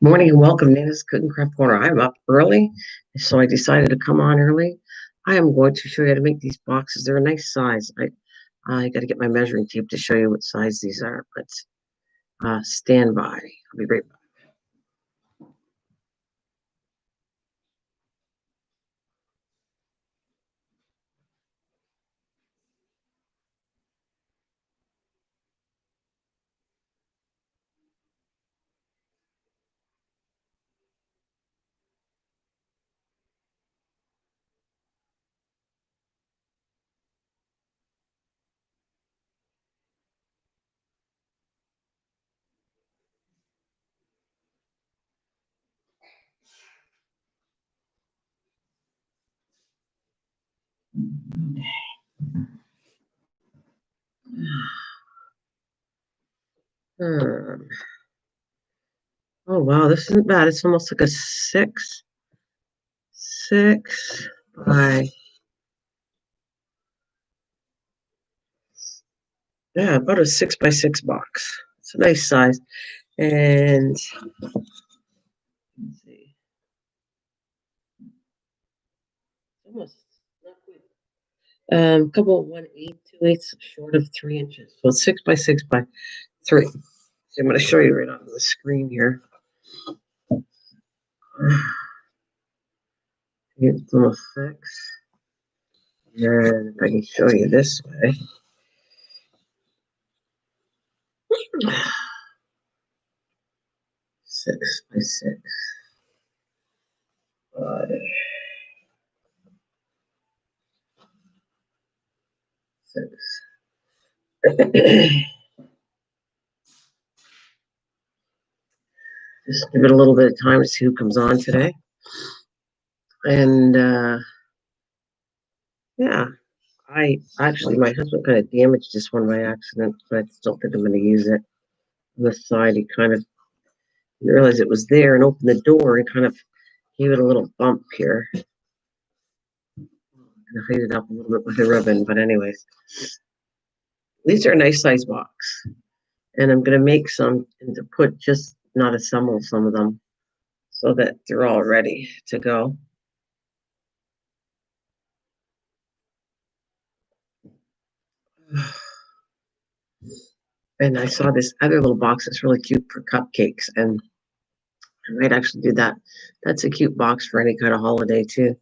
Morning and welcome, Nana's Cooking Craft Corner. I'm up early, so I decided to come on early. I am going to show you how to make these boxes. They're a nice size. I got to get my measuring tape to show you what size these are, but stand by. I'll be right back. Hmm. Oh wow, this isn't bad. It's almost like a six by about a 6 by 6 box. It's a nice size, and let's see, almost not quite. Couple of 2/8 short of 3 inches. So it's 6 by 6 by 3. So I'm going to show you right on the screen here. It's almost 6. And if I can show you this way. 6 by 6 by 6. Just give it a little bit of time to see who comes on today. And yeah, my husband kind of damaged this one by accident, but I still think I'm going to use it. On the side, he kind of realized it was there and opened the door and kind of gave it a little bump here. And hide it up a little bit with a ribbon, but anyways, these are a nice size box. And I'm going to make some and to put just not assemble some of them so that they're all ready to go. And I saw this other little box that's really cute for cupcakes, and I might actually do that. That's a cute box for any kind of holiday too.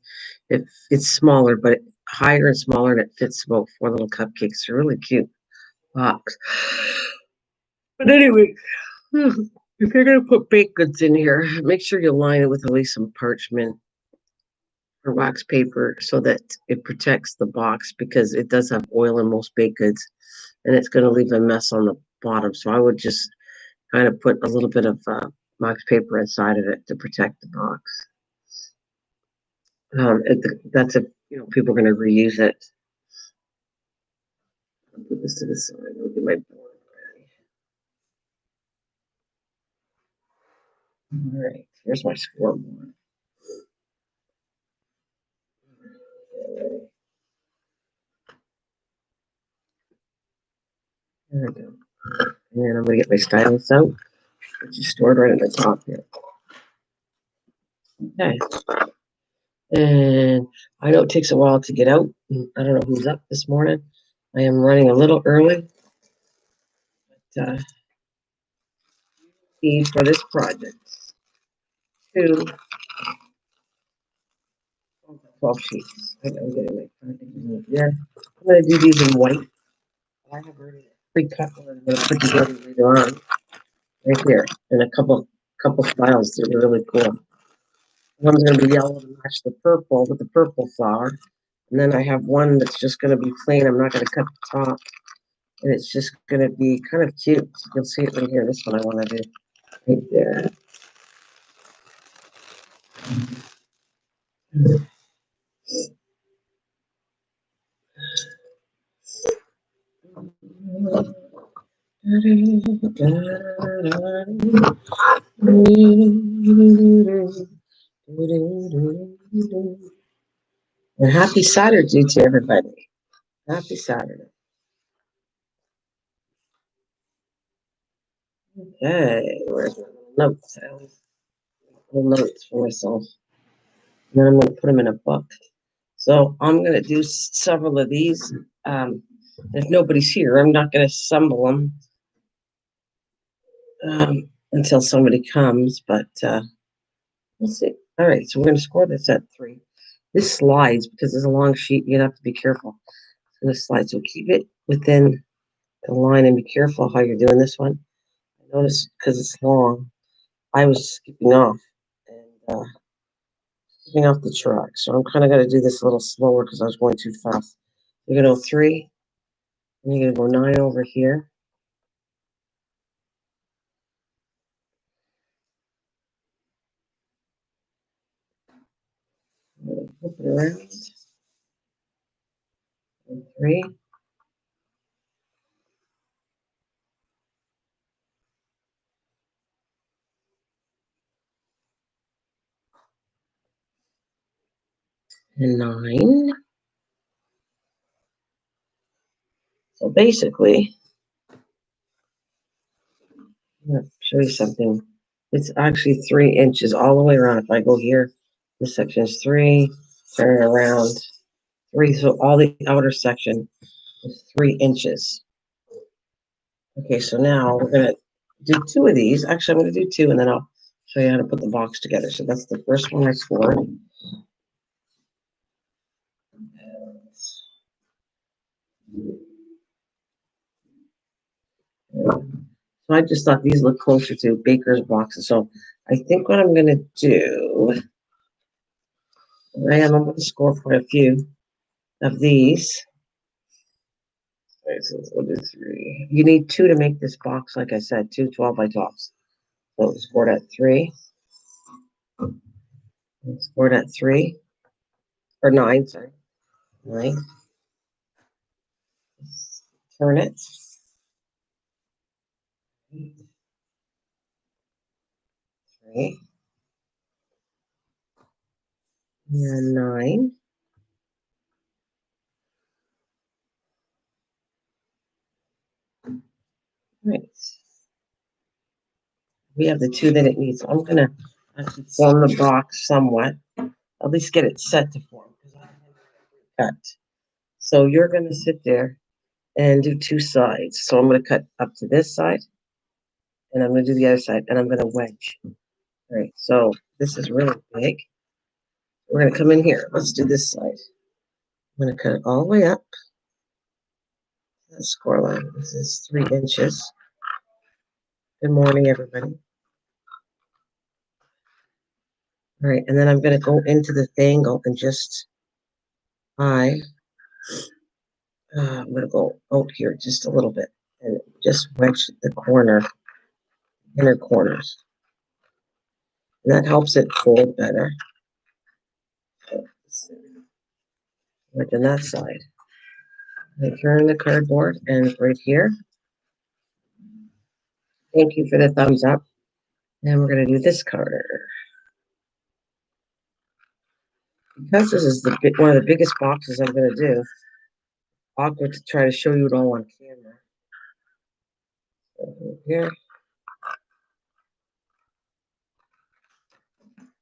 It's smaller, but higher and smaller, and it fits about 4 little cupcakes. It's a really cute box. But anyway, if you're gonna put baked goods in here, make sure you line it with at least some parchment or wax paper so that it protects the box, because it does have oil in most baked goods, and it's going to leave a mess on the bottom. So I would just kind of put a little bit of wax paper inside of it to protect the box. That's if people are going to reuse it. I'll put this to the side. I'll get my board ready. All right, here's my scoreboard. There we go. And I'm going to get my stylus out, which is stored right at the top here. Okay. And I know it takes a while to get out. I don't know who's up this morning. I am running a little early. But need for this project 12 sheets. I'm getting my here. I'm going to do these in white. I have already pre-cut one. I'm going to put together later on, right here, in a couple styles. They're really cool. One's going to be yellow to match the purple with the purple flower. And then I have one that's just going to be plain. I'm not going to cut the top. And it's just going to be kind of cute. You'll see it right here. This one I want to do right there. And happy Saturday to everybody. Happy Saturday. Okay, where's my little notes? little notes for myself. And then I'm going to put them in a book. So I'm going to do several of these. If nobody's here, I'm not going to assemble them until somebody comes. But we'll see. All right, so we're going to score this at 3. This slides because it's a long sheet. You have to be careful. It's going to slide. So keep it within the line and be careful how you're doing this one. I notice because it's long, I was skipping off and skipping off the track. So I'm kind of going to do this a little slower because I was going too fast. You're going to go 3, and you're going to go 9 over here. Flip it around. 3. And 9. So basically, I'm going to show you something. It's actually 3 inches all the way around. If I go here, this section is 3, turn it around 3. So all the outer section is 3 inches. Okay, so now we're going to do 2 of these. Actually, I'm going to do 2, and then I'll show you how to put the box together. So that's the first one I scored. So I just thought these look closer to baker's boxes. So I think what I'm going to do, I'm going to score for a few of these. All right, so we'll do 3. You need 2 to make this box, like I said, 2 12 by 12s. So scored at 3. Scored at 3. Or 9, sorry. 9. Turn it. 3. And 9. Right. We have the 2 that it needs. So I'm going to actually form the box somewhat. At least get it set to form. Cut. So you're going to sit there and do 2 sides. So I'm going to cut up to this side, and I'm going to do the other side, and I'm going to wedge. All right. So this is really big. We're going to come in here. Let's do this side. I'm going to cut it all the way up. That score line. This is 3 inches. Good morning, everybody. All right, and then I'm going to go into the angle and just I'm going to go out here just a little bit and just wedge the inner corners. And that helps it fold better. Like on that side. I turn the cardboard and right here. Thank you for the thumbs up. And we're going to do this corner. Because this is one of the biggest boxes I'm going to do, awkward to try to show you it all on camera. So here.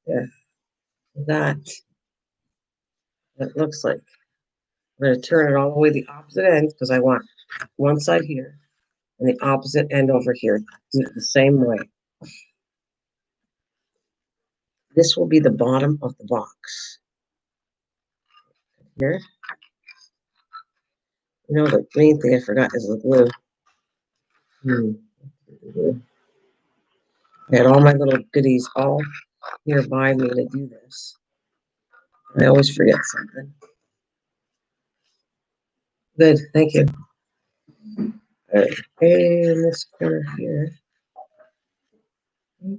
Yeah. That looks like. I'm going to turn it all the way the opposite end because I want one side here and the opposite end over here. Do it the same way. This will be the bottom of the box. Here. You know, the main thing I forgot is the glue. I had all my little goodies all nearby me to do this. I always forget something. Good, thank you. All right, and this corner here.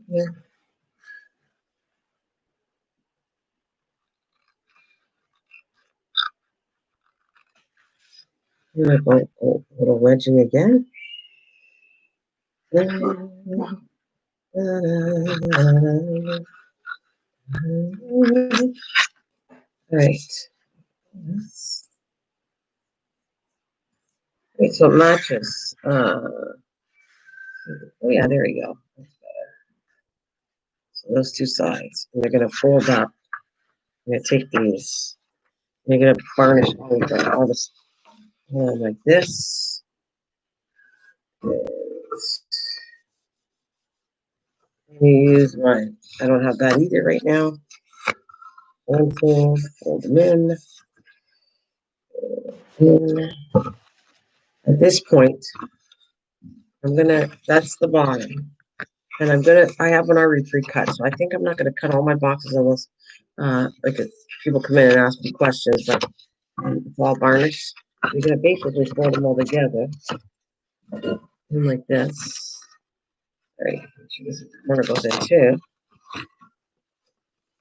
Yeah. I'm gonna go a little wedging again. All right. Okay, so it matches. Oh yeah, there we go. those two sides. And they're going to fold up. I'm going to take these. And you're going to varnish all this like this. You use my, I don't have that either right now. One thing, fold them in. And at this point, that's the bottom. And I have one already pre-cut, so I think I'm not gonna cut all my boxes unless, like if people come in and ask me questions, but it's all varnished. You're gonna basically fold them all together, and like this. All right, this corner goes in too.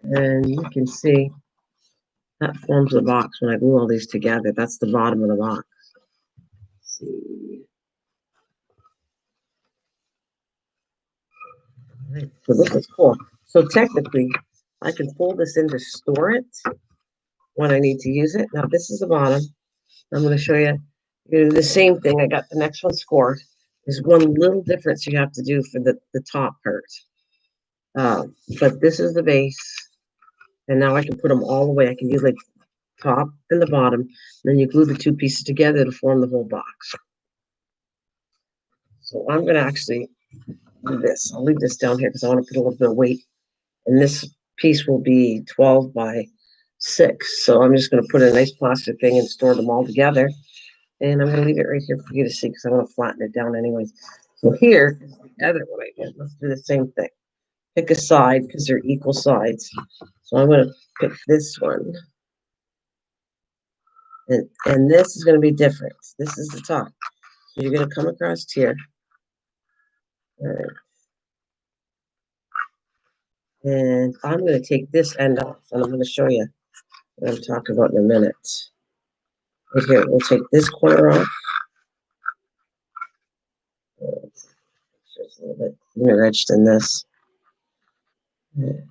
And you can see that forms the box when I glue all these together. That's the bottom of the box. Let's see. Right, so this is cool. So technically, I can fold this in to store it when I need to use it. Now this is the bottom. I'm going to show you. The same thing. I got the next one scored. There's one little difference you have to do for the top part. But this is the base. And now I can put them all the way. I can do like top and the bottom. Then you glue the two pieces together to form the whole box. So I'm going to actually do this. I'll leave this down here because I want to put a little bit of weight. And this piece will be 12 by 6. So I'm just going to put a nice plastic thing and store them all together. And I'm going to leave it right here for you to see because I want to flatten it down anyways. So here is the other one I did. Let's do the same thing. Pick a side because they're equal sides. So I'm going to pick this one. And this is going to be different. This is the top. So you're going to come across here. And I'm going to take this end off. And I'm going to show you what I'm talking about in a minute. Right here, we'll take this corner off. Just a little bit enriched in this. And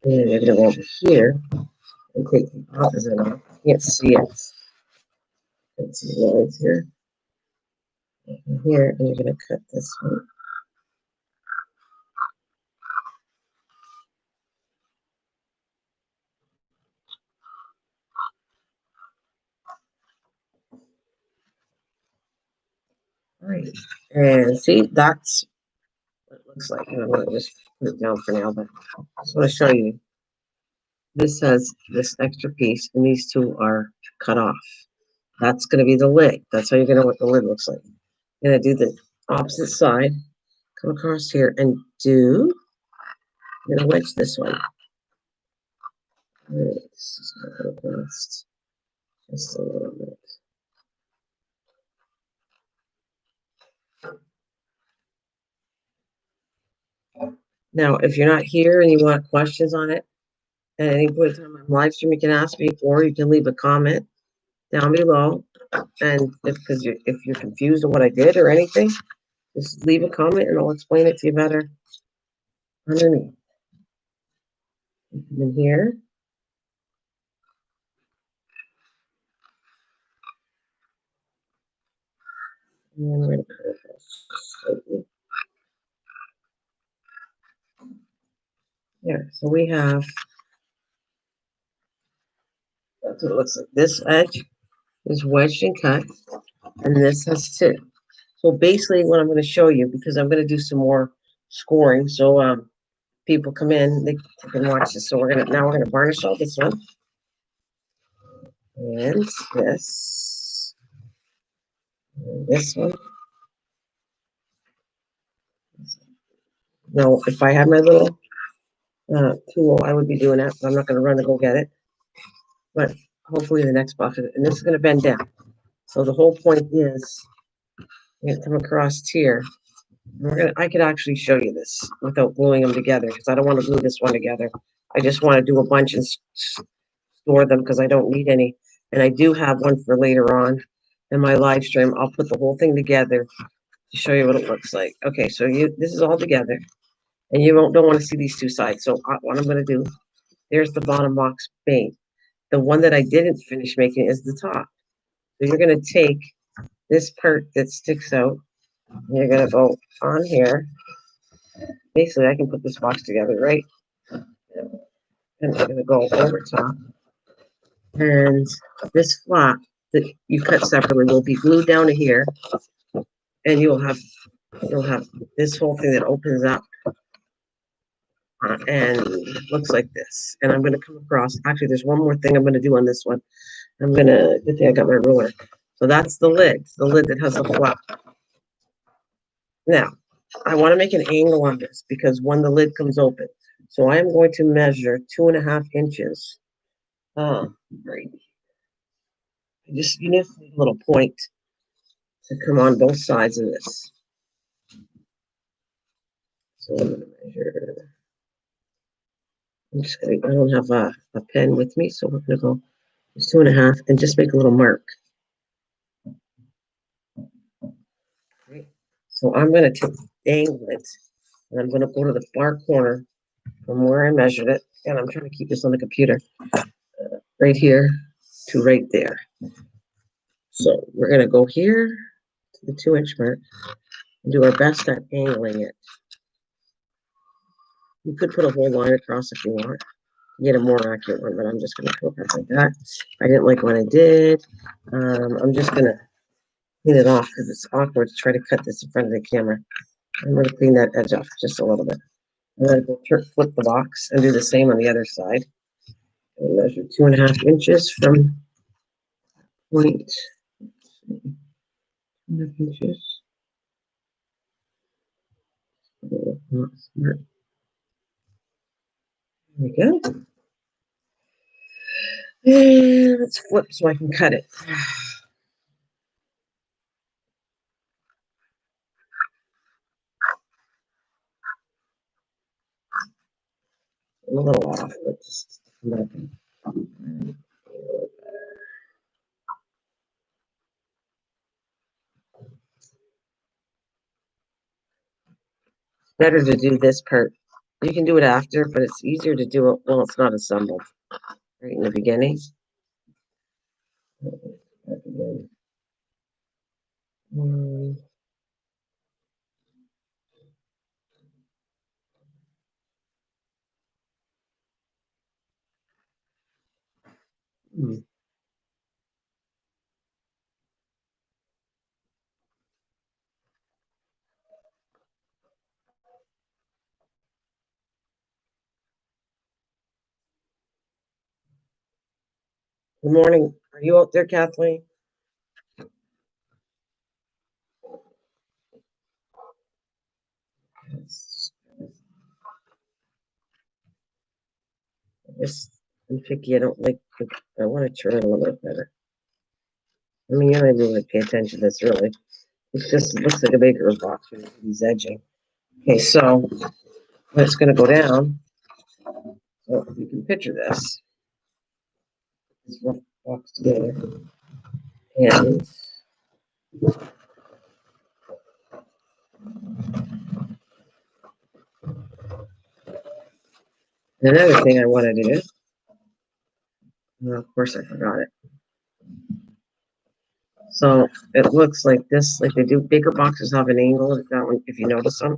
you're going to go over here and take the opposite off. You can't see it. Let's see the lines here. And here, and you're going to cut this one. All right. And see, that's what it looks like. And I'm going to just put it down for now, but I just want to show you. This has this extra piece, and these two are cut off. That's going to be the lid. That's how you're going to know what the lid looks like. You're going to do the opposite side, come across here, and you're going to wedge this one. All right, this is going to go across just a little bit. Now, if you're not here and you want questions on it, at any point in time on live stream, you can ask me, or you can leave a comment down below. And if you're confused on what I did or anything, just leave a comment and I'll explain it to you better underneath. In here. And then we're going to cut it. Yeah, so we have, that's what it looks like. This edge is wedged and cut, and this has two. So basically what I'm going to show you, because I'm going to do some more scoring, so people come in, they can watch this. So we're going to varnish all this one. And this. And this one. Now, if I had my little tool, I would be doing that, but I'm not going to run to go get it. But hopefully the next bucket, and this is going to bend down. So the whole point is, you're going to come across here. I could actually show you this without gluing them together because I don't want to glue this one together. I just want to do a bunch and store them because I don't need any. And I do have one for later on in my live stream. I'll put the whole thing together to show you what it looks like. Okay, so this is all together. And you don't want to see these two sides. So what I'm going to do, there's the bottom box made. The one that I didn't finish making is the top. So you're going to take this part that sticks out, and you're going to go on here. Basically, I can put this box together, right? And I'm going to go over top. And this flap that you cut separately will be glued down to here. And you'll have this whole thing that opens up and looks like this. And I'm going to come across, actually, there's one more thing I'm going to do on this one. Good thing I got my ruler. So that's the lid that has the flap. Now, I want to make an angle on this because when the lid comes open. So I am going to measure 2.5 inches. Right. You need a little point to come on both sides of this. So I'm going to measure. I don't have a pen with me, so we're going to go 2.5 and just make a little mark. Right. So I'm going to angle it, and I'm going to go to the far corner from where I measured it, and I'm trying to keep this on the computer, right here to right there. So we're going to go here to the 2-inch mark and do our best at angling it. You could put a whole line across if you want to get a more accurate one, but I'm just going to go back like that. I didn't like what I did. I'm just going to clean it off because it's awkward to try to cut this in front of the camera. I'm going to clean that edge off just a little bit. I'm going to go flip the box and do the same on the other side. And measure 2.5 inches from point. 2.5 inches. Not smart. There we go. And let's flip so I can cut it. I'm a little off, but just better to do this part. You can do it after, but it's easier to do it while it's not assembled. Right in the beginning. Good morning. Are you out there, Kathleen? I'm picky. I don't like. I want to turn it a little bit better. I mean, you don't even pay attention to this really. It looks like a baker's box with these edging. Okay, so it's going to go down. So you can picture this. This rough box together. And another thing I want to do, well, of course I forgot it. So it looks like this, like they do. Baker boxes have an angle, that one, if you notice them.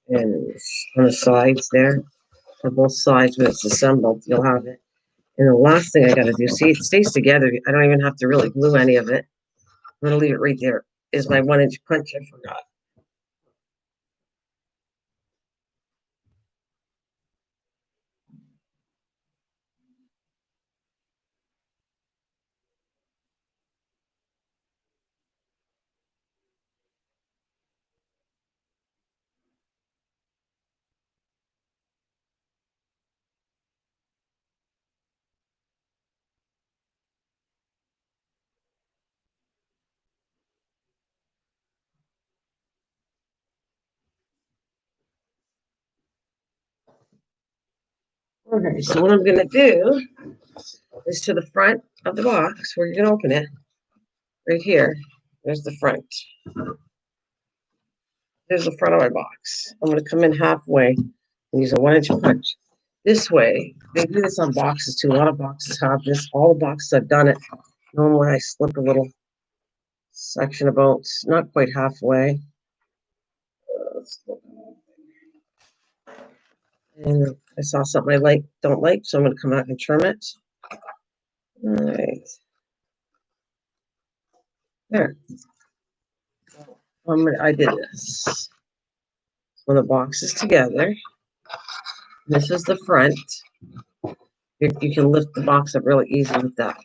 And on the sides there, on both sides when it's assembled, you'll have it. And the last thing I got to do, see, it stays together. I don't even have to really glue any of it. I'm going to leave it right there. Is my 1-inch punch. I forgot. Okay, so what I'm going to do is to the front of the box where you're going to open it. Right here. There's the front. Here's the front of my box. I'm going to come in halfway and use a 1-inch punch. This way, they do this on boxes too. A lot of boxes have this. All the boxes I've done it. Normally I slip a little section about not quite halfway. And I saw something I don't like, so I'm going to come out and trim it. All right. There. I did this. When the box is together, this is the front. You can lift the box up really easy with that.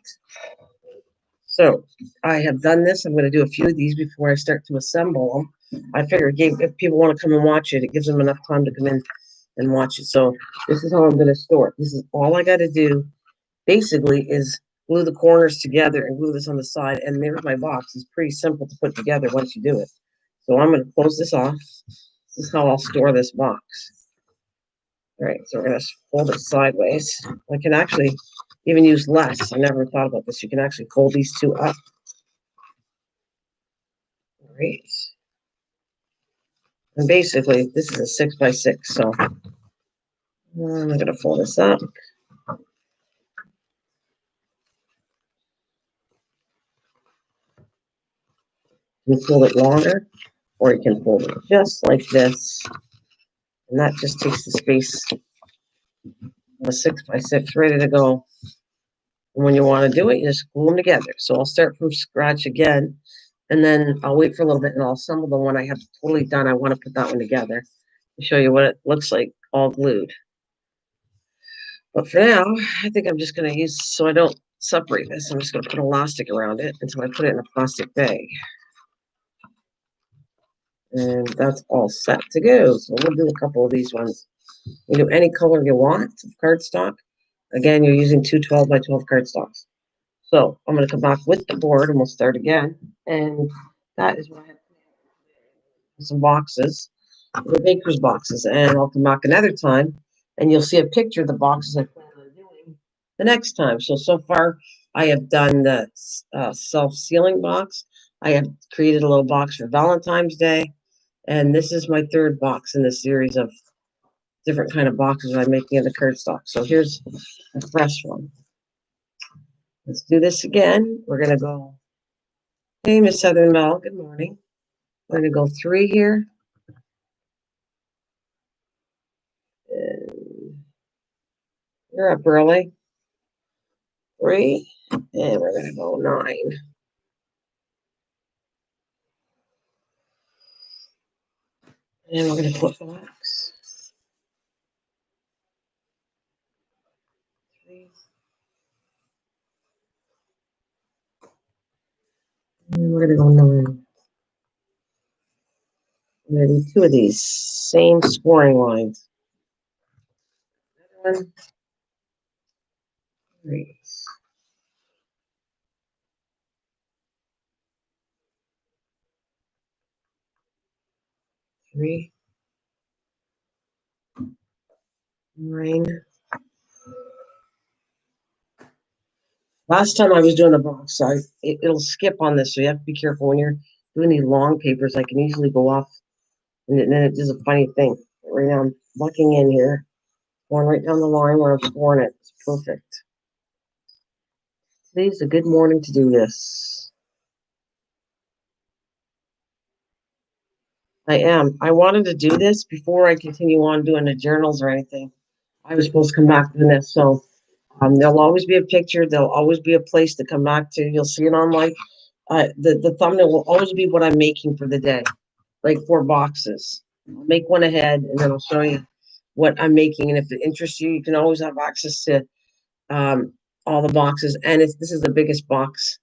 So I have done this. I'm going to do a few of these before I start to assemble them. I figure if people want to come and watch it, it gives them enough time to come in and watch it. So this is how I'm going to store it. This is all I got to do basically is glue the corners together and glue this on the side. And there's my box. It's pretty simple to put together once you do it. So I'm going to close this off. This is how I'll store this box. All right, so we're going to fold it sideways. I can actually even use less. I never thought about this. You can actually fold these two up. All right. And basically, this is a 6x6. So I'm going to fold this up. You can fold it longer, or you can fold it just like this. And that just takes the space of a 6x6 ready to go. And when you want to do it, you just glue them together. So I'll start from scratch again, and then I'll wait for a little bit and I'll assemble them when I have totally done. I want to put that one together to show you what it looks like all glued. But for now, I think I'm just going to use, so I don't separate this, I'm just going to put elastic around it until I put it in a plastic bag. And that's all set to go. So we'll do a couple of these ones. You do any color you want of cardstock. Again, you're using two 12 by 12 cardstocks. So I'm going to come back with the board and we'll start again. And that is what I have some boxes, the baker's boxes. And I'll come back another time and you'll see a picture of the boxes I plan on doing the next time. So far I have done the self-sealing box. I have created a little box for Valentine's Day. And this is my third box in this series of different kind of boxes I'm making in the cardstock. So here's a fresh one. Let's do this again. We're going to go, hey, Miss Southern Belle, good morning. We're going to go 3 here. And you're up early. 3. And we're going to go 9. And we're going to put box. 3. And we're going to go 9. I'm going to do 2 of these same scoring lines. Another one. 3. 3. 9. Last time I was doing a box, it'll skip on this, so you have to be careful when you're doing these long papers. I can easily go off, and then it does a funny thing. Right now I'm bucking in here, going right down the line where I'm scoring it. It's perfect. Today's a good morning to do this. I am. I wanted to do this before I continue on doing the journals or anything. I was supposed to come back to this, so there'll always be a picture. There'll always be a place to come back to. You'll see it on my the thumbnail will always be what I'm making for the day, like 4 boxes. I'll make one ahead, and then I'll show you what I'm making. And if it interests you, you can always have access to all the boxes. And this is the biggest box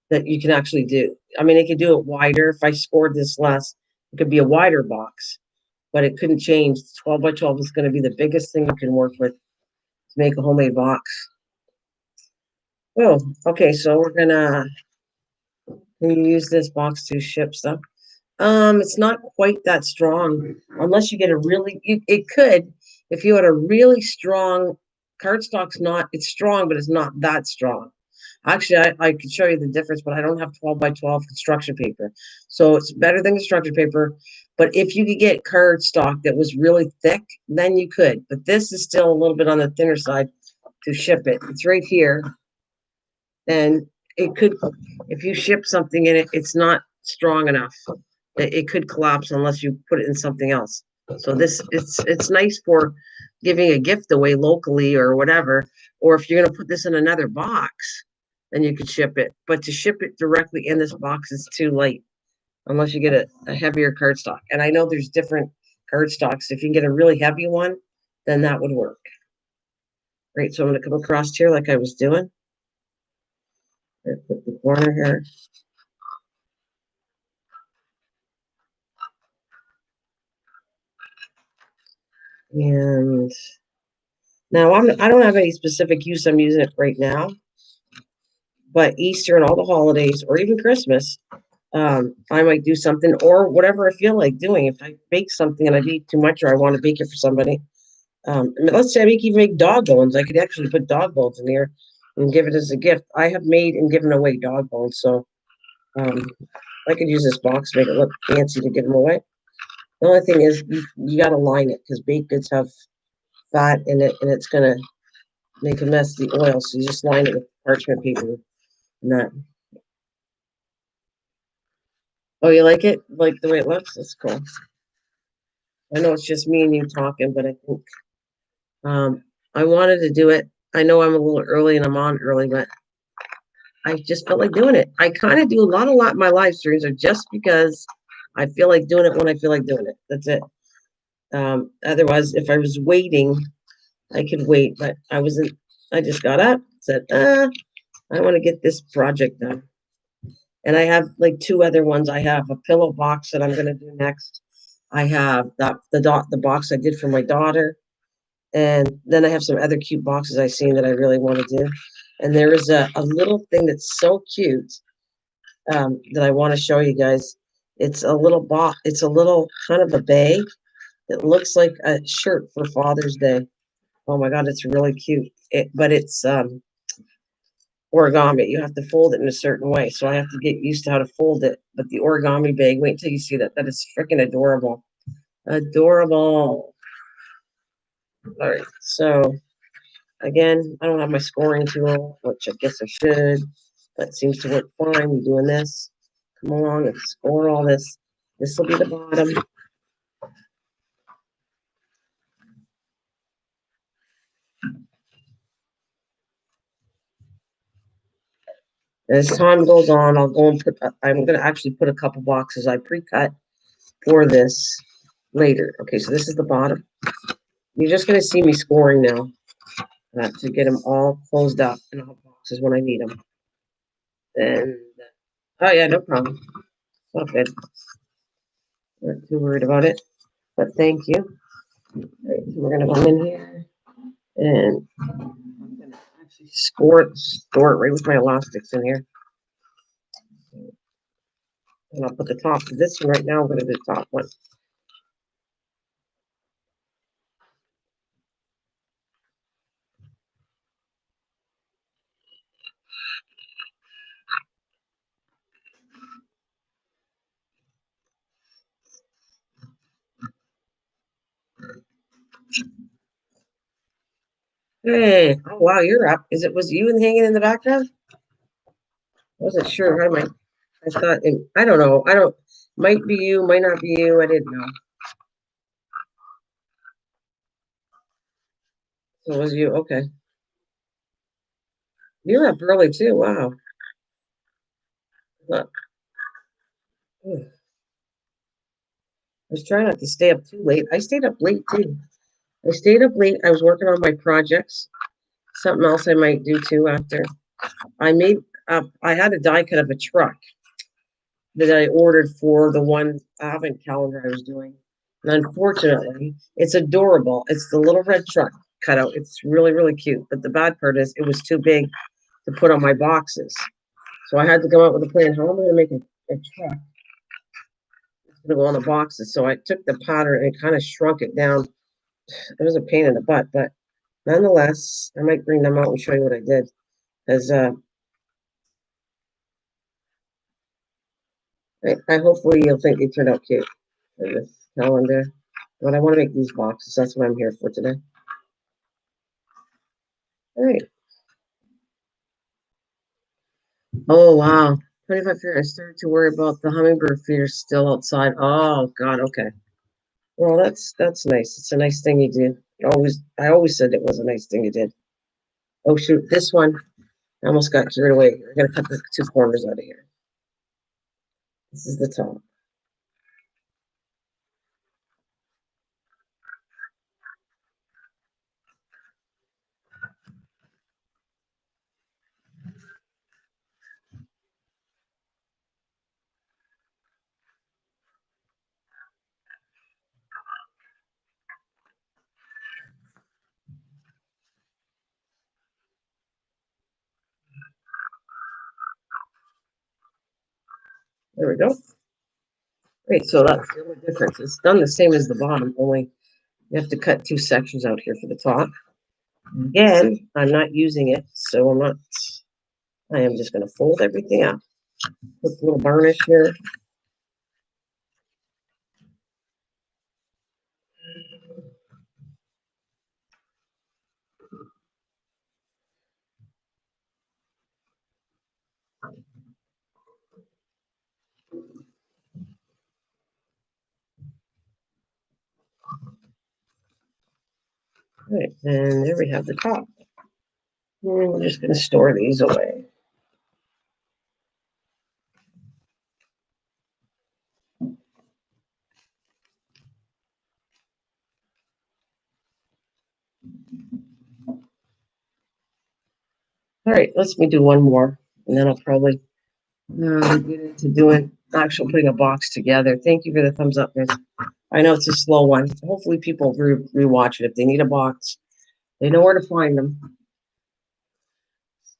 that you can actually do. I mean, I could do it wider. If I scored this less, it could be a wider box, but it couldn't change. 12 by 12 is going to be the biggest thing you can work with to make a homemade box. Oh, okay. So we're gonna use this box to ship stuff. It's not quite that strong unless you get a really. It could if you had a really strong cardstock's not. It's strong, but it's not that strong. Actually, I could show you the difference, but I don't have 12 by 12 construction paper. So it's better than construction paper. But if you could get cardstock that was really thick, then you could. But this is still a little bit on the thinner side to ship it. It's right here. And it could, if you ship something in it, it's not strong enough. It could collapse unless you put it in something else. So this it's nice for giving a gift away locally or whatever. Or if you're gonna put this in another box, then you could ship it. But to ship it directly in this box is too light unless you get a heavier cardstock. And I know there's different cardstocks. If you can get a really heavy one, then that would work. Right. So I'm gonna come across here like I was doing. Put the corner here. And now I don't have any specific use I'm using it right now, but Easter and all the holidays, or even Christmas, I might do something or whatever I feel like doing. If I bake something and I eat too much, or I want to bake it for somebody, let's say I even make dog bones. I could actually put dog bones in here and give it as a gift. I have made and given away dog bones, so um, I could use this box to make it look fancy to give them away. The only thing is you got to line it because baked goods have fat in it, and it's gonna make a mess of the oil. So you just line it with parchment paper. And that. Oh, you like it? Like the way it looks? That's cool. I know it's just me and you talking, but I think I wanted to do it. I know I'm a little early and I'm on early, but I just felt like doing it. I kind of do a lot. My live streams are just because I feel like doing it when I feel like doing it. That's it. Otherwise, if I was waiting, I could wait, but I wasn't. I just got up, said, I want to get this project done. And I have like two other ones. I have a pillow box that I'm going to do next. I have the box I did for my daughter, and then I have some other cute boxes I've seen that I really want to do. And there is a little thing that's so cute that I want to show you guys. It's a little box. It's a little kind of a bag that looks like a shirt for Father's Day. Oh my God, it's really cute. But it's origami. You have to fold it in a certain way. So I have to get used to how to fold it. But the origami bag, wait till you see that. That is freaking adorable. Adorable. All right. So again, I don't have my scoring tool, which I guess I should, but it seems to work fine. We're doing this. Come along and score all this. This will be the bottom. As time goes on, I'll go and put, I'm going to actually put a couple boxes I pre-cut for this later. Okay, so this is the bottom. You're just going to see me scoring now to get them all closed up in all boxes when I need them. And, oh yeah, no problem. All good. Not too worried about it, but thank you. All right, so we're going to go in here and I'm going to actually store it right with my elastics in here. And I'll put the top of this one right now. I'm going to do the top one. Hey, oh wow, you're up. Was you hanging in the background? I wasn't sure. I thought I don't know. I don't might be you, might not be you. I didn't know. So it was you. Okay. You're up early too. Wow. Look, I was trying not to stay up too late. I stayed up late too. I stayed up late. I was working on my projects. Something else I might do too after. I made I had a die cut of a truck that I ordered for the one advent calendar I was doing. And unfortunately, it's adorable. It's the little red truck cutout. It's really, really cute. But the bad part is it was too big to put on my boxes. So I had to come up with a plan. How am I going to make a truck that's going to go on the boxes? So I took the pattern and kind of shrunk it down. It was a pain in the butt, but nonetheless, I might bring them out and show you what I did. Because I hopefully you'll think they turned out cute for this calendar. But I want to make these boxes. That's what I'm here for today. All right. Oh wow. 25 feet. I started to worry about the hummingbird feeders still outside. Oh God, okay. Well, that's nice. It's a nice thing you do. I always said it was a nice thing you did. Oh shoot, this one I almost got carried away. We're gonna cut the two corners out of here. This is the top. There we go. Great, so that's the only difference. It's done the same as the bottom, only you have to cut two sections out here for the top. Again, I'm not using it, so I am just gonna fold everything up. Put a little varnish here. All right, and there we have the top. And we're just gonna store these away. All right, let's me do one more, and then I'll probably get into doing actual putting a box together. Thank you for the thumbs up, guys. I know it's a slow one. Hopefully, people rewatch it. If they need a box, they know where to find them.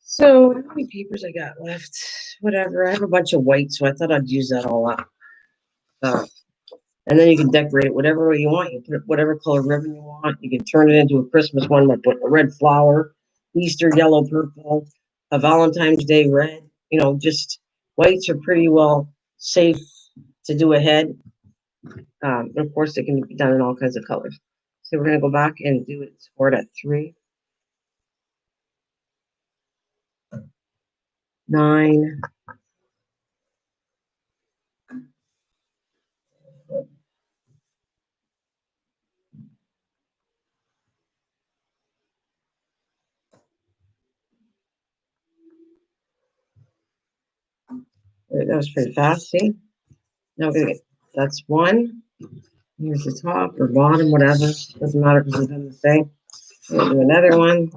So, how many papers I got left? Whatever. I have a bunch of white, so I thought I'd use that all up. Uh, and then you can decorate it whatever way you want. You put whatever color ribbon you want. You can turn it into a Christmas one by putting a red flower, Easter yellow, purple, a Valentine's Day red. Just whites are pretty well safe to do ahead. And of course, it can be done in all kinds of colors. So we're going to go back and do it scored at 3, 9. That was pretty fast. See? Now we're going to get that's 1. Here's the top or bottom, whatever. Doesn't matter because they're done the same. We'll do another one.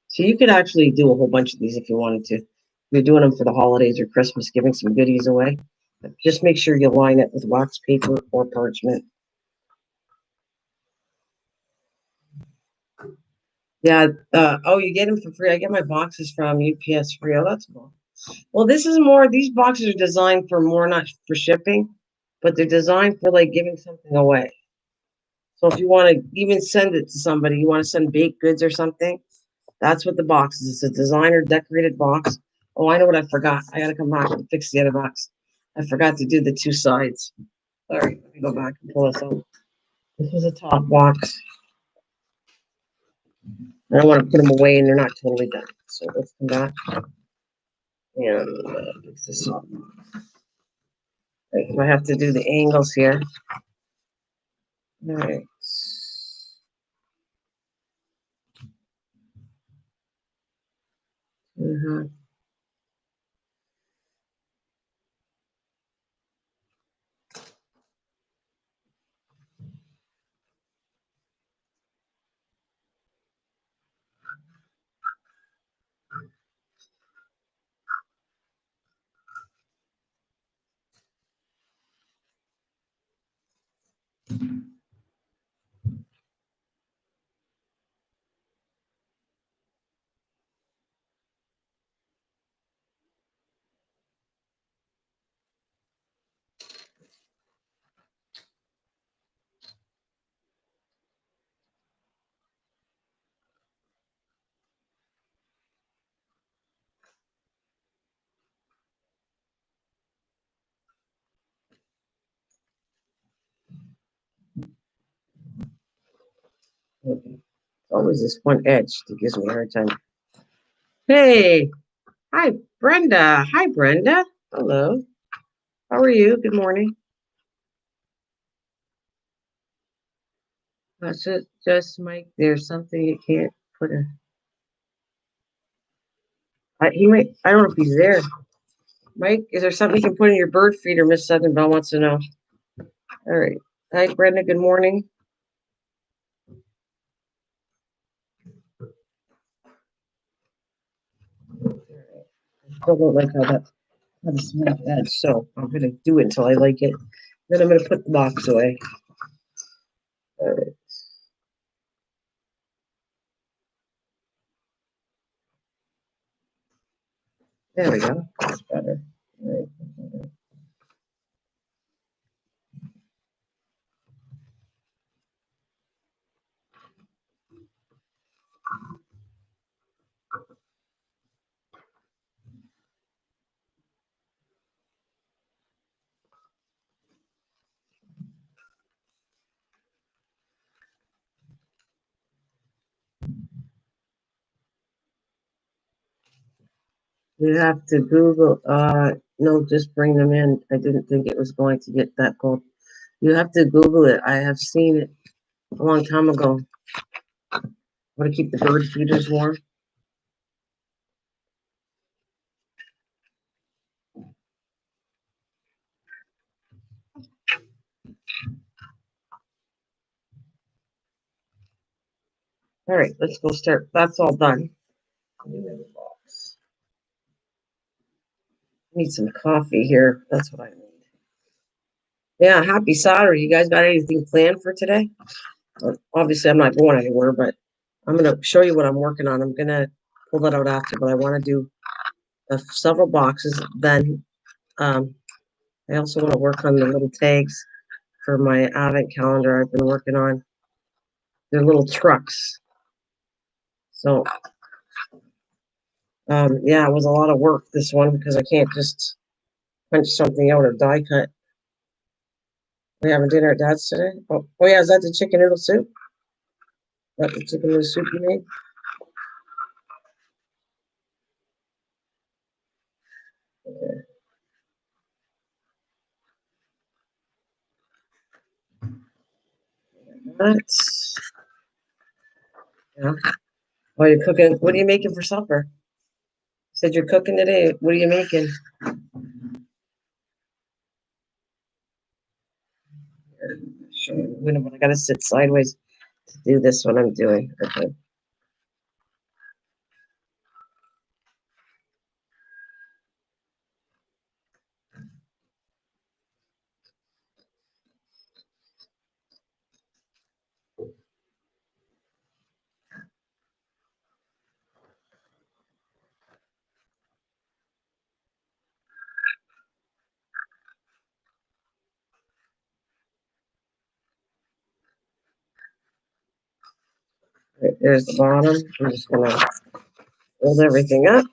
So you could actually do a whole bunch of these if you wanted to. If you're doing them for the holidays or Christmas, giving some goodies away. But just make sure you line it with wax paper or parchment. Yeah. Oh, you get them for free. I get my boxes from UPS free. Oh, that's cool. Well, this is more. These boxes are designed for more, not for shipping, but they're designed for like giving something away. So if you want to even send it to somebody, you want to send baked goods or something, that's what the box is. It's a designer decorated box. Oh, I know what I forgot. I got to come back and fix the other box. I forgot to do the two sides. All right, let me go back and pull this out. This was a top box. I don't want to put them away and they're not totally done. So let's come back and fix this up. Right, I have to do the angles here. All right. Mhm. Okay. It's always this one edge that gives me a hard time. Hey, hi, Brenda. Hi, Brenda. Hello. How are you? Good morning. That's it. Just Mike. There's something you can't put in. He might. I don't know if he's there. Mike, is there something you can put in your bird feeder? Miss Southern Bell wants to know. All right. Hi, Brenda. Good morning. I still don't like how the smooth edge, so I'm gonna do it until I like it. Then I'm gonna put the box away. All right. There we go. That's better. All right. You have to Google. No, just bring them in. I didn't think it was going to get that cold. You have to Google it. I have seen it a long time ago. Want to keep the bird feeders warm? All right, let's go start. That's all done. Need some coffee here. That's what I need. Yeah, happy Saturday. You guys got anything planned for today? Obviously, I'm not going anywhere, but I'm going to show you what I'm working on. I'm going to pull that out after, but I want to do several boxes. Then I also want to work on the little tags for my advent calendar I've been working on. They're little trucks. So, yeah, it was a lot of work, this one, because I can't just punch something out or die cut. We having dinner at Dad's today? Oh yeah, is that the chicken noodle soup? That the chicken noodle soup you made? Okay. That's, yeah. Oh, you're cooking. What are you making for supper? Said you're cooking today. What are you making? Wait a minute, I gotta sit sideways to do this when I'm doing. Okay. Right, there's the bottom. I'm just gonna fold everything up.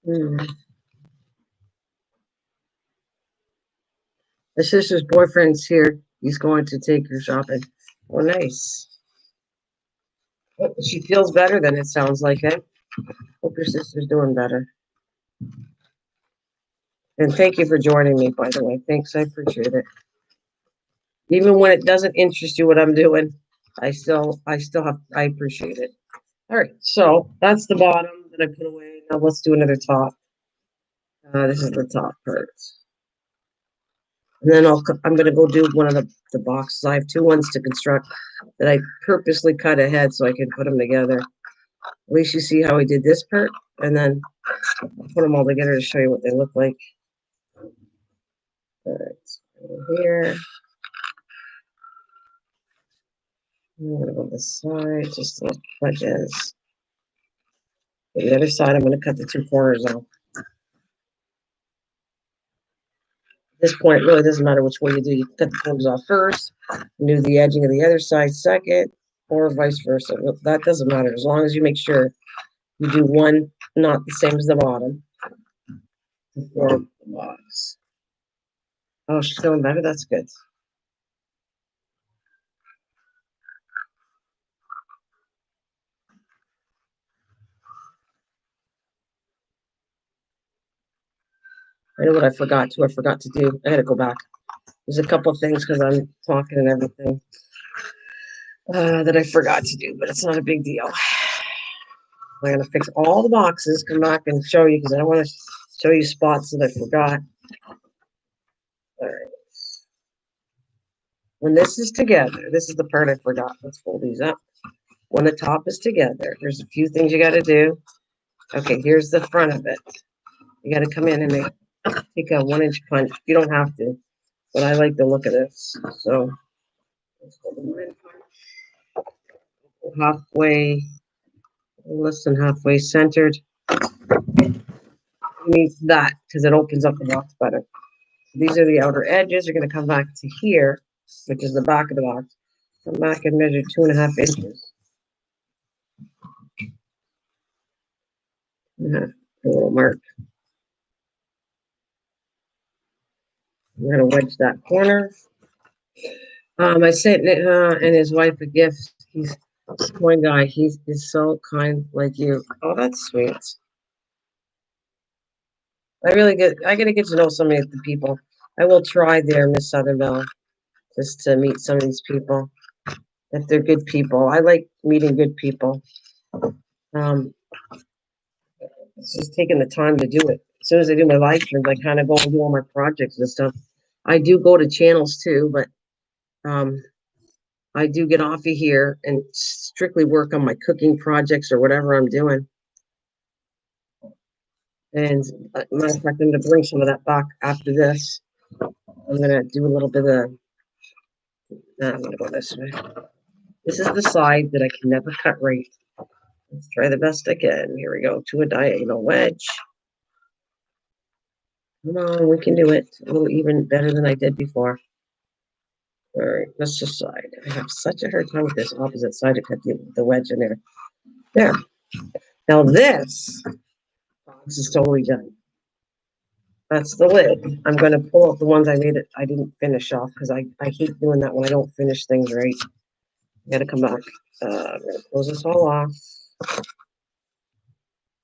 Hmm. My sister's boyfriend's here. He's going to take her shopping. Oh, nice. Oh, she feels better than it sounds like, eh? Hope your sister's doing better. And thank you for joining me, by the way. Thanks, I appreciate it. Even when it doesn't interest you what I'm doing, I appreciate it. All right, so that's the bottom that I put away. Now let's do another top. This is the top part. And then I'm going to go do one of the boxes. I have two ones to construct that I purposely cut ahead so I can put them together. At least you see how I did this part, and then I'll put them all together to show you what they look like. All right, so here. I'm gonna go this side, just the edges. The other side, I'm gonna cut the 2 corners off. At this point, it really doesn't matter which way you do. You can cut the corners off first, and do the edging of the other side second, or vice versa. That doesn't matter as long as you make sure you do one not the same as the bottom before the box. Oh, she's feeling better. That's good. I know what I forgot to. I forgot to do. I got to go back. There's a couple of things because I'm talking and everything that I forgot to do, but it's not a big deal. I'm gonna fix all the boxes, come back and show you because I don't want to show you spots that I forgot. All right. When this is together, this is the part I forgot. Let's fold these up. When the top is together, there's a few things you got to do. Okay, here's the front of it. You got to come in and take a 1-inch punch. You don't have to, but I like the look of this. So let's go the 1-inch punch. Halfway, less than halfway centered. You need that because it opens up the box better. These are the outer edges. You're going to come back to here, which is the back of the box. Come back and measure 2.5 inches. A little mark. We're going to wedge that corner. I sent and his wife a gift. He's one guy. He's so kind, like you. Oh, that's sweet. I gotta get to know some of the people. I will try there, Miss Southerville, just to meet some of these people. If they're good people, I like meeting good people. It's just taking the time to do it. As soon as I do my live streams, I kind of go and do all my projects and stuff. I do go to channels too, but I do get off of here and strictly work on my cooking projects or whatever I'm doing. And matter of fact, I'm going to bring some of that back after this. I'm going to do a little bit of. I'm going to go this way. This is the side that I can never cut right. Let's try the best I can. Here we go to a diagonal wedge. Come on, we can do it. A little even better than I did before. All right, let's just side. I have such a hard time with this opposite side to cut the wedge in there. There. Now this box is totally done. That's the lid. I'm going to pull out the ones I didn't finish off because I hate doing that when I don't finish things right. I got to come back. I'm going to close this all off.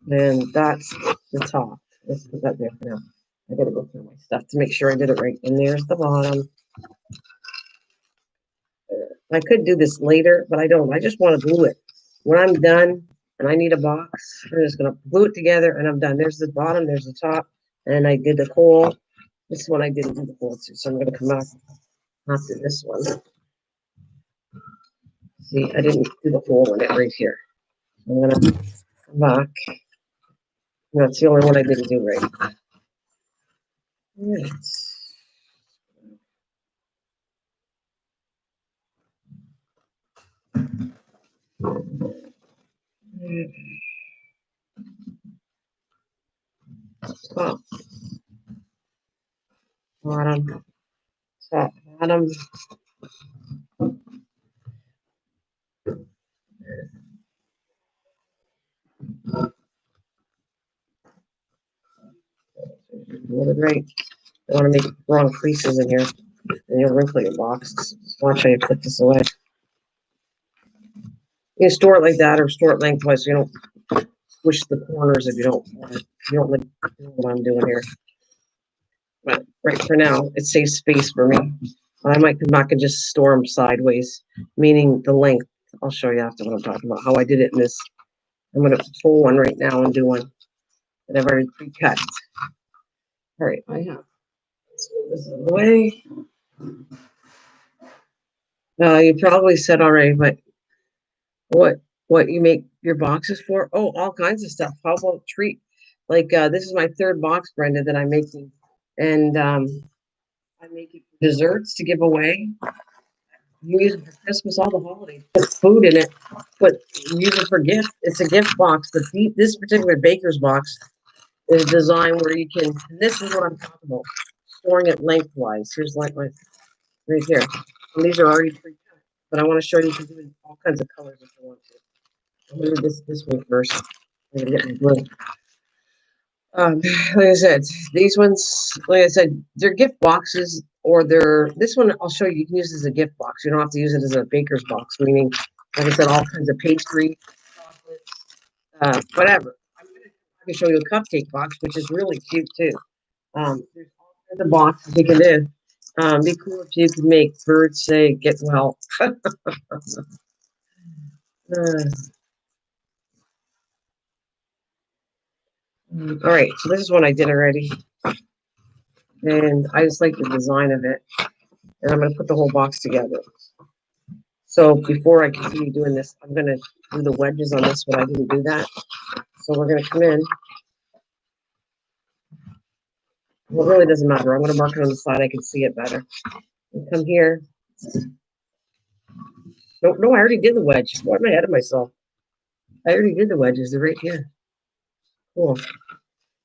Then that's the top. Let's put that there for now. I got to go through my stuff to make sure I did it right. And there's the bottom. I could do this later, but I don't. I just want to glue it. When I'm done and I need a box, I'm just going to glue it together and I'm done. There's the bottom, there's the top, and I did the hole. This one I didn't do the hole to, so I'm going to come back after this one. See, I didn't do the hole in it right here. I'm going to come back. That's the only one I didn't do right. All right. Top, bottom, top, bottom. Right. I want to make wrong creases in here, and you'll wrinkle your box. Just watch how you put this away. You can store it like that, or store it lengthwise, so you don't squish the corners if you don't want it. You don't like what I'm doing here. But right for now, it saves space for me. I might come back and just store them sideways, meaning the length. I'll show you after what I'm talking about, how I did it in this. I'm going to pull one right now and do one that I've already pre-cut. All right, I have. Let's move this out of the way. You probably said already, but what you make your boxes for? Oh, all kinds of stuff. How about treat? Like this is my third box, Brenda, that I'm making, and I make it desserts to give away. You use it for Christmas, all the holidays. Put food in it, but use it for gift. It's a gift box. But this particular baker's box is designed where you can. And this is what I'm talking about. Storing it lengthwise. Here's like my right here. And these are already pre-cut. But I want to show you can do it in all kinds of colors if you want to. I'm gonna do this one first. I'm gonna get my glue. Like I said, these ones, like I said, they're gift boxes, or they're this one. I'll show you. You can use it as a gift box. You don't have to use it as a baker's box. Meaning, like I said, all kinds of pastry, chocolates, whatever. I can show you a cupcake box, which is really cute too. There's all kinds of boxes you can do. Be cool if you could make birds say "get well." All right, so this is one I did already, and I just like the design of it. And I'm going to put the whole box together. So before I continue doing this, I'm going to do the wedges on this one. I didn't do that. So we're going to come in. Well, it really doesn't matter. I'm going to mark it on the side. I can see it better. And come here. No, I already did the wedge. Why am I ahead of myself? I already did the wedges. They're right here. Cool.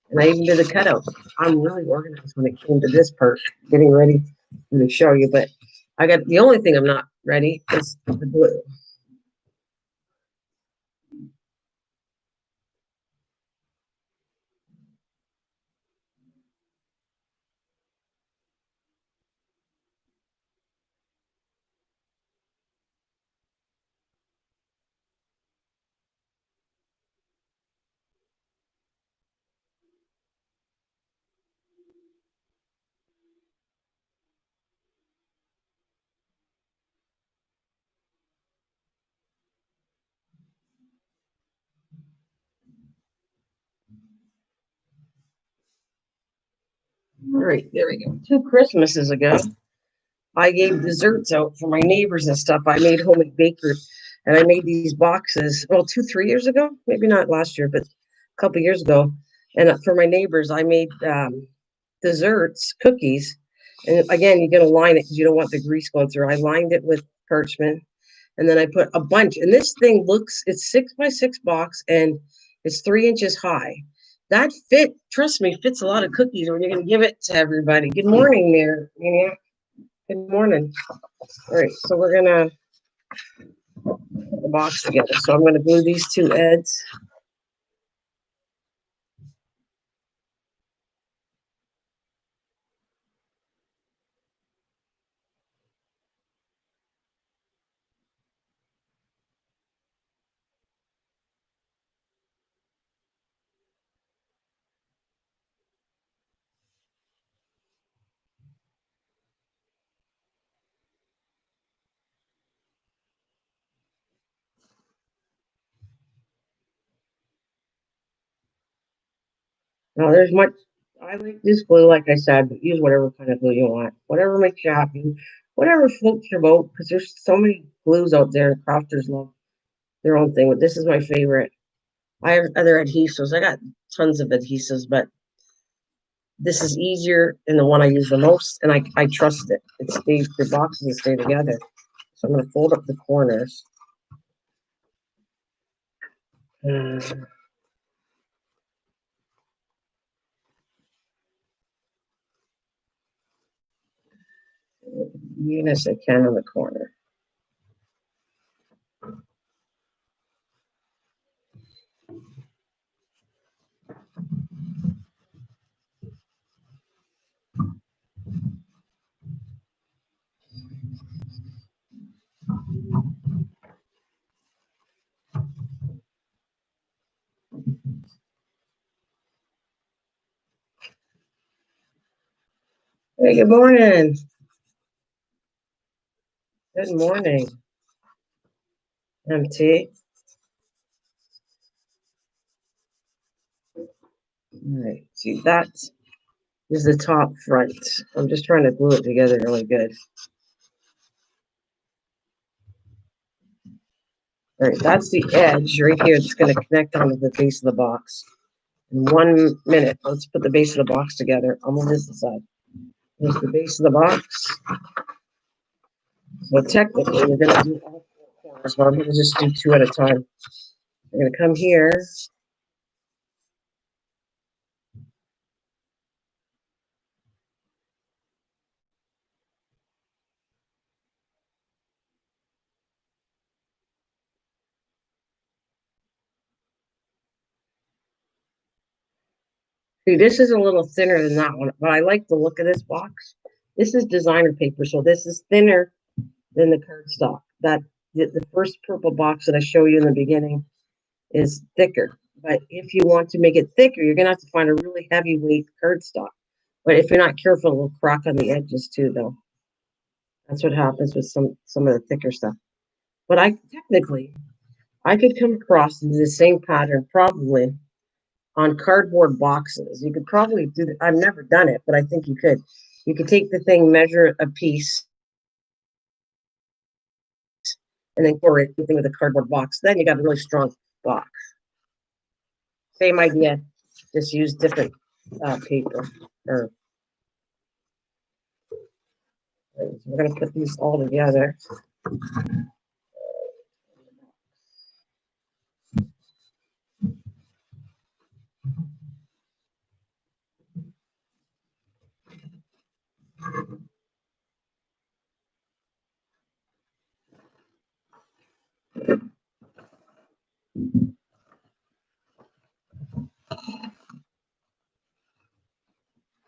And I even did the cutout. I'm really organized when it came to this part, getting ready to show you. But I got the only thing I'm not ready is the glue. All right, there we go. 2 Christmases ago, I gave desserts out for my neighbors and stuff. I made homemade bakeries, and I made these boxes. Well, 3 years ago, maybe not last year, but a couple years ago. And for my neighbors, I made desserts, cookies. And again, you're going to line it because you don't want the grease going through. I lined it with parchment, and then I put a bunch. And this thing it's 6x6 box, and it's 3 inches high. That trust me, fits a lot of cookies when you're going to give it to everybody. Good morning, there. Good morning. All right, so we're gonna put the box together. So I'm gonna glue these 2 ends. Now there's much. I like this glue, like I said, but use whatever kind of glue you want. Whatever makes you happy. Whatever floats your boat, because there's so many glues out there. Crafters love their own thing, but this is my favorite. I have other adhesives. I got tons of adhesives, but this is easier and the one I use the most, and I trust it. The boxes stay together. So I'm going to fold up the corners. Even as I can on the corner. Hey, good morning. Good morning, MT. All right, see that is the top front. I'm just trying to glue it together really good. All right, that's the edge right here. It's going to connect onto the base of the box. In 1 minute, let's put the base of the box together. I'll move this aside. Here's the base of the box. So technically, we're going to do all four corners, but I'm going to just do two at a time. I'm going to come here. See, this is a little thinner than that one, but I like the look of this box. This is designer paper, so this is thinner than the cardstock. That the first purple box that I show you in the beginning is thicker. But if you want to make it thicker, you're gonna have to find a really heavyweight cardstock. But if you're not careful, it will crack on the edges too, though. That's what happens with some of the thicker stuff. But I could come across the same pattern probably on cardboard boxes. You could probably do that. I've never done it, but I think you could. You could take the thing, measure a piece, and then pour it with a cardboard box. Then you got a really strong box. Same idea, just use different paper. Or we're gonna put these all together.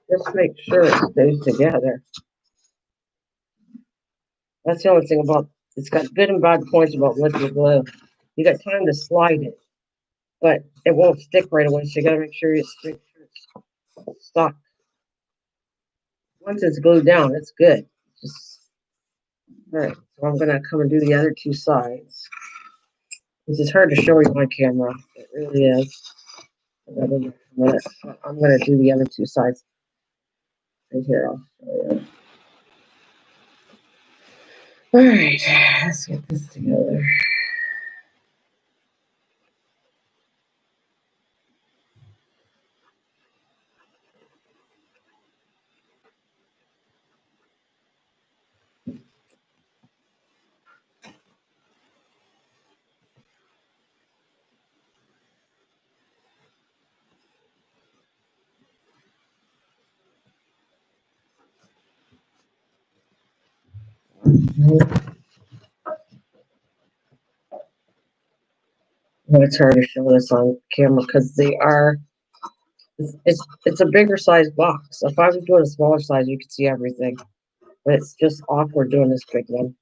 Just make sure it stays together. That's the only thing about it's got good and bad points about liquid glue. You got time to slide it, but it won't stick right away. So you got to make sure it's stuck. Once it's glued down, it's good. Just all right. So I'm gonna come and do the other two sides. This is hard to show you on camera. It really is. I'm gonna do the other two sides right here. I'll show you. All right, let's get this together. It's hard to show this on camera because they are. It's a bigger size box. If I was doing a smaller size, you could see everything. But it's just awkward doing this big one.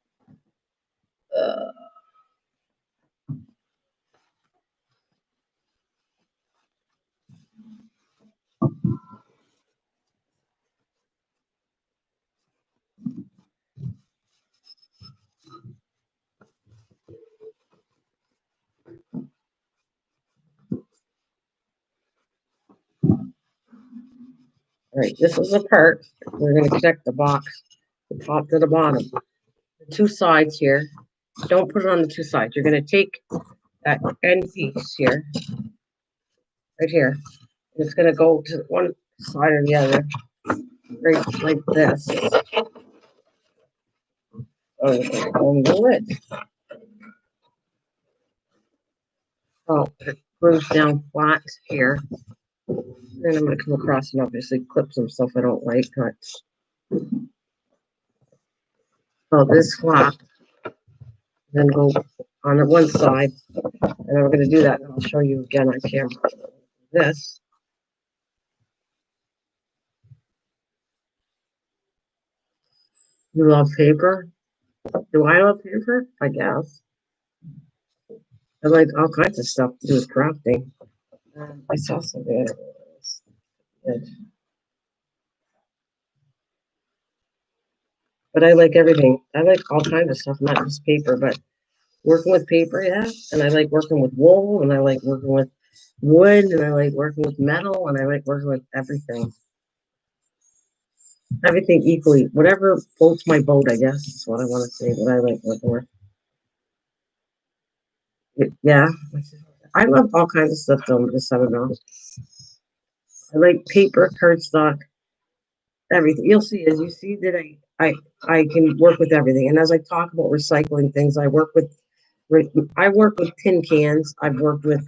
All right, this is the part. We're going to connect the box, the top to the bottom. The two sides here. Don't put it on the two sides. You're going to take that end piece here, right here. And it's going to go to one side or the other, right like this. On the lid. Oh, it glues down flat here. Then I'm going to come across and obviously clip some stuff I don't like. So this flap, then go on the one side, and then we're going to do that, and I'll show you again on camera. This. You love paper? Do I love paper? I guess. I like all kinds of stuff to do with crafting. I saw something. Good. But I like everything. I like all kinds of stuff, not just paper, but working with paper, yeah. And I like working with wool, and I like working with wood, and I like working with metal, and I like working with everything. Everything equally. Whatever floats my boat, I guess, is what I want to say, what I like working with. Yeah. I love all kinds of stuff, though, this summer, though. I like paper, cardstock, everything. You'll see, as you see that I can work with everything. And as I talk about recycling things, I work with tin cans. I've worked with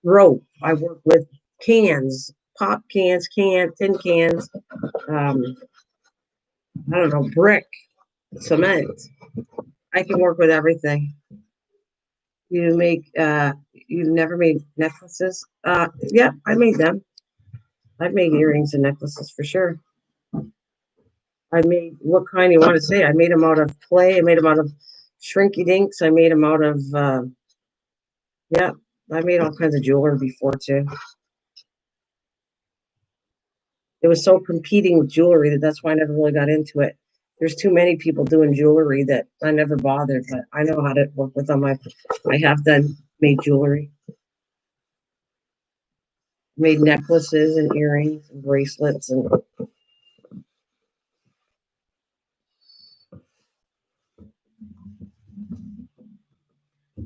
rope. I work with cans, pop cans, tin cans. I don't know, brick, cement. I can work with everything. You make you've never made necklaces? Yeah, I made them. I've made earrings and necklaces for sure. I made what kind you want to say? I made them out of clay. I made them out of shrinky dinks. I made them out of yeah. I made all kinds of jewelry before too. It was so competing with jewelry that's why I never really got into it. There's too many people doing jewelry that I never bothered, but I know how to work with them. I have done made jewelry, made necklaces and earrings and bracelets and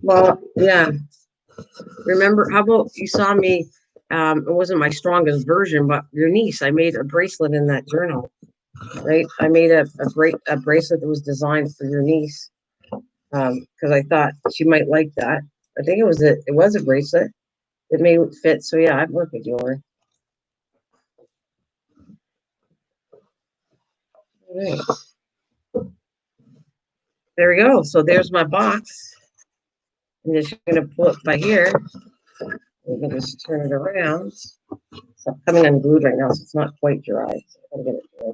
well, yeah. Remember, how about you saw me? It wasn't my strongest version, but your niece, I made a bracelet in that journal, right? I made a bracelet that was designed for your niece because I thought she might like that. I think it was a bracelet. It may fit. So yeah, I've worked with jewelry. All right. There we go. So there's my box. I'm just gonna pull it by here. I'm gonna just turn it around. It's coming unglued right now, so it's not quite dry. So I'm gonna get it dry.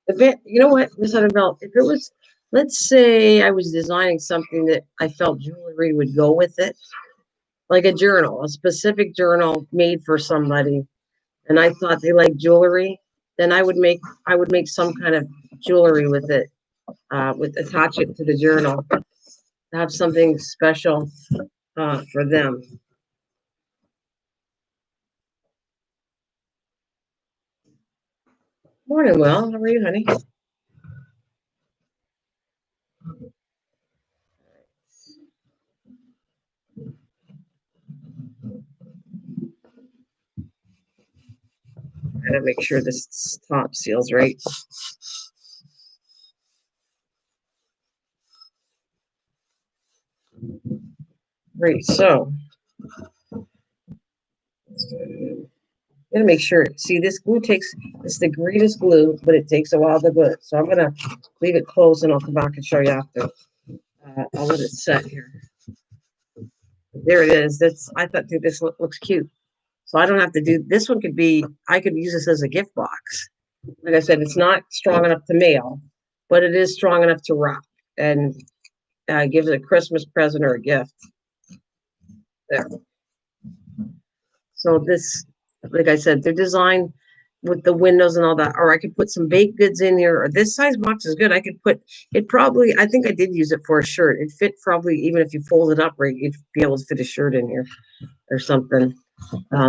Yeah, you know what, Miss Annabelle, if it was, let's say I was designing something that I felt jewelry would go with it, like a journal, a specific journal made for somebody, and I thought they like jewelry, then I would make some kind of jewelry with it, with attach it to the journal, have something special for them. Morning, Will. How are you, honey? Gotta make sure this top seals right. Right, so gotta make sure. See, this glue takes, it's the greenest glue, but it takes a while to glue it. So I'm gonna leave it closed and I'll come back and show you after. I'll let it set here. There it is. I thought this looks cute. So I don't have to do this one I could use this as a gift box. Like I said, it's not strong enough to mail, but it is strong enough to wrap and give it a Christmas present or a gift. There. So this, like I said, they're designed with the windows and all that, or I could put some baked goods in here, or this size box is good. I could put it probably, I think I did use it for a shirt. It fit probably, even if you fold it up right, you'd be able to fit a shirt in here or something.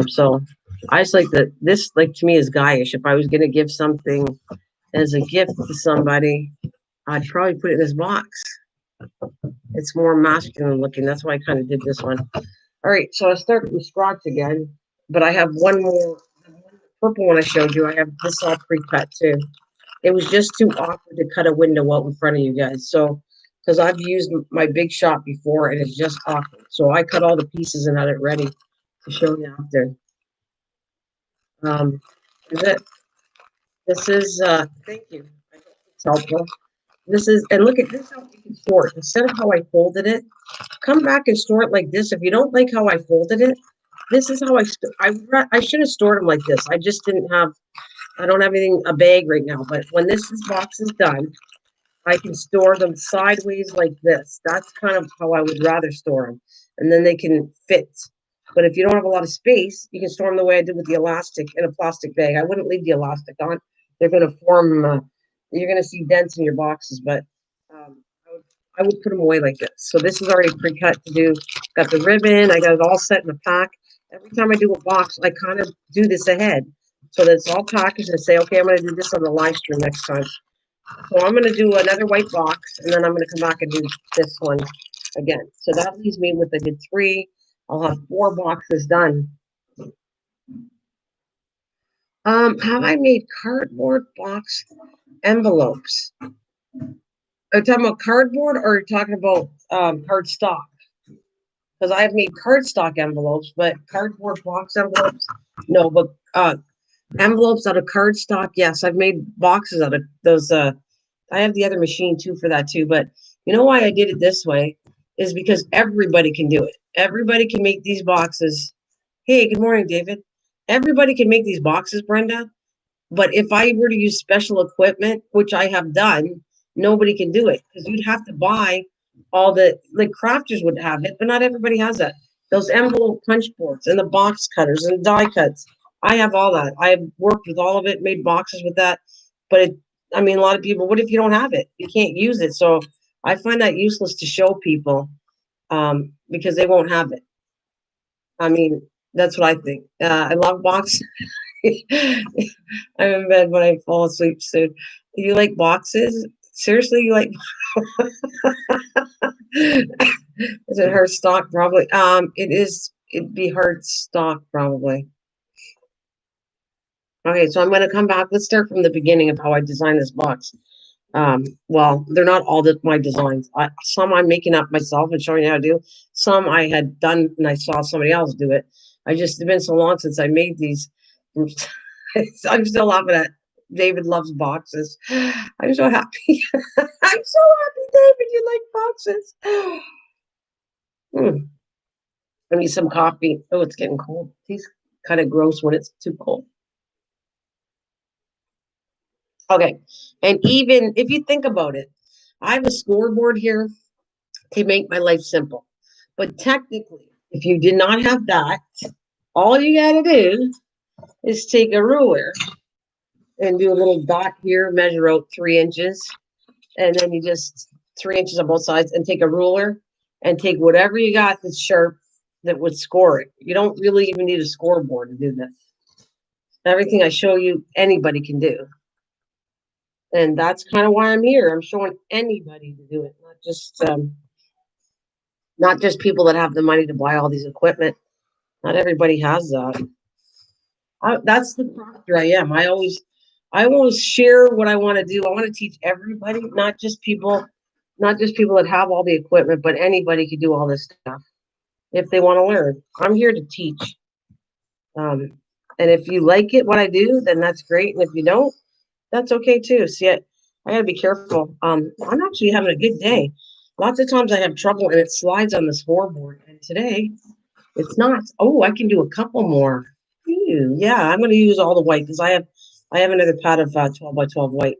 So I just like this, like to me is guyish. If I was going to give something as a gift to somebody, I'd probably put it in this box. It's more masculine looking. That's why I kind of did this one. All right, so I start from scratch again, but I have one more purple one I showed you. I have this all pre-cut too. It was just too awkward to cut a window out in front of you guys. So, because I've used my big shop before and it's just awkward. So I cut all the pieces and had it ready to show you after. Is it? This is, thank you. I hope it's helpful. This is, and look at this how you can store it. Instead of how I folded it, come back and store it like this. If you don't like how I folded it, this is how I should have stored them like this. I just didn't have, I don't have anything, a bag right now, but when box is done, I can store them sideways like this. That's kind of how I would rather store them. And then they can fit. But if you don't have a lot of space, you can store them the way I did with the elastic in a plastic bag. I wouldn't leave the elastic on. They're going to form, you're going to see dents in your boxes, but um, I would put them away like this. So this is already pre-cut to do. Got the ribbon. I got it all set in a pack. Every time I do a box, I kind of do this ahead so that it's all packaged and say, okay, I'm going to do this on the live stream next time. So I'm going to do another white box, and then I'm going to come back and do this one again. So that leaves me with I did three. I'll have 4 boxes done. Have I made cardboard box envelopes? Are you talking about cardboard or are you talking about cardstock? Because I've made cardstock envelopes, but cardboard box envelopes, no. But envelopes out of cardstock, yes. I've made boxes out of those. I have the other machine too for that too. But you know why I did it this way is because everybody can do it. Everybody can make these boxes. Hey, good morning, David. Everybody can make these boxes, Brenda. But if I were to use special equipment, which I have done, nobody can do it because you'd have to buy all the, like, crafters would have it, but not everybody has that. Those envelope punch boards and the box cutters and die cuts. I have all that. I have worked with all of it, made boxes with that. But I mean, a lot of people, what if you don't have it? You can't use it. So I find that useless to show people because they won't have it. I mean, that's what I think. I love boxes. I'm in bed when I fall asleep soon. You like boxes? Seriously, you like is it hard stock? Probably. It is, it'd be hard stock probably. Okay, so I'm gonna come back. Let's start from the beginning of how I designed this box. Well, they're not all my designs. Some I'm making up myself and showing you how to do. Some I had done and I saw somebody else do it. It's been so long since I made these. I'm still laughing at David loves boxes. I'm so happy. I'm so happy, David. You like boxes. Hmm. I need some coffee. Oh, it's getting cold. It's kind of gross when it's too cold. Okay. And even if you think about it, I have a scoreboard here to make my life simple. But technically, if you did not have that, all you got to do is take a ruler and do a little dot here, measure out 3 inches, and then you just 3 inches on both sides, and take a ruler and take whatever you got that's sharp that would score it. You don't really even need a scoreboard to do this. Everything I show you, anybody can do. And that's kind of why I'm here. I'm showing anybody to do it, not just people that have the money to buy all these equipment. Not everybody has that. That's the proctor I am. I always share what I want to do. I want to teach everybody, not just people that have all the equipment, but anybody can do all this stuff if they want to learn. I'm here to teach. And if you like it, what I do, then that's great. And if you don't, that's okay too. See, I gotta be careful. I'm actually having a good day. Lots of times I have trouble and it slides on the scoreboard. And today it's not. Oh, I can do a couple more. Yeah, I'm going to use all the white because I have another pad of 12 by 12 white.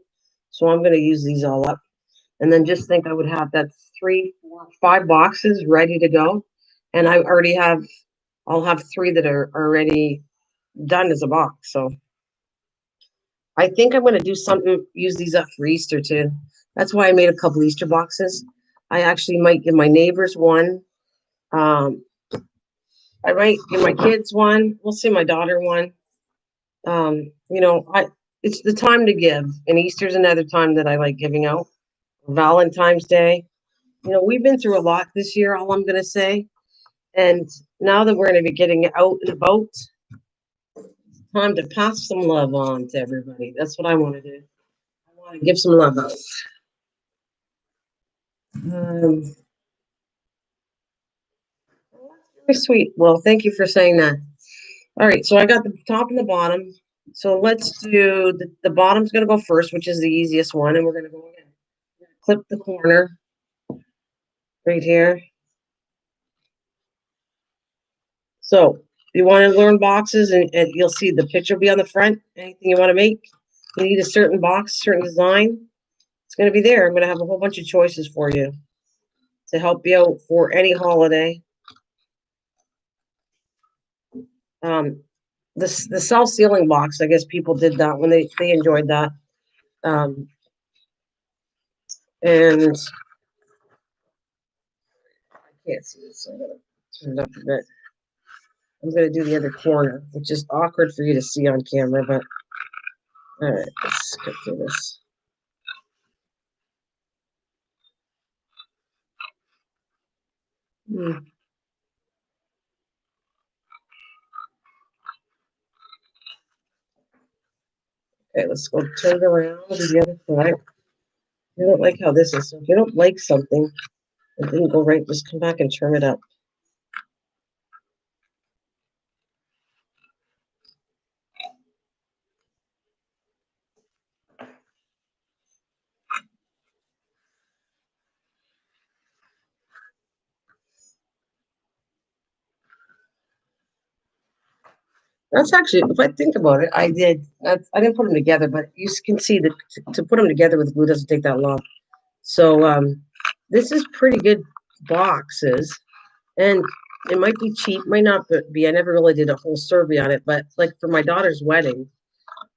So I'm going to use these all up. And then just think I would have that 3, 4, 5 boxes ready to go. And I'll have 3 that are already done as a box. So I think I'm going to do something, use these up for Easter too. That's why I made a couple Easter boxes. I actually might give my neighbors one. Um, I might give my kids one. We'll see, my daughter one. You know, it's the time to give, and Easter's another time that I like giving out. Valentine's Day. You know, we've been through a lot this year, all I'm gonna say. And now that we're gonna be getting out and about, time to pass some love on to everybody. That's what I want to do. I want to give some love out. That's very sweet. Well, thank you for saying that. All right, so I got the top and the bottom. So let's do the bottom's gonna go first, which is the easiest one, and we're gonna go again. Clip the corner right here. So you want to learn boxes, and you'll see the picture will be on the front. Anything you want to make, you need a certain box, certain design. It's going to be there. I'm going to have a whole bunch of choices for you to help you out for any holiday. The self-sealing box, I guess people did that when they enjoyed that. And I can't see this, so I'm going to turn it up a bit. I'm going to do the other corner, which is awkward for you to see on camera, but all right, let's skip through this. Let's go turn it around to the other side. I don't like how this is. So if you don't like something, it didn't go right, just come back and trim it up. That's actually, if I think about it, I didn't put them together, but you can see that to put them together with glue doesn't take that long. So this is pretty good boxes, and it might be cheap, might not be. I never really did a whole survey on it, but like for my daughter's wedding,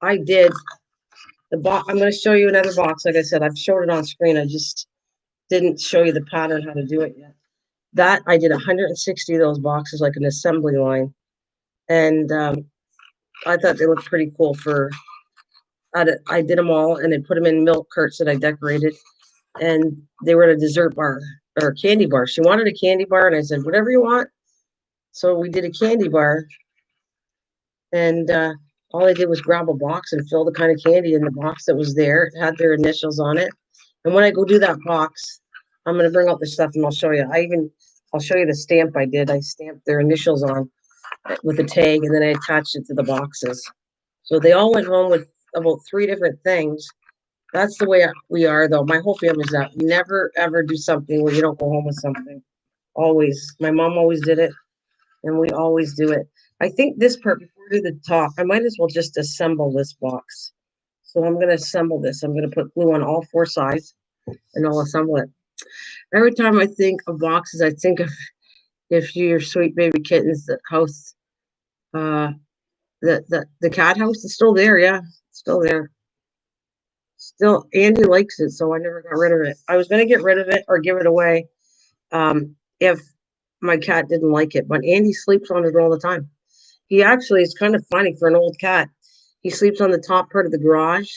I did the box. I'm going to show you another box. Like I said, I've showed it on screen. I just didn't show you the pattern how to do it yet. That I did 160 of those boxes, like an assembly line, and I thought they looked pretty cool for. I did them all, and then put them in milk carts that I decorated, and they were at a dessert bar or candy bar. She wanted a candy bar, and I said, whatever you want. So we did a candy bar, and all I did was grab a box and fill the kind of candy in the box that was there. It had their initials on it. And when I go do that box, I'm going to bring out the stuff and I'll show you. I'll show you the stamp I did. I stamped their initials on with a tag, and then I attached it to the boxes. So they all went home with about 3 different things. That's the way we are, though. My whole family is that. We never, ever do something where you don't go home with something. Always. My mom always did it, and we always do it. I think this part, before we do the top, I might as well just assemble this box. So I'm going to assemble this. I'm going to put glue on all 4 sides, and I'll assemble it. Every time I think of boxes, I think of if your sweet baby kittens, the house, uh, the cat house is still there. Yeah, still there. Still, Andy likes it, so I never got rid of it. I was going to get rid of it or give it away if my cat didn't like it, but Andy sleeps on it all the time. He actually is kind of funny for an old cat. He sleeps on the top part of the garage,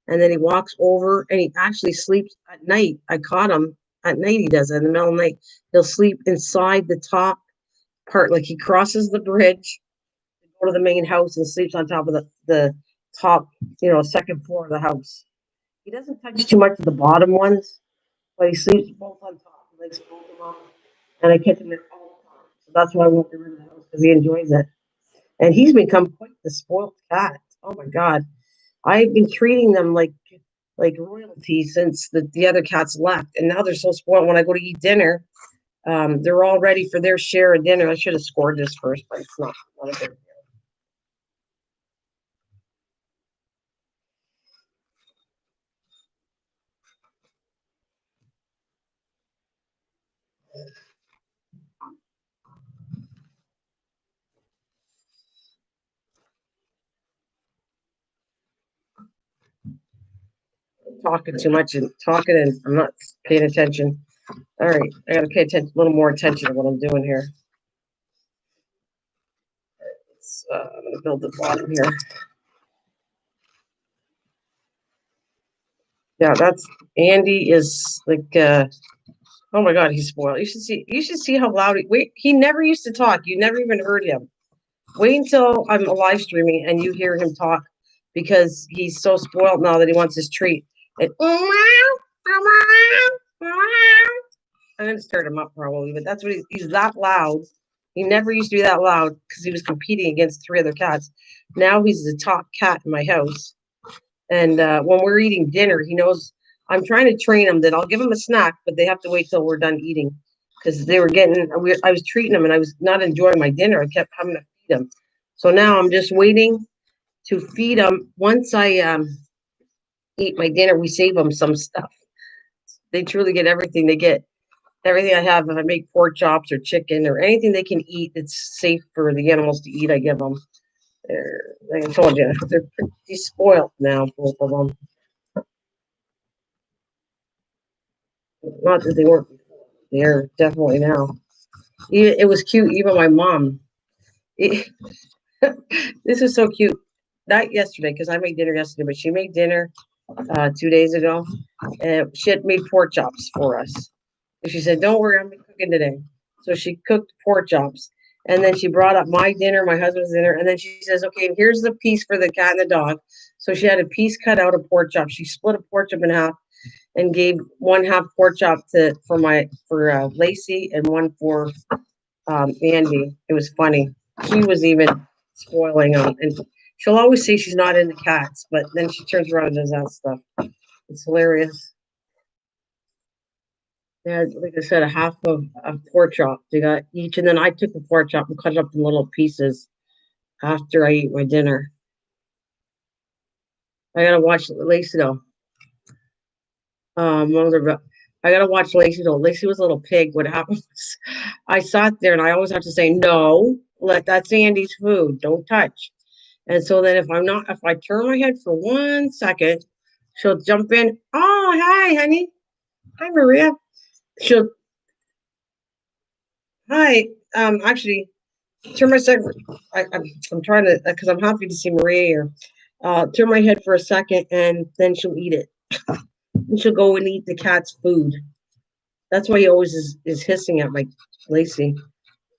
and then he walks over and he actually sleeps at night. I caught him at night. He does it in the middle of the night. He'll sleep inside the top part, like he crosses the bridge, go to the main house, and sleeps on top of the top, second floor of the house. He doesn't touch too much of the bottom ones, but he sleeps both on top. He likes both of them, and I catch him there all the time. So that's why I won't get rid of the house because he enjoys it. And he's become quite the spoiled cat. Oh my God. I've been treating them like royalty since the other cats left. And now they're so spoiled. When I go to eat dinner, they're all ready for their share of dinner. I should have scored this first, but it's not a big deal. Talking too much and talking, and I'm not paying attention. All right, I gotta pay attention, a little more attention to what I'm doing here. I'm gonna build the bottom here. Yeah, that's Andy is like oh my God, he's spoiled. You should see how loud he never used to talk. You never even heard him. Wait until I'm live streaming and you hear him talk because he's so spoiled now that he wants his treat. And I'm gonna start him up probably, but that's what he's that loud. He never used to be that loud because he was competing against 3 other cats. Now he's the top cat in my house. And when we're eating dinner, he knows I'm trying to train him that I'll give him a snack, but they have to wait till we're done eating because they were getting. I was treating them, and I was not enjoying my dinner. I kept having to feed them. So now I'm just waiting to feed them. Once I eat my dinner, we save them some stuff. They truly get everything. They get everything I have. If I make pork chops or chicken or anything they can eat, it's safe for the animals to eat. I give them. Like I told you, they're pretty spoiled now, both of them. Not that they weren't before. They're definitely now. It was cute. Even my mom. It, this is so cute. Not yesterday because I made dinner yesterday, but she made dinner 2 days ago, and she had made pork chops for us. And she said, "Don't worry, I'm cooking today." So she cooked pork chops, and then she brought up my dinner, my husband's dinner, and then she says, "Okay, and here's the piece for the cat and the dog." So she had a piece cut out of pork chop. She split a pork chop in half and gave one half pork chop for Lacey and one for Andy. It was funny. She was even spoiling them, and she'll always say she's not into cats, but then she turns around and does that stuff. It's hilarious. They had, like I said, a half of a pork chop. They got each, and then I took the pork chop and cut it up in little pieces after I ate my dinner. I gotta watch Lacey though. Mother, I gotta watch Lacey though. Lacey was a little pig. What happened was, I sat there and I always have to say no. Let that's Andy's food. Don't touch. And so then if I turn my head for 1 second, she'll jump in. Oh, hi, honey. Hi, Maria. She'll hi. Actually, turn my second. I'm trying to because I'm happy to see Maria here. Turn my head for a second, and then she'll eat it. And she'll go and eat the cat's food. That's why he always is hissing at my Lacey,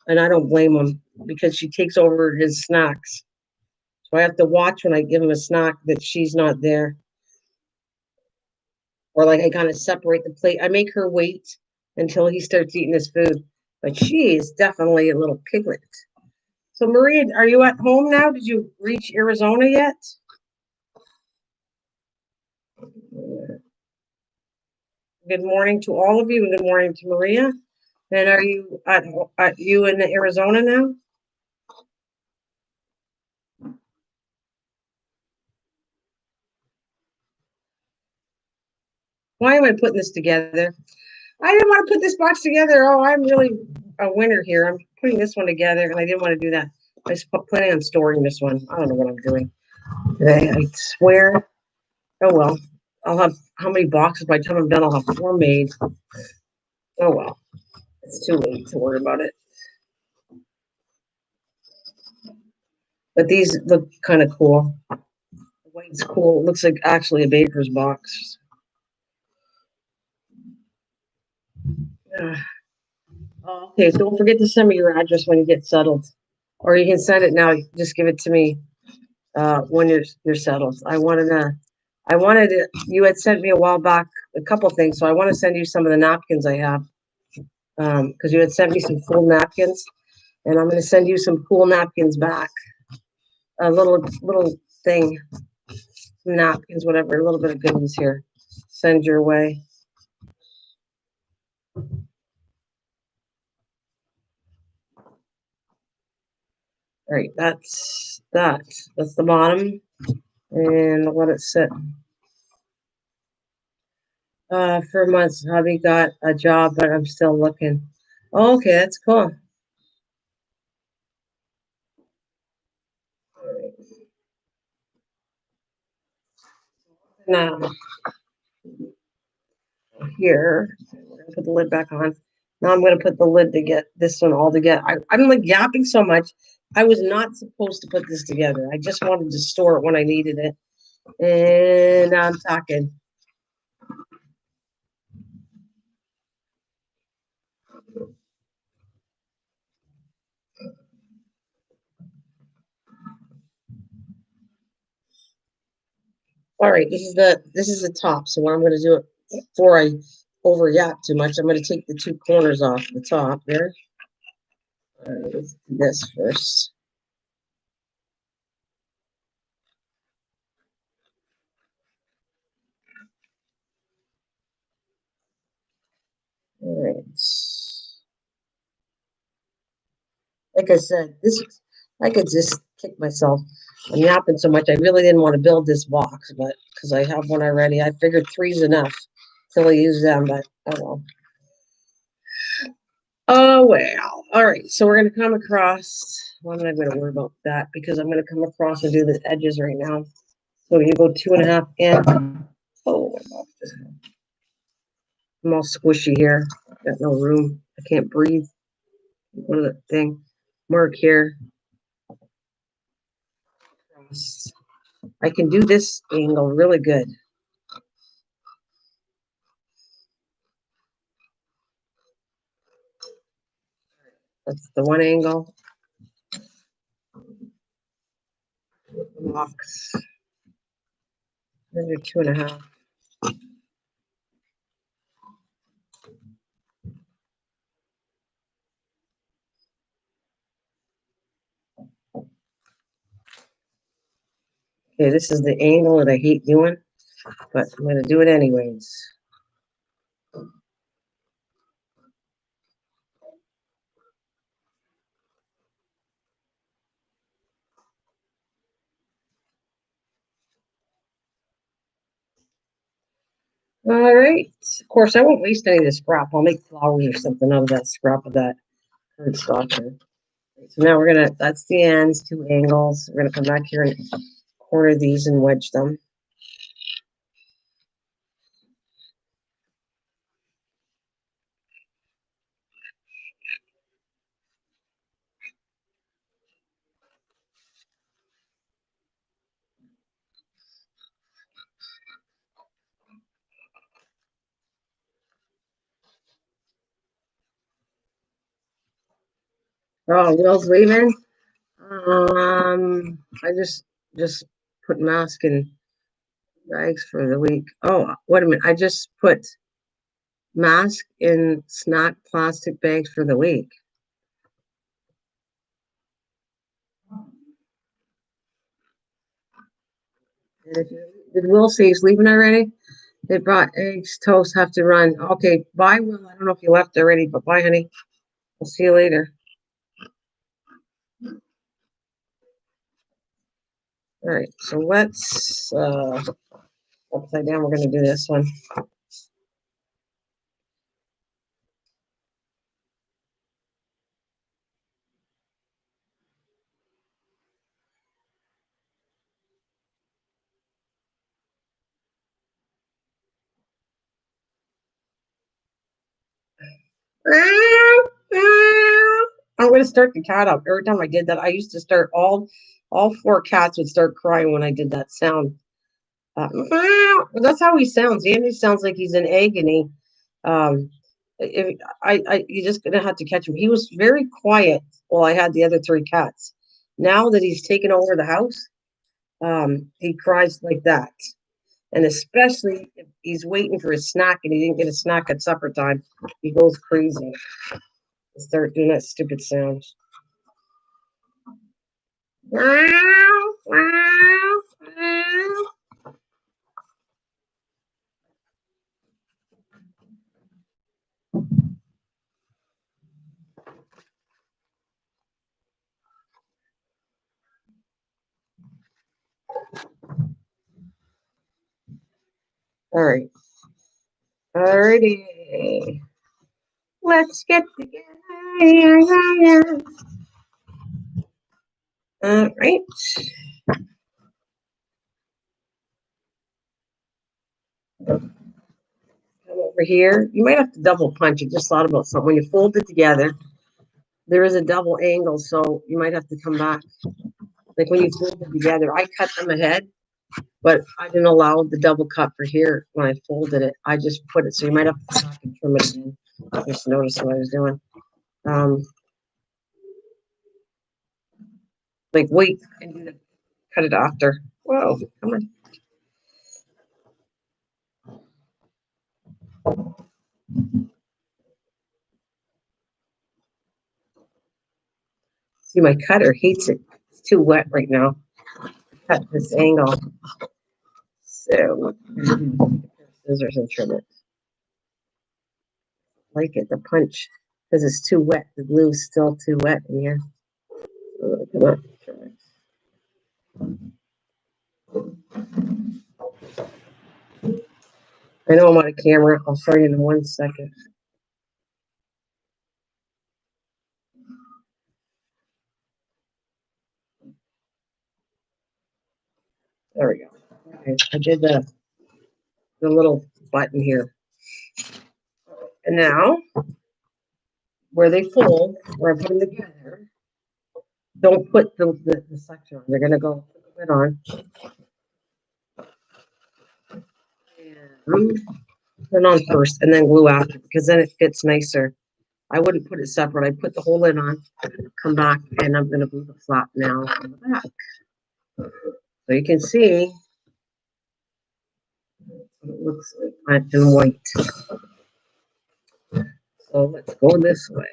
and I don't blame him because she takes over his snacks. So I have to watch when I give him a snack that she's not there, or like I kind of separate the plate. I make her wait until he starts eating his food, but she is definitely a little piglet. So Maria, are you at home now? Did you reach Arizona yet? Good morning to all of you, and good morning to Maria. And are you in Arizona now? Why am I putting this together? I didn't want to put this box together. Oh, I'm really a winner here. I'm putting this one together, and I didn't want to do that. I was planning on storing this one. I don't know what I'm doing today. I swear. Oh well. I'll have how many boxes by the time I'm done? I'll have 4 made. Oh well. It's too late to worry about it. But these look kind of cool. The white's cool. It looks like actually a baker's box. Okay, so don't forget to send me your address when you get settled, or you can send it now. Just give it to me when you're settled. I wanted to, you had sent me a while back a couple things, so I want to send you some of the napkins I have because you had sent me some cool napkins, and I'm going to send you some cool napkins back. A little thing, napkins, whatever, a little bit of goodies here. Send your way. All right, that's that. That's the bottom, and I'll let it sit. For months, hubby got a job, but I'm still looking. Oh, okay, that's cool. Now here, we're gonna put the lid back on. Now I'm gonna put the lid to get this one all together. I'm like yapping so much. I was not supposed to put this together. I just wanted to store it when I needed it. And now I'm talking. All right, this is the top. So what I'm gonna do it before I over yap too much, I'm gonna take the two corners off the top there. All right, let's do this first. All right. Like I said, this I could just kick myself. I'm yapping so much. I really didn't want to build this box, but because I have one already, I figured three's enough till I use them. But oh well. Oh well. All right. So we're gonna come across. Well, I'm not going to worry about that because I'm going to come across and do the edges right now. So you go 2.5 in. Oh my God. I'm all squishy here. Got no room. I can't breathe. What of the thing? Mark here. I can do this angle really good. That's the one angle. Box. Maybe 2.5. Okay, this is the angle that I hate doing, but I'm going to do it anyways. All right. Of course, I won't waste any of the scrap. I'll make flowers or something out of that scrap of that cardstock. So now we're gonna, that's the ends, 2 angles. We're gonna come back here and corner these and wedge them. Oh, Will's leaving. I just put mask in bags for the week. Oh, wait a minute. I just put mask in snack plastic bags for the week. Did Will say he's leaving already? They brought eggs, toast, have to run. Okay, bye, Will. I don't know if you left already, but bye, honey. I'll see you later. All right, so let's upside down. We're going to do this one. I'm going to start the cat up. Every time I did that, I used to start all 4 cats would start crying when I did that sound. That's how he sounds. Andy sounds like he's in agony. If you're just gonna have to catch him. He was very quiet while I had the other 3 cats. Now that he's taken over the house, he cries like that. And especially if he's waiting for his snack and he didn't get a snack at supper time, he goes crazy and start doing that stupid sound. All right. Alrighty. Let's get together. All right. Come over here. You might have to double punch. I just thought about something. When you fold it together, there is a double angle, so you might have to come back. Like when you fold it together, I cut them ahead, but I didn't allow the double cut for here when I folded it. I just put it, so you might have to come back and trim it again. Just notice what I was doing. Like wait and cut it after. Whoa, come on. See, my cutter hates it. It's too wet right now. Cut this angle. So, scissors and trim it. Like it, the punch, because it's too wet. The glue's still too wet in here. So, come on, trim it. I know I'm on a camera. I'll show you in 1 second. There we go. Okay, I did the little button here. And now, where they fold, where I put them together, don't put the section on. They're going to go put it on. And put it on first and then glue after because then it fits nicer. I wouldn't put it separate. I put the whole lid on, come back, and I'm going to glue the flap now on the back. So you can see It looks like black and white. So let's go this way.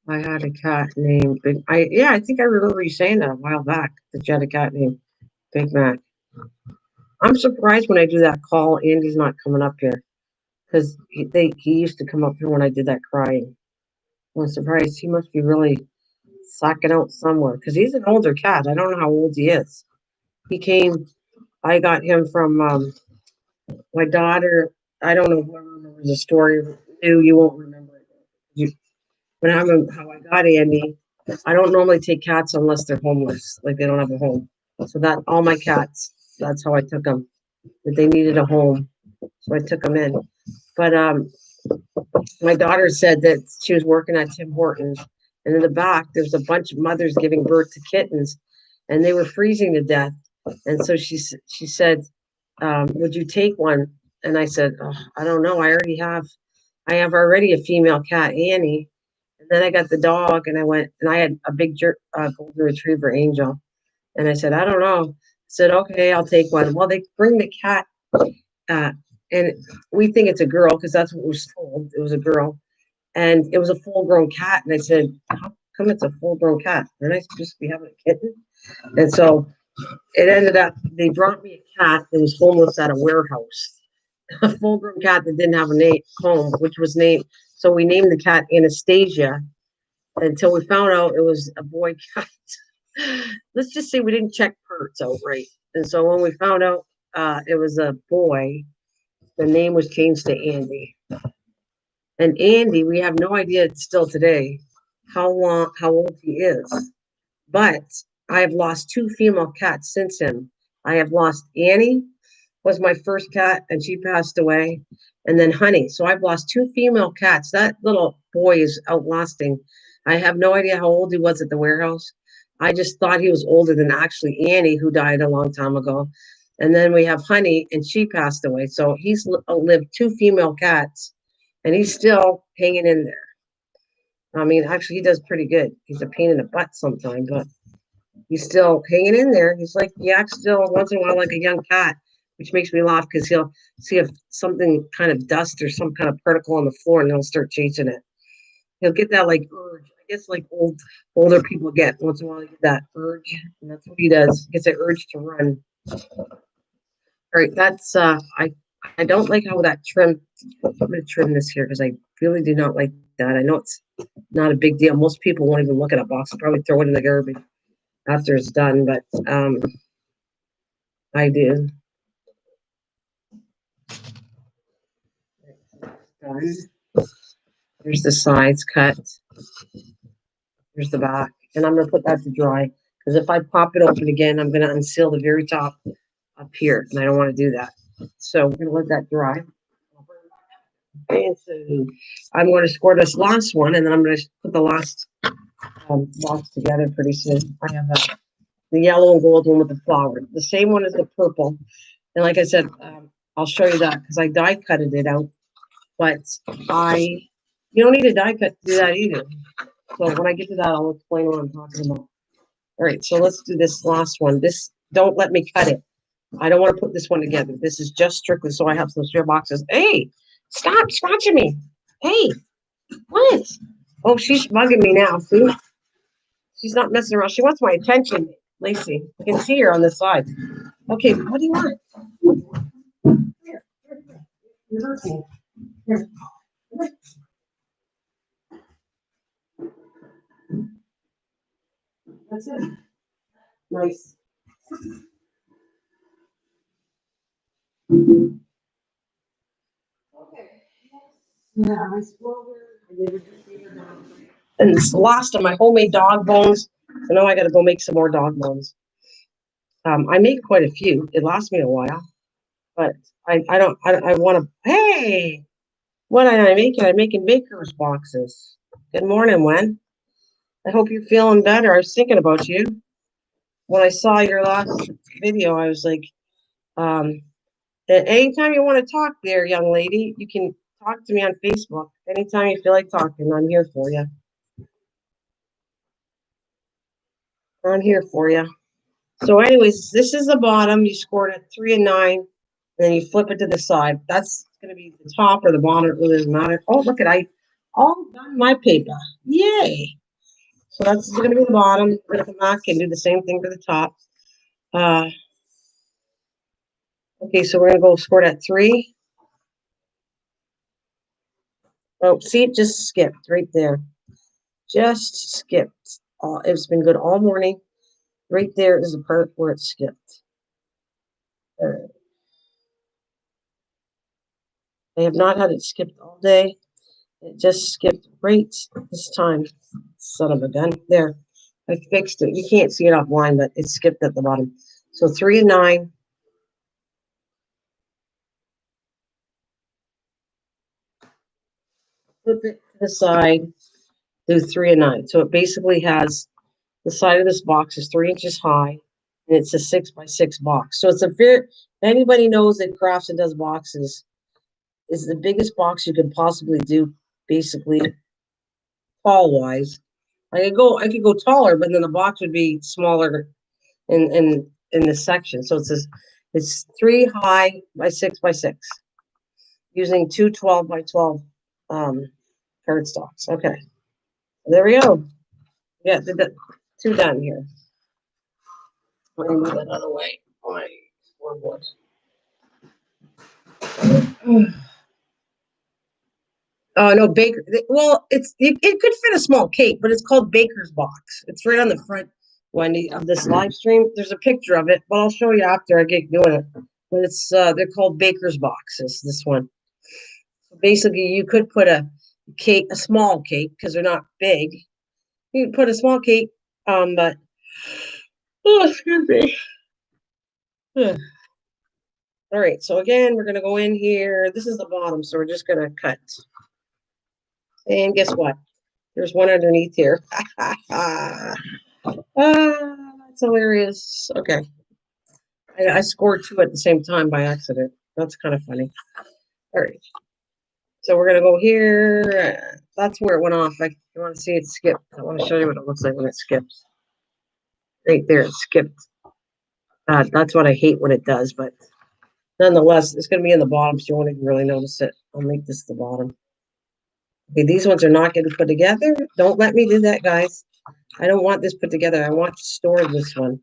I had a cat named Big. I think I remember you saying that a while back. That you had a cat named Big Mac. I'm surprised when I do that call, Andy's not coming up here because he used to come up here when I did that crying. I'm surprised. He must be really sucking out somewhere because he's an older cat. I don't know how old he is. He came. I got him from my daughter. I don't know who remembers the story. You won't remember it. You, when how I got Andy, I don't normally take cats unless they're homeless, like they don't have a home. So that all my cats, that's how I took them. That they needed a home, so I took them in. But my daughter said that she was working at Tim Hortons, and in the back there's a bunch of mothers giving birth to kittens, and they were freezing to death. And so she said, "Would you take one?" And I said, oh, "I don't know. I have already a female cat, Annie." And then I got the dog, and I went and I had a big golden retriever, Angel. And I said, "I don't know." I said, "Okay, I'll take one." Well, they bring the cat, uh, and we think it's a girl because that's what was told. It was a girl, and it was a full-grown cat. And I said, "How come it's a full-grown cat? Aren't I supposed to be having a kitten?" And so it ended up they brought me a cat that was homeless at a warehouse, a full-grown cat that didn't have a name home, which was named. So we named the cat Anastasia until we found out it was a boy cat. Let's just say we didn't check perts out right. And so when we found out it was a boy, the name was changed to Andy. And Andy, we have no idea still today how old he is. But I have lost two female cats since him. I have lost Annie, was my first cat, and she passed away. And then Honey. So I've lost two female cats. That little boy is outlasting. I have no idea how old he was at the warehouse. I just thought he was older than actually Annie, who died a long time ago. And then we have Honey, and she passed away. So he's outlived two female cats, and he's still hanging in there. I mean, actually, he does pretty good. He's a pain in the butt sometimes, but he's still hanging in there. He's like, he acts still once in a while like a young cat, which makes me laugh because he'll see if something kind of dust or some kind of particle on the floor and he'll start chasing it. He'll get that like urge. I guess like older people get once in a while they get that urge, and that's what he does. He gets an urge to run. All right, that's I don't like how that trim. I'm gonna trim this here because I really do not like that. I know it's not a big deal. Most people won't even look at a box. They'll probably throw it in the garbage after it's done, but I do. Done. There's the sides cut. There's the back, and I'm gonna put that to dry because if I pop it open again, I'm gonna unseal the very top up here, and I don't want to do that. So we're gonna let that dry. And so I'm going to score this last one, and then I'm going to put the last box together pretty soon. I have the yellow and gold one with the flower, the same one as the purple. And like I said, I'll show you that because I die cutted it out. But you don't need a die cut to do that either. So when I get to that, I'll explain what I'm talking about. All right, so let's do this last one. This, don't let me cut it. I don't want to put this one together. This is just strictly so I have some spare boxes. Hey, stop scratching me. Hey, what? Oh, she's bugging me now. See? She's not messing around. She wants my attention, Lacey. I can see her on the side. Okay, what do you want? Here, here. You're hurting. Here. That's it. Nice. Okay. Yeah, I spoiled her. I gave her just feed her dog. And it's the last of my homemade dog bones. So now I got to go make some more dog bones. I make quite a few. It lasts me a while, but I don't. I want to. Hey, what am I making? I'm making baker's boxes. Good morning, Wen. I hope you're feeling better. I was thinking about you when I saw your last video. I was like, um, And anytime you want to talk there, young lady, you can talk to me on Facebook. Anytime you feel like talking, I'm here for you. I'm here for you. So anyways, this is the bottom. You scored at 3 and 9. And then you flip it to the side. That's going to be the top or the bottom. It really doesn't matter. Oh, look at I all done my paper. Yay. So that's going to be the bottom. We're going to come back and do the same thing for the top. Okay, so we're going to go score it at 3. Oh, see, it just skipped right there. Just skipped. It's been good all morning. Right there is the part where it skipped. All right. I have not had it skipped all day. It just skipped right this time. Son of a gun. There. I fixed it. You can't see it offline, but it skipped at the bottom. So 3 and 9. Flip it to the side. Do 3 and 9. So it basically has the side of this box is 3 inches high, and it's a 6 by 6 box. So it's a very, anybody knows that crafts and does boxes, is the biggest box you could possibly do, basically tall wise. I could go taller, but then the box would be smaller in this section. So it's 3 high by 6 by 6, using 2 12 by 12 cardstocks. Okay, there we go. Yeah, did that 2 done here. Let me move that other way. My scoreboard. Oh no, baker. Well, it could fit a small cake, but it's called baker's box. It's right on the front, Wendy, of this live stream. There's a picture of it, but I'll show you after I get doing it. But it's they're called baker's boxes. This one. So basically, you could put a cake, a small cake, because they're not big. You can put a small cake, but oh, excuse me. Ugh. All right, so again, we're gonna go in here. This is the bottom, so we're just gonna cut. And guess what? There's one underneath here. That's hilarious. Okay. I scored 2 at the same time by accident. That's kind of funny. All right. So we're going to go here. That's where it went off. I want to see it skip. I want to show you what it looks like when it skips. Right there, it skipped. That's what I hate when it does, but nonetheless, it's going to be in the bottom, so you won't even really notice it. I'll make this the bottom. Okay, these ones are not getting put together. Don't let me do that, guys. I don't want this put together. I want to store this one.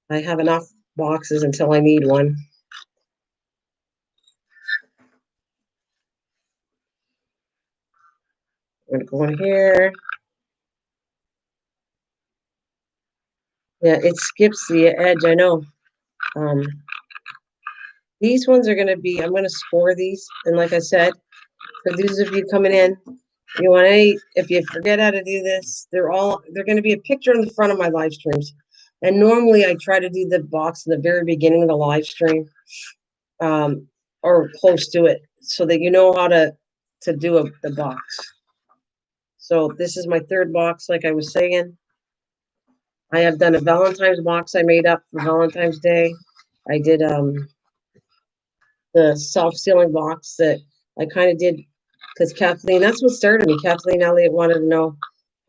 I have enough boxes until I need one. I'm going to go in here. Yeah, it skips the edge, I know. These ones are going to be, I'm going to score these. And like I said, for those of you coming in, you want to, if you forget how to do this, they're going to be a picture on the front of my live streams. And normally I try to do the box in the very beginning of the live stream, or close to it, so that you know how to do the box. So this is my 3rd box, like I was saying. I have done a Valentine's box I made up for Valentine's Day. I did the self-sealing box that I kind of did because Kathleen, that's what started me. Kathleen Elliott wanted to know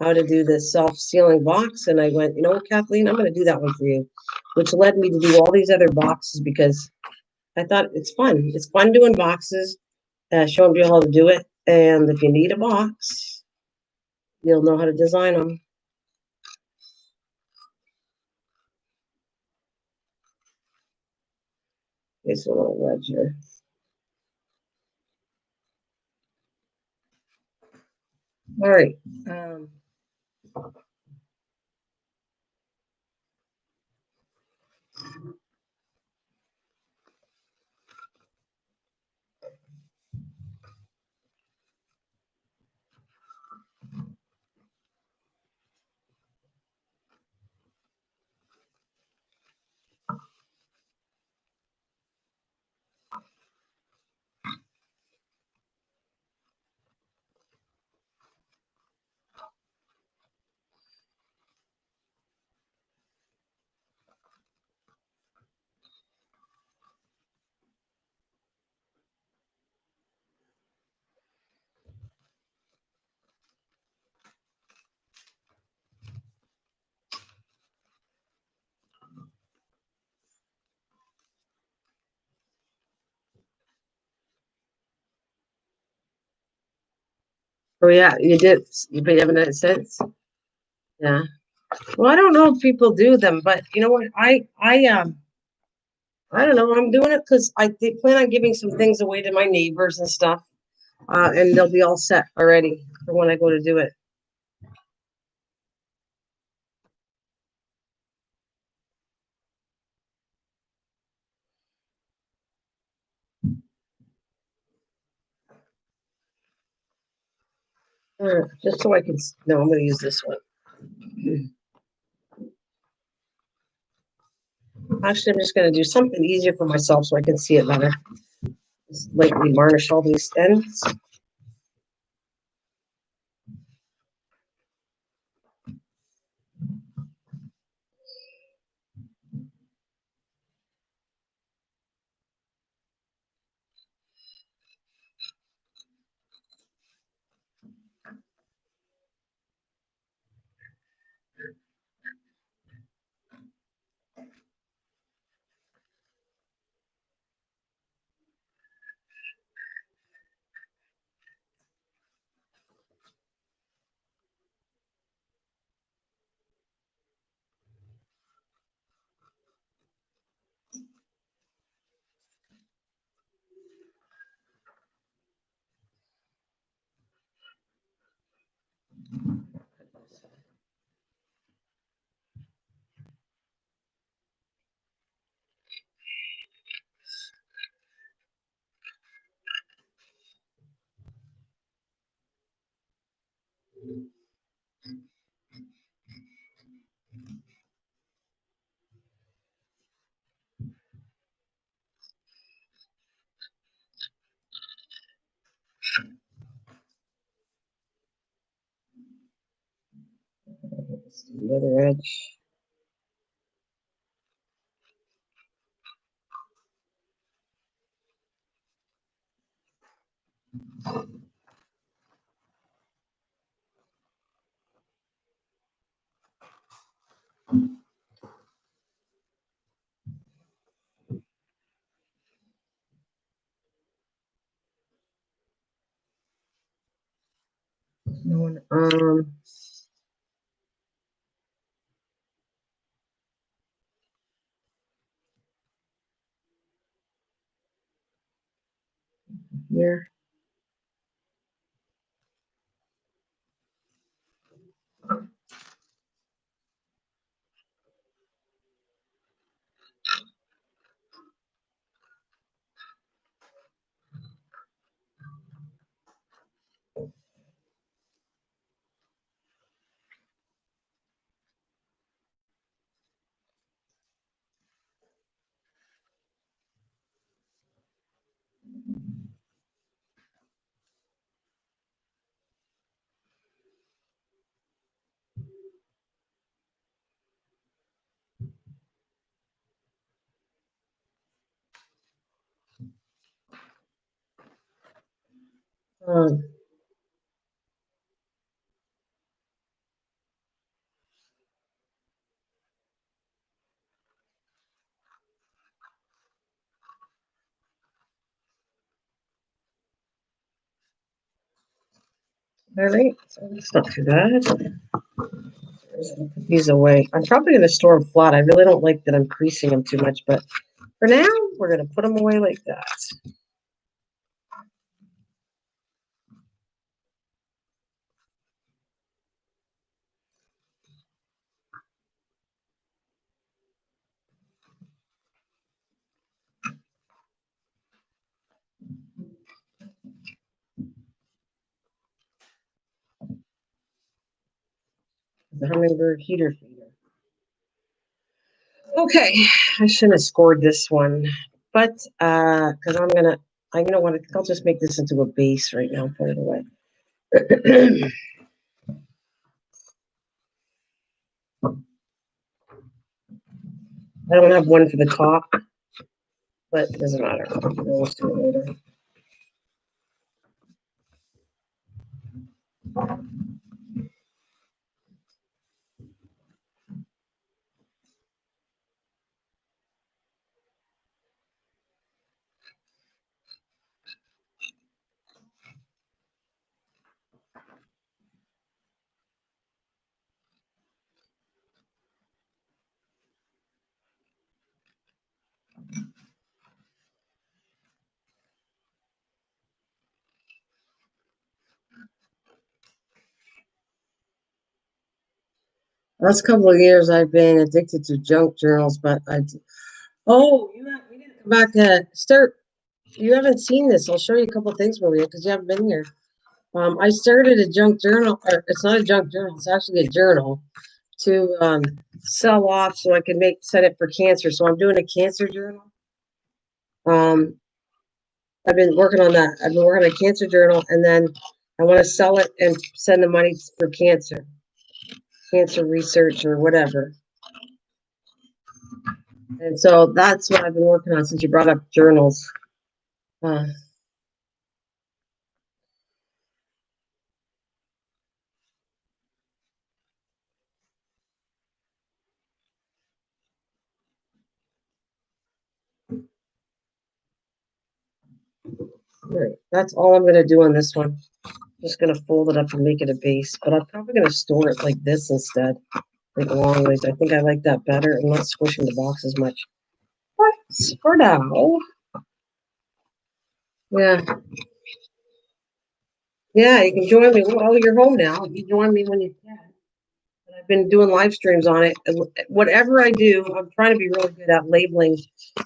how to do the self-sealing box. And I went, you know what, Kathleen, I'm going to do that one for you, which led me to do all these other boxes because I thought it's fun. It's fun doing boxes, showing people how to do it. And if you need a box, you'll know how to design them. It's a little wedge here. All right. Oh yeah, you did. But you haven't had it since. Yeah. Well, I don't know if people do them, but you know what? I don't know. I'm doing it because plan on giving some things away to my neighbors and stuff, and they'll be all set already for when I go to do it. Just so I can. No, I'm going to use this one. Actually, I'm just going to do something easier for myself so I can see it better. Just lightly varnish all these ends. The other edge. Here. Um, all right. So it's not too bad. Put these away. I'm probably going to store them flat. I really don't like that I'm creasing them too much, but for now, we're going to put them away like that. The hummingbird heater feeder. Okay, I shouldn't have scored this one, but because I'm gonna want to. I'll just make this into a base right now. Put it away. I don't have one for the top, but it doesn't matter. We'll do it later. Last couple of years, I've been addicted to junk journals, but oh, we need to come back start. You haven't seen this. I'll show you a couple of things, Maria, because you haven't been here. I started a junk journal, or it's not a junk journal, it's actually a journal to sell off so I can set it for cancer. So I'm doing a cancer journal. Um, I've been working on that. I've been working on a cancer journal, and then I want to sell it and send the money for cancer research or whatever. And so that's what I've been working on since you brought up journals. Uh, right. That's all I'm going to do on this one. Just going to fold it up and make it a base, but I'm probably going to store it like this instead, like long ways. I think I like that better and not squishing the box as much. But for now, yeah. Yeah, you can join me. Well, you're home now. You join me when you can. I've been doing live streams on it. Whatever I do, I'm trying to be really good at labeling.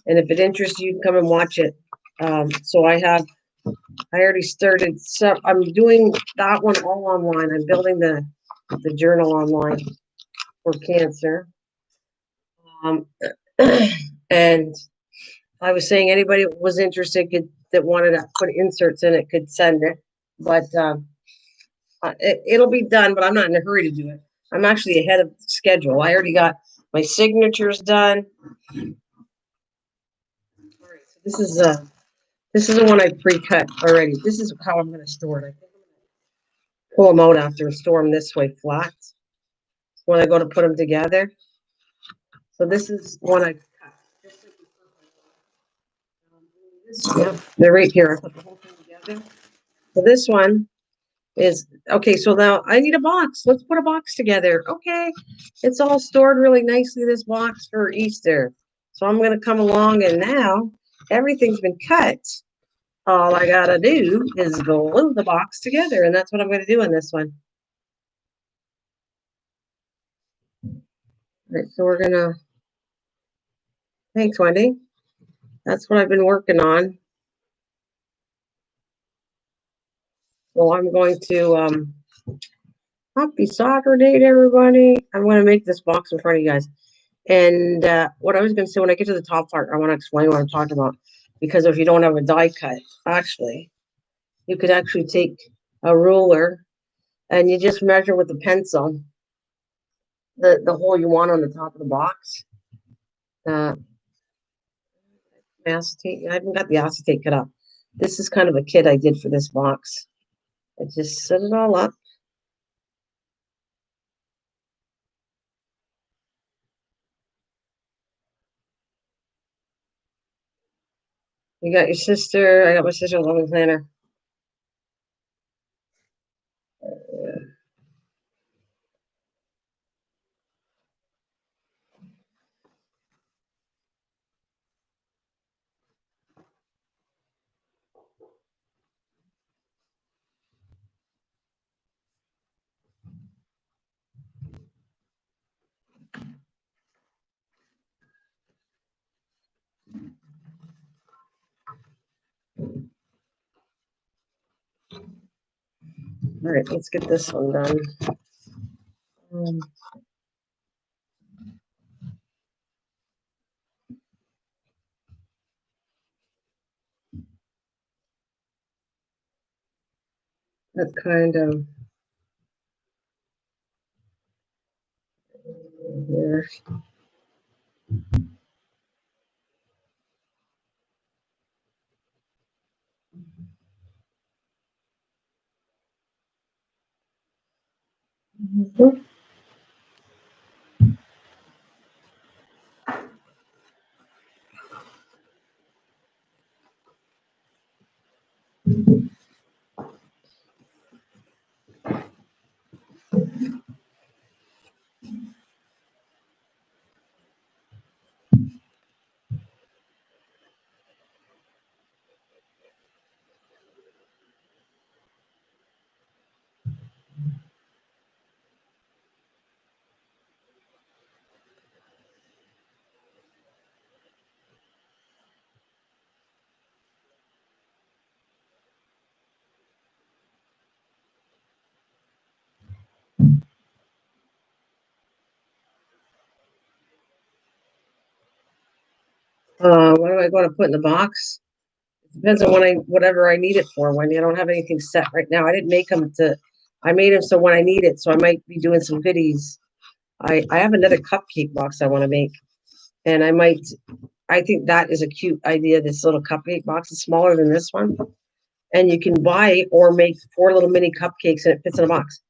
And if it interests you, you can come and watch it. So I already started. So I'm doing that one all online. I'm building the journal online for cancer. And I was saying anybody that was interested that wanted to put inserts in it could send it. But it'll be done, but I'm not in a hurry to do it. I'm actually ahead of schedule. I already got my signatures done. All right, so this is the one I pre-cut already. This is how I'm going to store it. I think I'm gonna pull them out after and store them this way flat when I go to put them together. So this is one I cut. Yeah, they're right here. I put the whole thing together. So this one is okay. So now I need a box. Let's put a box together. Okay, it's all stored really nicely. This box for Easter. So I'm going to come along, and now everything's been cut. All I gotta do is glue the box together, and that's what I'm going to do in this one. All right, so we're gonna. Thanks, Wendy. That's what I've been working on. So I'm going to happy Saturday to everybody. I'm going to make this box in front of you guys. And what I was going to say, when I get to the top part, I want to explain what I'm talking about. Because if you don't have a die cut, actually, you could actually take a ruler and you just measure with a pencil the hole you want on the top of the box. Uh, acetate, I haven't got the acetate cut up. This is kind of a kit I did for this box. I just set it all up. You got your sister. I got my sister loving planner. All right, let's get this one done. Um, that kind of here. Mhm. What am I going to put in the box? It depends on whatever I need it for. When I don't have anything set right now, I didn't make them to. I made them so when I need it. So I might be doing some goodies. I have another cupcake box I want to make, and I might. I think that is a cute idea. This little cupcake box is smaller than this one, and you can buy or make 4 little mini cupcakes, and it fits in a box.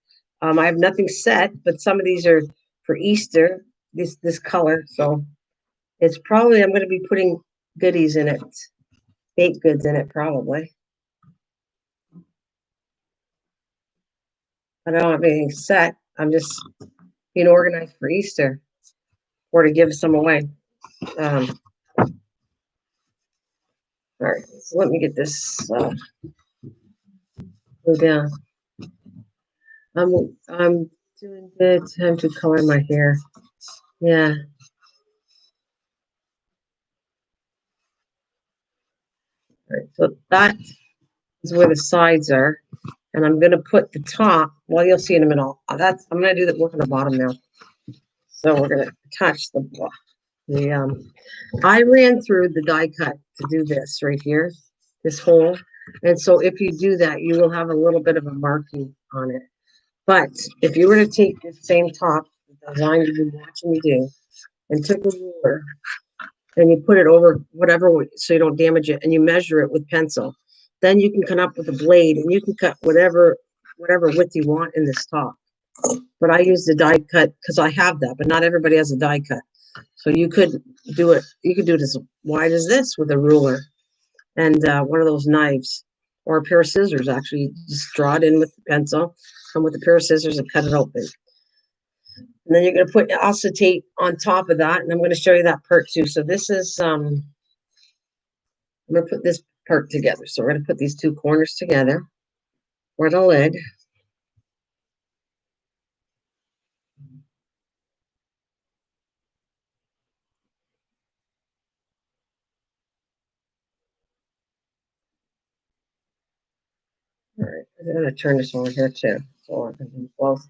I have nothing set, but some of these are for Easter. This color, so it's probably I'm going to be putting goodies in it, baked goods in it, probably. I don't have anything set. I'm just being organized for Easter or to give some away. All right, so let me get this go down. I'm doing good. Time to color my hair. Yeah. All right, so that is where the sides are, and I'm gonna put the top. Well, you'll see in a minute. I'm gonna do the work on the bottom now. So we're gonna attach the. I ran through the die cut to do this right here, this hole, and so if you do that, you will have a little bit of a marking on it. But if you were to take the same top, the design you've been watching me do, and took a ruler and you put it over whatever so you don't damage it, and you measure it with pencil, then you can come up with a blade and you can cut whatever width you want in this top. But I use the die cut because I have that, but not everybody has a die cut. So you could do it. You could do it as wide as this with a ruler and one of those knives or a pair of scissors. Actually, just draw it in with the pencil, come with a pair of scissors and cut it open. And then you're going to put acetate on top of that, and I'm going to show you that part too. So this is I'm going to put this part together. So we're going to put these two corners together for the lid. All right, I'm going to turn this over here too. So I can do both.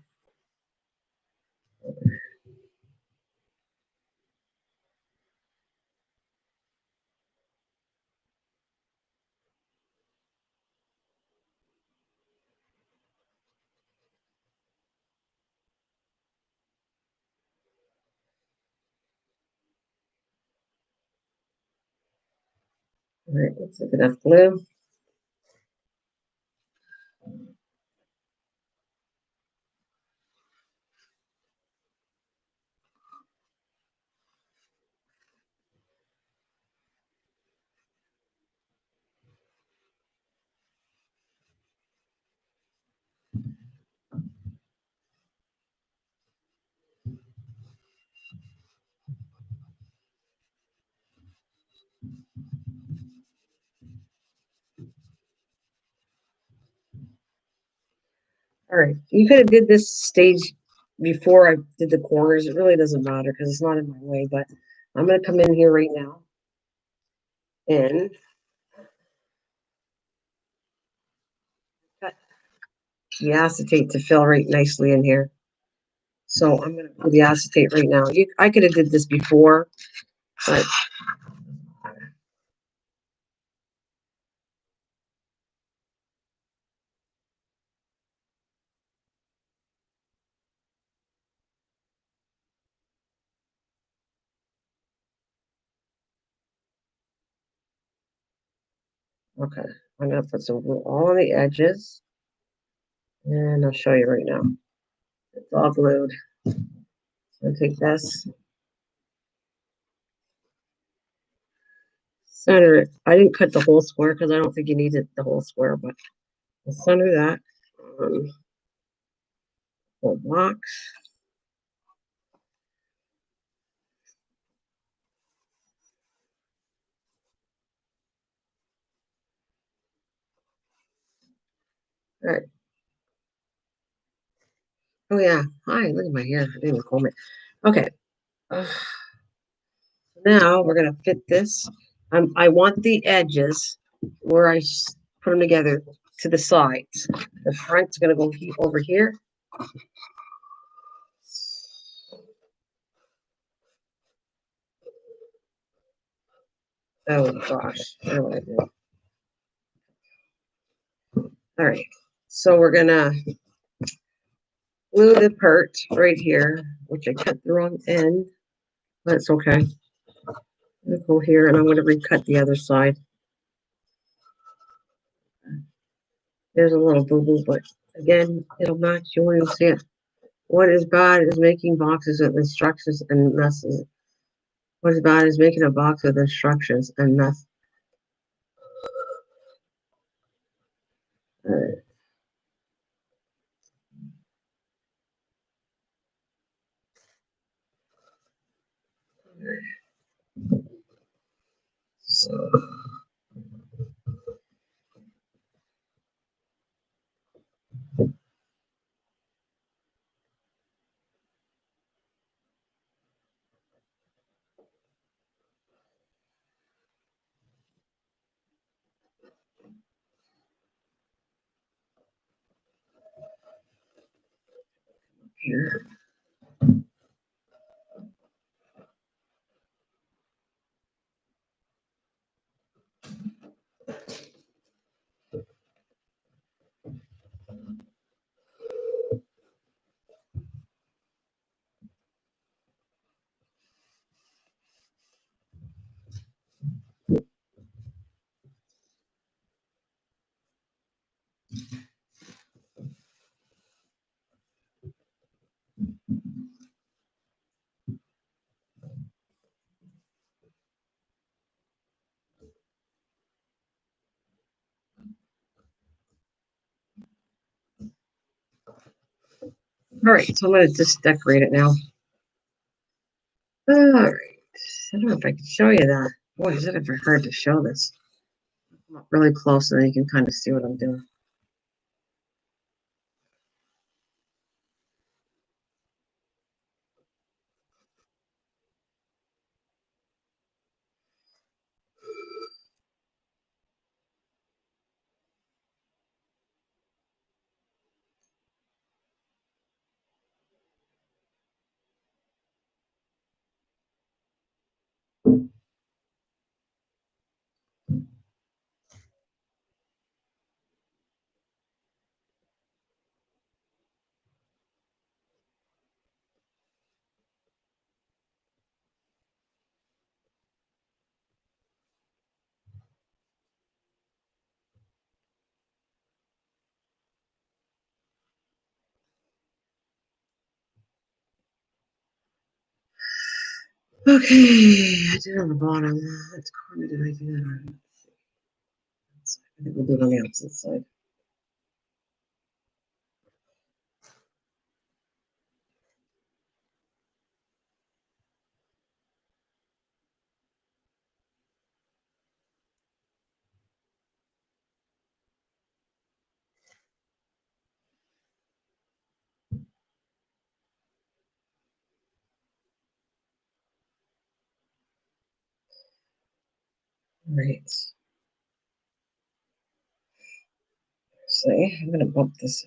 All right, let's look enough glue. All right, you could have did this stage before I did the corners. It really doesn't matter because it's not in my way, but I'm going to come in here right now and cut the acetate to fill right nicely in here. So I'm going to put the acetate right now. I could have did this before, but okay. I'm going to put some glue all on the edges, and I'll show you right now. It's all glued. So I'll take this, center it. I didn't cut the whole square because I don't think you needed the whole square, but I'll center that whole box. All right. Oh yeah. Hi, look at my hair. I didn't even comb it. Okay. Now we're gonna fit this. I want the edges where I put them together to the sides. The front's gonna go over here. Oh gosh, I know what I did. All right, so we're gonna glue the part right here, which I cut the wrong end. That's okay. I'm gonna go here and I'm gonna recut the other side. There's a little boo-boo, but again, it'll match. You won't even see it. What is bad is making boxes with instructions and messes. What is bad is making a box with instructions and mess. Uh, so, here. All right, so I'm gonna just decorate it now. All right. I don't know if I can show you that. Boy, is it ever hard to show this. Come up really close so you can kind of see what I'm doing. Okay, I did it on the bottom. Which corner did I do that on? I think we'll do it on the opposite side. All right. See, I'm gonna bump this.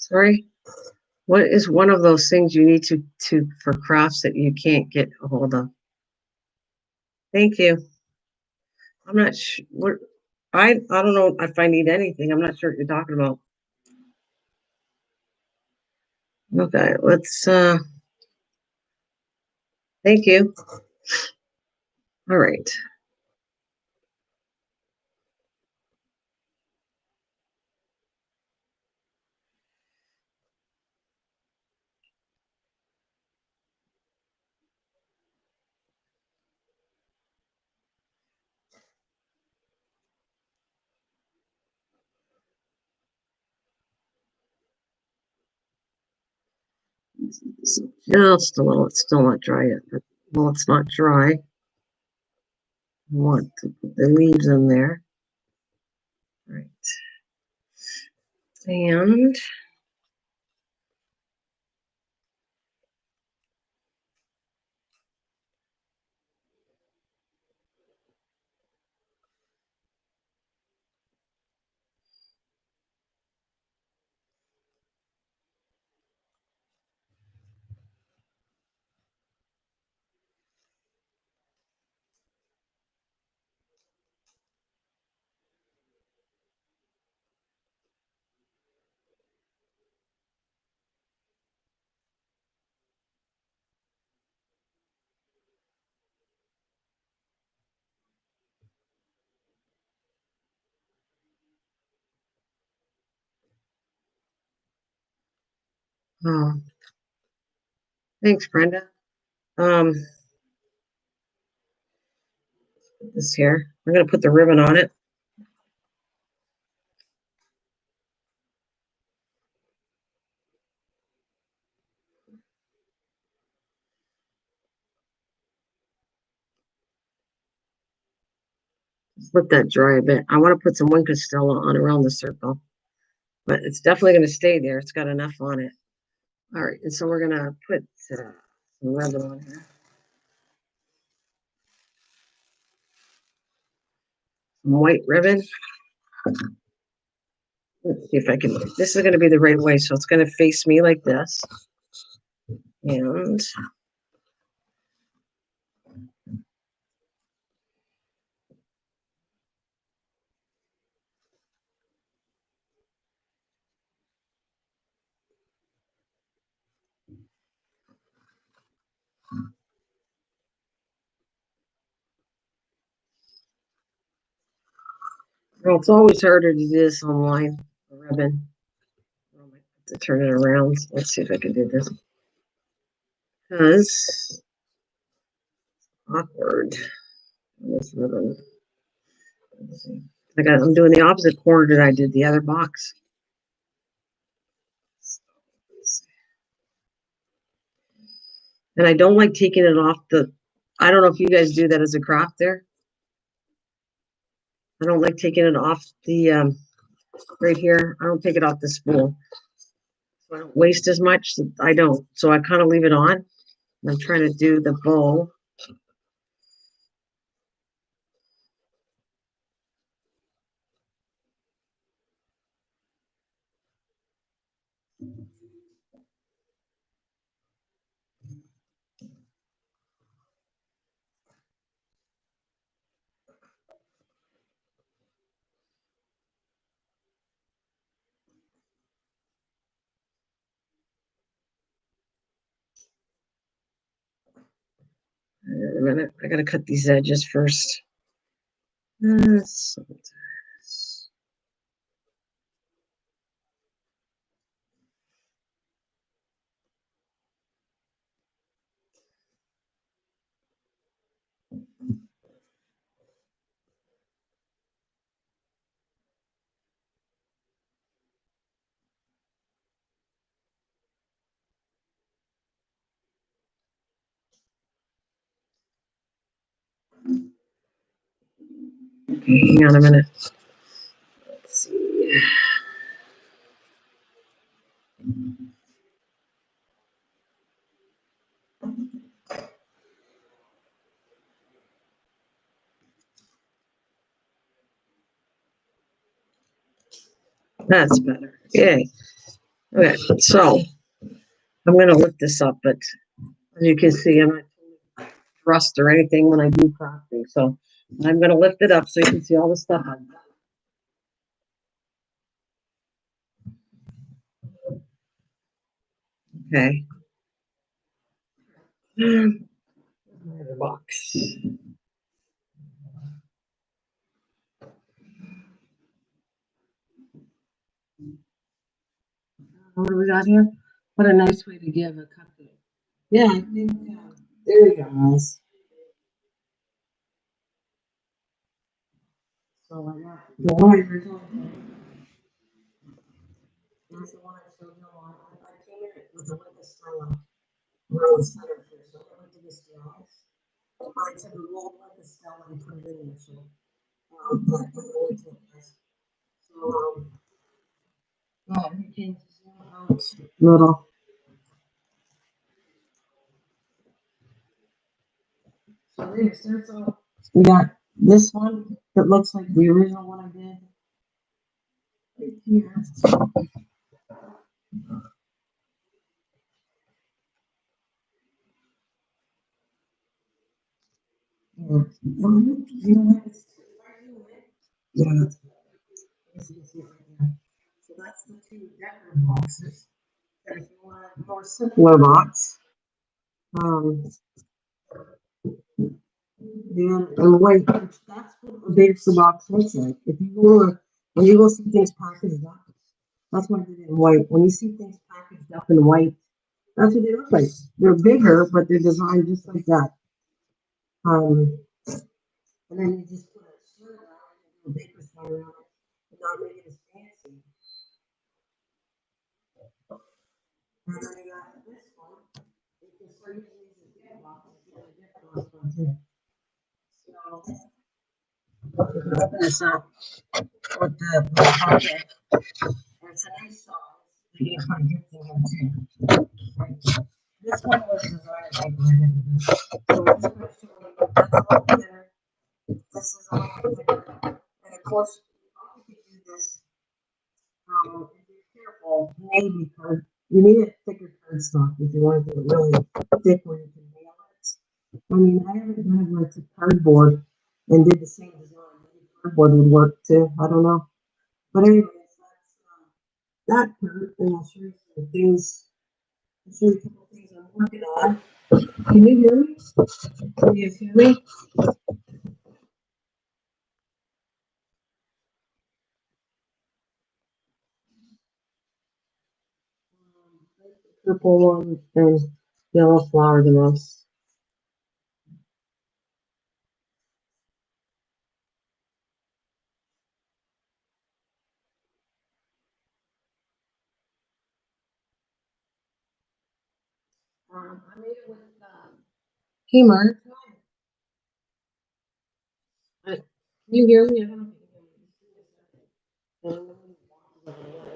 Sorry. What is one of those things you need to for crafts that you can't get a hold of? Thank you. I'm not sure what I don't know if I need anything. I'm not sure what you're talking about. Okay, let's thank you. All right. It's just a little, it's still not dry yet, but well, it's not dry. I want to put the leaves in there. All right. And oh, thanks, Brenda. Um, this here. I'm gonna put the ribbon on it. Just let that dry a bit. I want to put some Wink Stella on around the circle, but it's definitely gonna stay there. It's got enough on it. All right, and so we're gonna put some ribbon on here. Some white ribbon. Let's see if I can. This is going to be the right way, so it's going to face me like this. And well, it's always harder to do this online. The ribbon. I might have to turn it around. Let's see if I can do this. Because awkward. This ribbon. Let's see. I'm doing the opposite corner that I did the other box. And I don't like taking it off the. I don't know if you guys do that as a craft there. I don't like taking it off the right here. I don't take it off the spool. So I don't waste as much. I don't. So I kind of leave it on. I'm trying to do the bow. Wait a minute. I gotta cut these edges first. Uh, Hang on a minute. Let's see. That's better. Yay. Okay, so I'm going to lift this up, but as you can see, I'm not thrust or anything when I do crafting. So I'm going to lift it up so you can see all the stuff I've done. Okay. The box. What do we got here? What a nice way to give a cupcake. Yeah, I think there we go, guys. So I got the one original. That's the one I showed you on. I came in it with the witness Stella. Road center here, so I went to this gas. I took a roll witness Stella and put it in there. So but I went to this. So yeah, you can zoom out little. So there's all. We got this one that looks like the original one I did right here. Yeah. You know what? Yeah, that's as you can see right there. So that's the two decorative boxes. And if you want a more simpler box, um, and white, that's what a basic box looks like. If you go, when you go see things packaged up, that's what I did in white. When you see things packaged up in white, that's what they look like. They're bigger, but they're designed just like that. Um, and then you just put a shirt around it, and a baker's sign around it, and not make it as fancy. And then you got this one. You can start using these as gift boxes. You know, gift box too. So, open this up with the pocket. And it's a nice size. You can put gifting in too. This one was designed by Brandon. So I'm just going to show you that's a little thinner. This is a little thicker. And of course, you can do this. Be careful. Maybe card. You need a thicker cardstock if you want to do it really thick where you can nail it. I mean, I haven't done it where it's a cardboard and did the same design. Maybe cardboard would work too. I don't know. But anyways, that's that part. And I'll show you some things. I'll show you a couple of things I'm working on. Can you hear me? Can you hear me? Purple one and yellow flower the most. I made it with humor. Can you hear me? I don't know if you can hear me.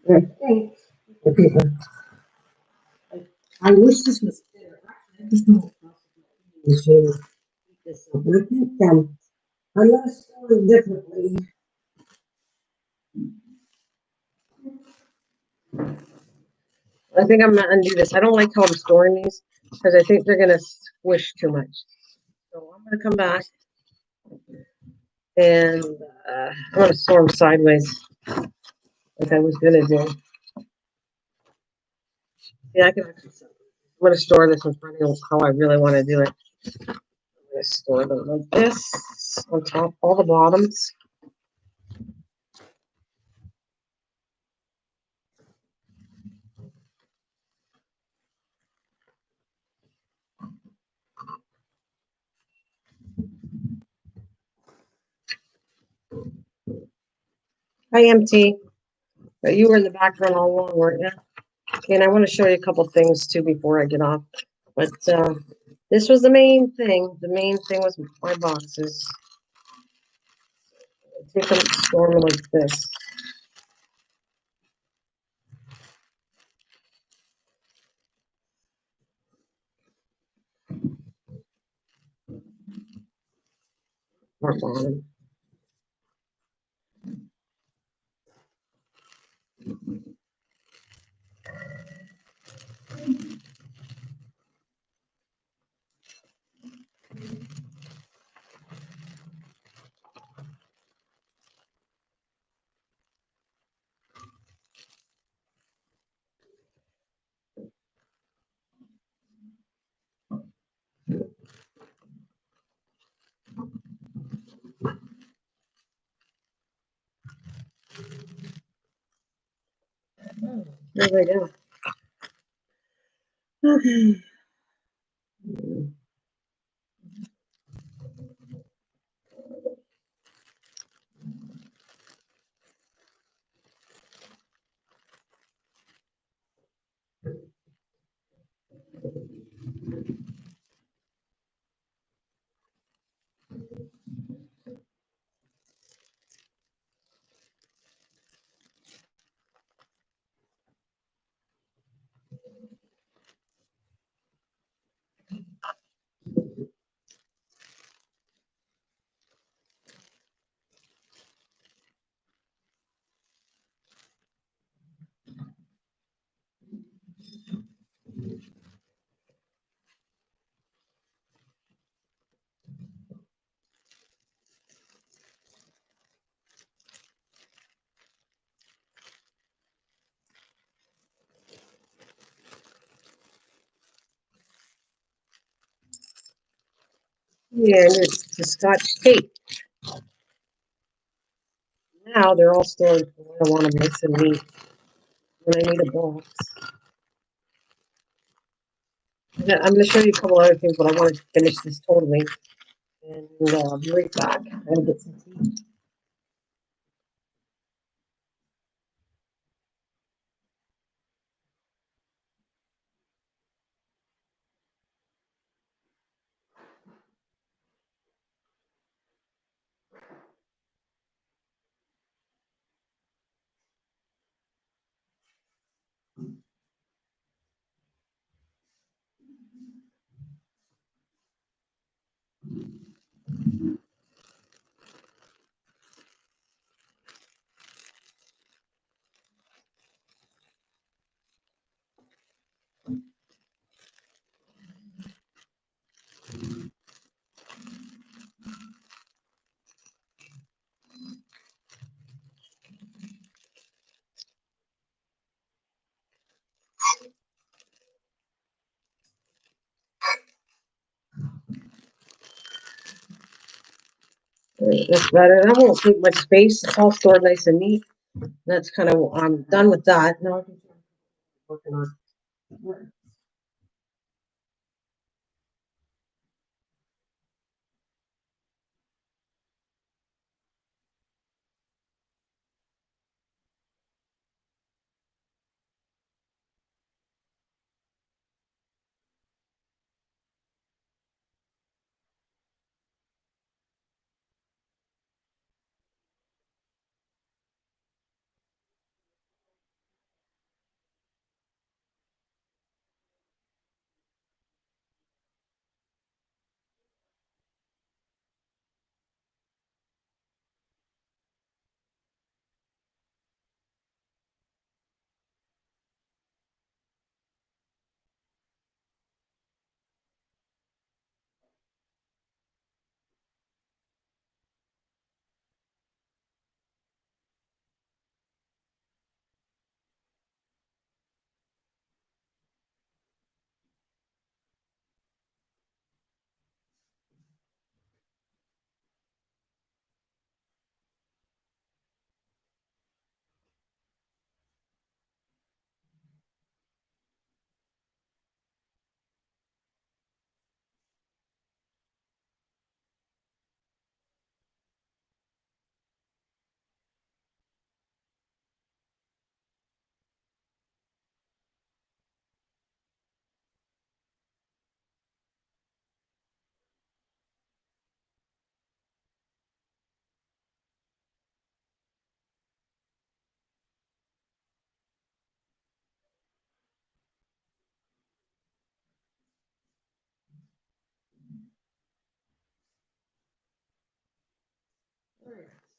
I think. Okay. I wish this was there. Actually, I just don't know this up. I think I'm gonna store it differently. I think I'm gonna undo this. I don't like how I'm storing these because I think they're gonna squish too much. So I'm gonna come back and I'm gonna store them sideways like I was gonna do. Yeah, I can actually. I'm gonna store this in front of how I really want to do it. I'm gonna store them like this on top, all the bottoms. Hi, MT. You were in the background all along, weren't you? Okay, and I want to show you a couple things too before I get off. But this was the main thing. The main thing was my boxes. Take them to store them like this. Or bottom. There we go. Okay. Yeah, and it's the Scotch tape. Now they're all stored where I want them nice and neat. When I need a box. I'm going to show you a couple other things, but I want to finish this totally. And I'll be right back. I'm going to get some tea. That's better. That won't take much space. It's all stored nice and neat. That's kind of, I'm done with that. Now I can start working on.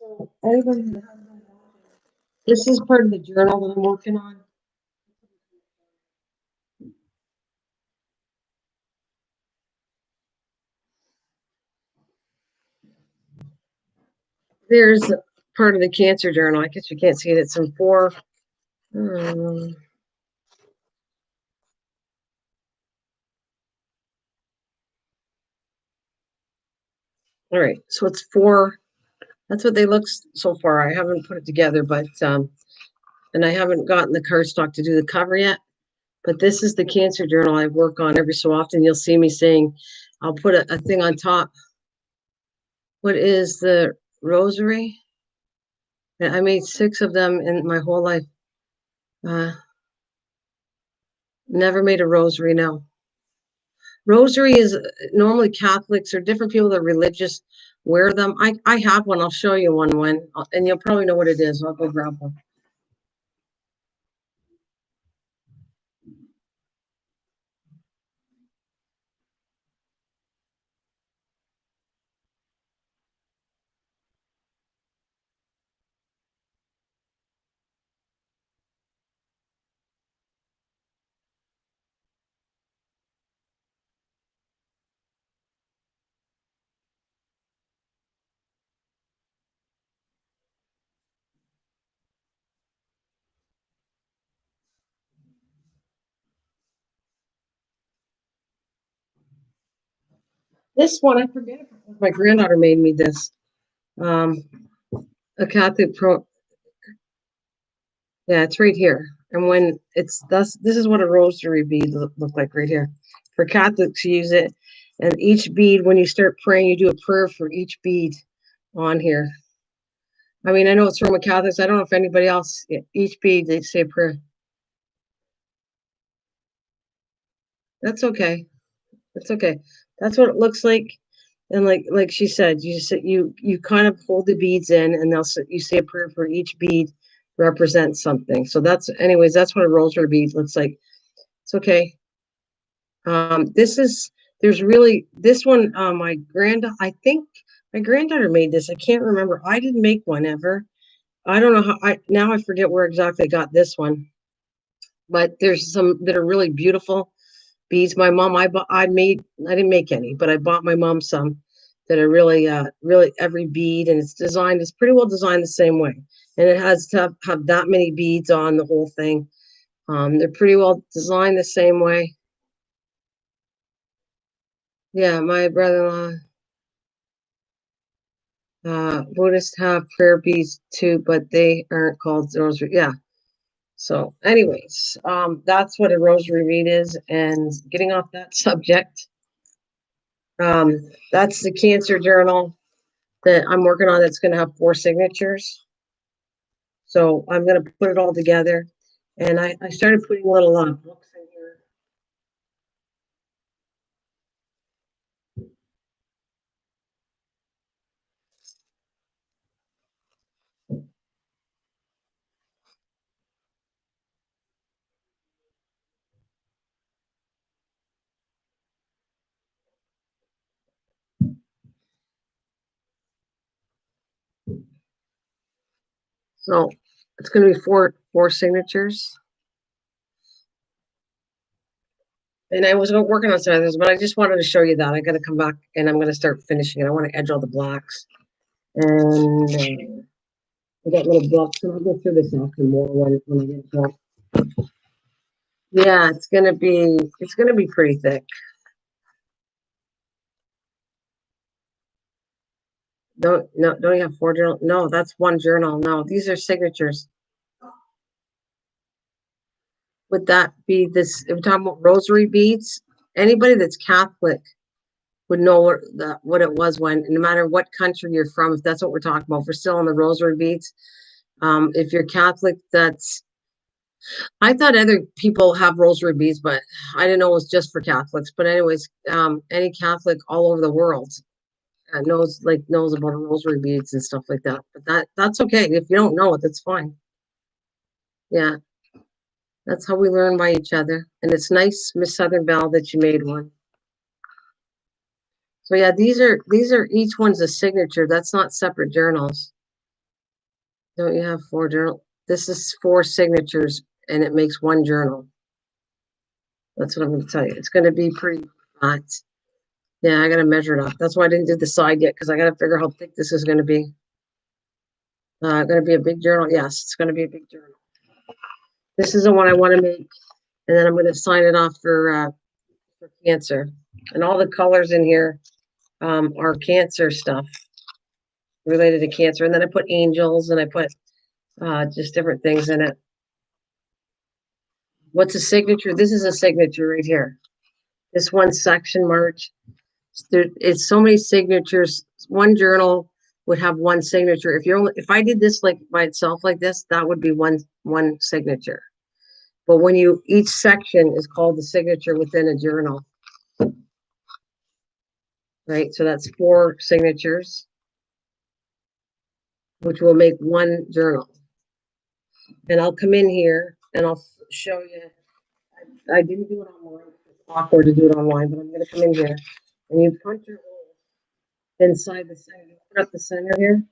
So anybody, this is part of the journal that I'm working on. There's part of the cancer journal. I guess you can't see it. It's in four. All right, so it's four. That's what they look so far. I haven't put it together, but and I haven't gotten the cardstock to do the cover yet. But this is the cancer journal I work on every so often. You'll see me saying, I'll put a thing on top. What is the rosary? I made 6 of them in my whole life. Never made a rosary, no. Rosary is normally Catholics or different people that are religious wear them. I have one. I'll show you one when, and you'll probably know what it is. I'll go grab one. This one, I forget if my granddaughter made me this. A Catholic pro. Yeah, it's right here. And when it's this is what a rosary bead look like right here. For Catholics, you use it. And each bead, when you start praying, you do a prayer for each bead on here. I mean, I know it's Roman Catholics. I don't know if anybody else, each bead, they say a prayer. That's okay. That's okay. That's what it looks like. And like she said, you kind of hold the beads in, and you say a prayer for each bead represents something. So that's what a rosary bead looks like. It's okay. This is there's really this one. I think my granddaughter made this. I can't remember. I didn't make one ever. I don't know how. I forget where exactly I got this one. But there's some that are really beautiful beads. My mom, I didn't make any, but I bought my mom some that are really every bead, and it's pretty well designed the same way. And it has to have that many beads on the whole thing. They're pretty well designed the same way. Yeah, my brother-in-law, Buddhists have prayer beads too, but they aren't called rosary. Yeah. So, anyways, that's what a rosary bead is. And getting off that subject, that's the cancer journal that I'm working on. That's going to have 4 signatures. So I'm going to put it all together. And I started putting little books in here. So it's going to be four signatures. And I was working on some others, but I just wanted to show you that. I got to come back and I'm going to start finishing it. I want to edge all the blacks. And I got little blocks, and I'll go through this after more when I get done. Yeah, it's gonna be pretty thick. Don't you have 4 journal? No, that's 1 journal. No, these are signatures. Would that be this? If we're talking about rosary beads, anybody that's Catholic would know what it was when, no matter what country you're from, if that's what we're talking about. If we're still on the rosary beads. If you're Catholic, I thought other people have rosary beads, but I didn't know it was just for Catholics. But anyways, any Catholic all over the world knows about rosary beads and stuff like that. But that's okay. If you don't know it, that's fine. Yeah, that's how we learn by each other. And it's nice, Miss Southern Belle, that you made one. So yeah, these are each one's a signature. That's not separate journals. Don't you have 4 journal? This is 4 signatures and it makes 1 journal. That's what I'm going to tell you. It's going to be pretty hot. Yeah, I got to measure it off. That's why I didn't do the side yet because I got to figure how thick this is going to be. Going to be a big journal. Yes, it's going to be a big journal. This is the one I want to make, and then I'm going to sign it off for cancer. And all the colors in here are cancer stuff related to cancer. And then I put angels and I put just different things in it. What's a signature? This is a signature right here. This one section, March. It's so many signatures. One journal would have 1 signature. If I did this like by itself like this, that would be one signature. But when each section is called the signature within a journal, right? So that's 4 signatures, which will make 1 journal. And I'll come in here and I'll show you. I didn't do it online. It's awkward to do it online, but I'm going to come in here and you punch your hole inside the center. You put up the center here.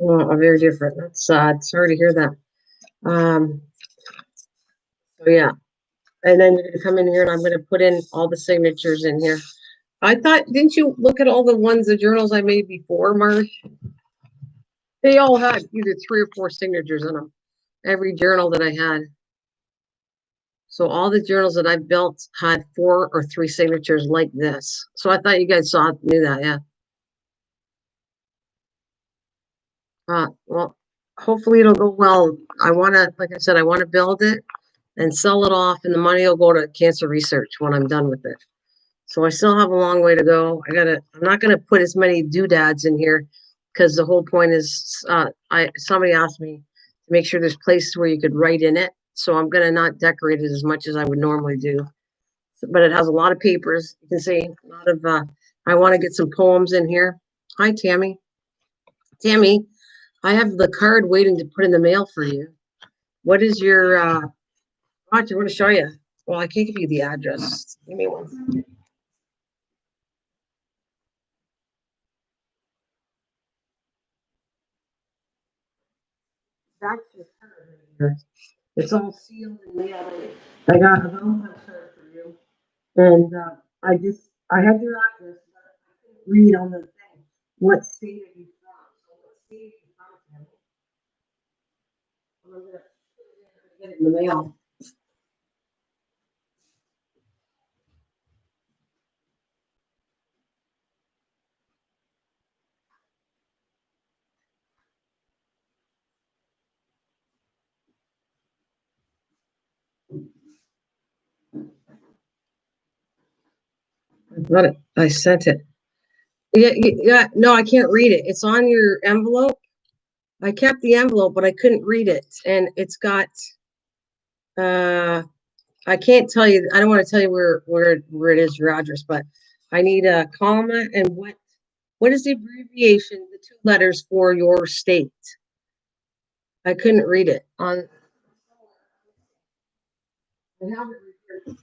Oh, very different. That's sad. Sorry to hear that. So yeah, and then you're going to come in here and I'm going to put in all the signatures in here. I thought, didn't you look at all the journals I made before, Marge? They all had either 3 or 4 signatures in them. Every journal that I had. So all the journals that I built had 4 or 3 signatures like this. So I thought you guys knew that, yeah. Well, hopefully it'll go well. Like I said, I want to build it and sell it off, and the money will go to cancer research when I'm done with it. So I still have a long way to go. I'm not gonna put as many doodads in here because the whole point is somebody asked me to make sure there's places where you could write in it. So I'm gonna not decorate it as much as I would normally do. But it has a lot of papers. You can see a lot of I want to get some poems in here. Hi Tammy. Tammy, I have the card waiting to put in the mail for you. What is your watch? I want to show you. Well, I can't give you the address. Give me one second. That's your card right here. It's all sealed and mailed. I got a Valentine's card for you. And I have your address, but I couldn't read on the thing. What state are you from? So what state are you from, Tammy? I'm gonna get it in the mail. I got it. I sent it. Yeah, yeah, no, I can't read it. It's on your envelope. I kept the envelope, but I couldn't read it. And it's got uh I can't tell you, I don't want to tell you where it is, your address, but I need a comma and what is the abbreviation, the 2 letters for your state? I couldn't read it on I have it right here.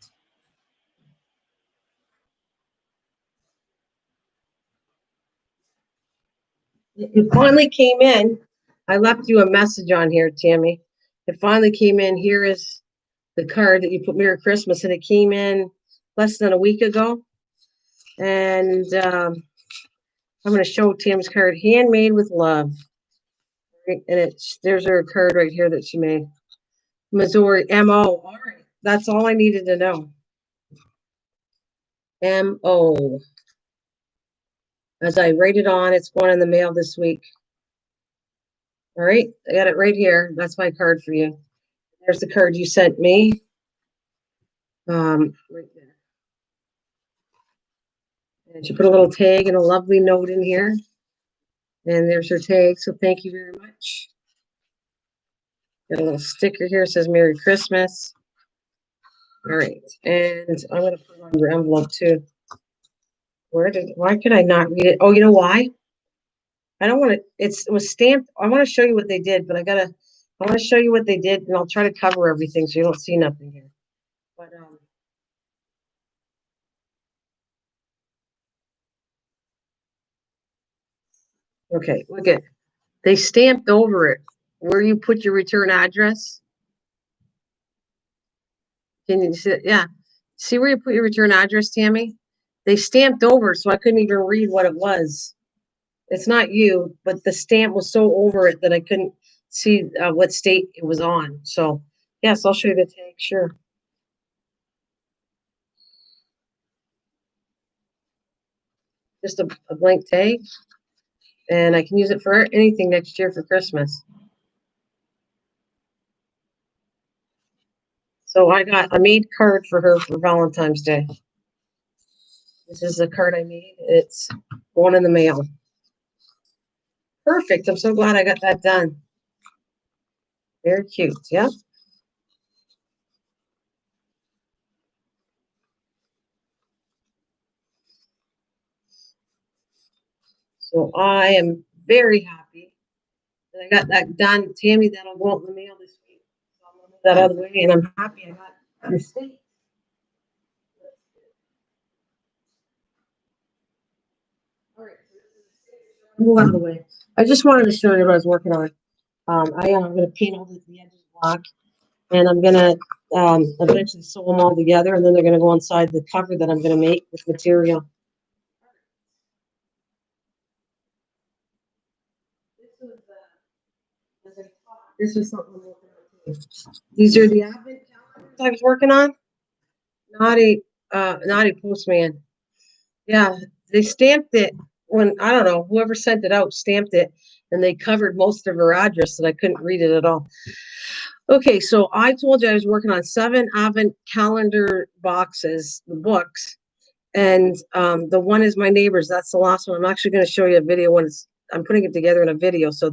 It finally came in. I left you a message on here, Tammy. It finally came in. Here is the card that you put Merry Christmas, and it came in less than a week ago. And I'm going to show Tammy's card, handmade with love. Right? And there's her card right here that she made. Missouri, M.O. All right. That's all I needed to know. M.O. As I write it on, it's going in the mail this week. All right. I got it right here. That's my card for you. There's the card you sent me. Right there. And she put a little tag and a lovely note in here. And there's her tag. So thank you very much. Got a little sticker here. It says Merry Christmas. All right. And I'm going to put it on your envelope too. Why could I not read it? Oh, you know why? I don't want to, it was stamped. I want to show you what they did, but I want to show you what they did and I'll try to cover everything so you don't see nothing here. But, Okay, look at, they stamped over it where you put your return address. Can you see it? Yeah. See where you put your return address, Tammy? They stamped over it, so I couldn't even read what it was. It's not you, but the stamp was so over it that I couldn't see what state it was on. So, yes, I'll show you the tag. Sure. Just a blank tag, and I can use it for anything next year for Christmas. So I made card for her for Valentine's Day. This is the card I made. It's going in the mail. Perfect. I'm so glad I got that done. Very cute. Yeah. So I am very happy that I got that done. Tammy, that'll go out in the mail this week. So I'm gonna move that out of the way, and I'm happy I got the state. All right. Move out of the way. I just wanted to show you what I was working on. I'm going to paint all the edges black, and I'm going to eventually sew them all together, and then they're going to go inside the cover that I'm going to make with material. This was something I'm working on too. These are the advent calendars I was working on. Naughty postman. Yeah, they stamped it when, I don't know, whoever sent it out stamped it, and they covered most of her address that I couldn't read it at all. Okay, so I told you I was working on 7 advent calendar boxes, the books, and the one is my neighbor's. That's the last one. I'm actually going to show you a video when I'm putting it together in a video. So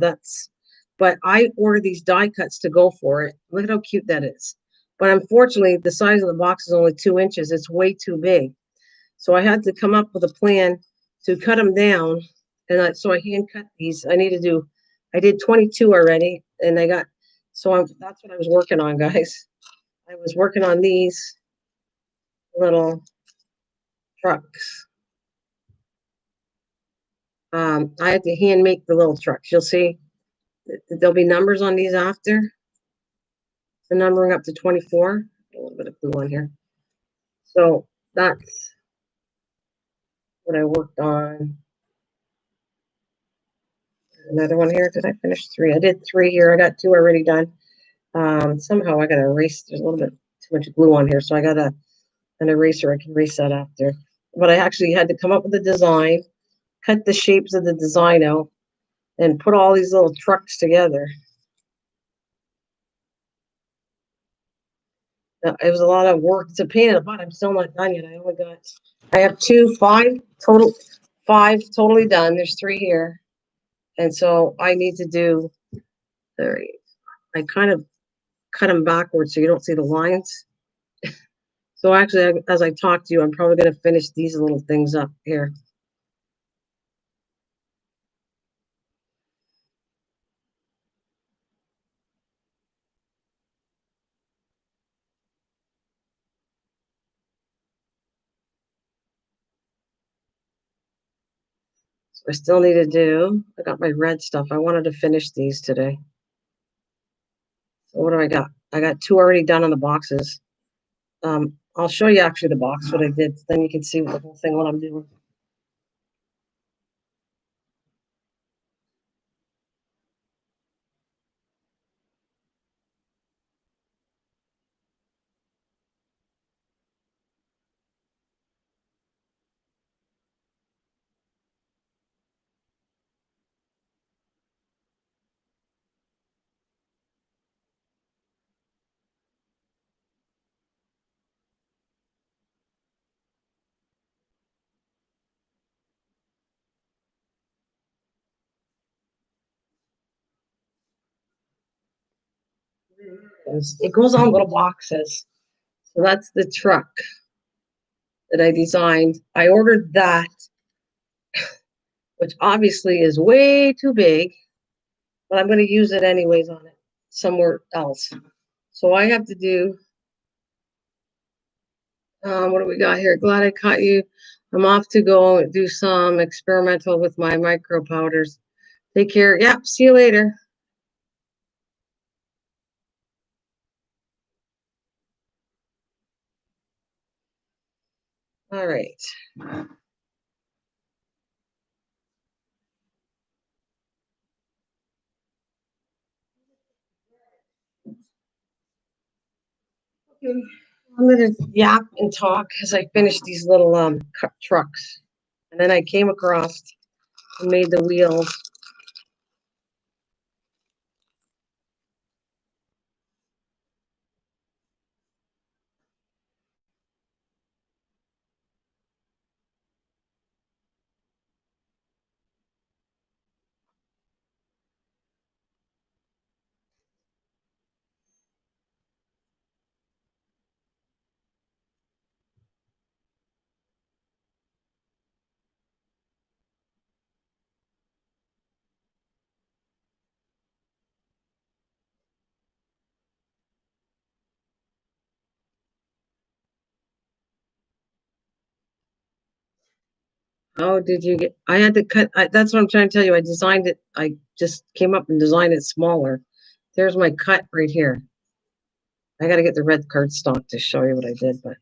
but I ordered these die cuts to go for it. Look at how cute that is. But unfortunately, the size of the box is only 2 inches. It's way too big. So I had to come up with a plan to cut them down. And so I hand cut these. I did 22 already, and that's what I was working on, guys. I was working on these little trucks. I had to hand make the little trucks. You'll see there'll be numbers on these after. The numbering up to 24. A little bit of glue on here. So that's what I worked on. Another one here. Did I finish 3? I did 3 here. I got 2 already done. Somehow I got to erase. There's a little bit too much glue on here, so I got an eraser. I can erase that after. But I actually had to come up with a design, cut the shapes of the design out, and put all these little trucks together. It was a lot of work. It's a pain in the butt. I'm still not done yet. I have 5 totally done. There's 3 here. And so I need to do, I kind of cut them backwards so you don't see the lines. So actually, as I talk to you, I'm probably going to finish these little things up here. So I still need to I got my red stuff. I wanted to finish these today. So what do I got? I got 2 already done on the boxes. I'll show you actually the box, what I did. Then you can see the whole thing, what I'm doing. It goes on little boxes. So that's the truck that I designed. I ordered that, which obviously is way too big, but I'm going to use it anyways on it somewhere else. So I have to do, what do we got here? Glad I caught you. I'm off to go do some experimental with my micro powders. Take care. Yep. See you later. All right. Okay. I'm gonna yap and talk as I finish these little trucks, and then I came across and made the wheels. Oh, did you get? I had to cut. That's what I'm trying to tell you. I designed it. I just came up and designed it smaller. There's my cut right here. I got to get the red cardstock to show you what I did, but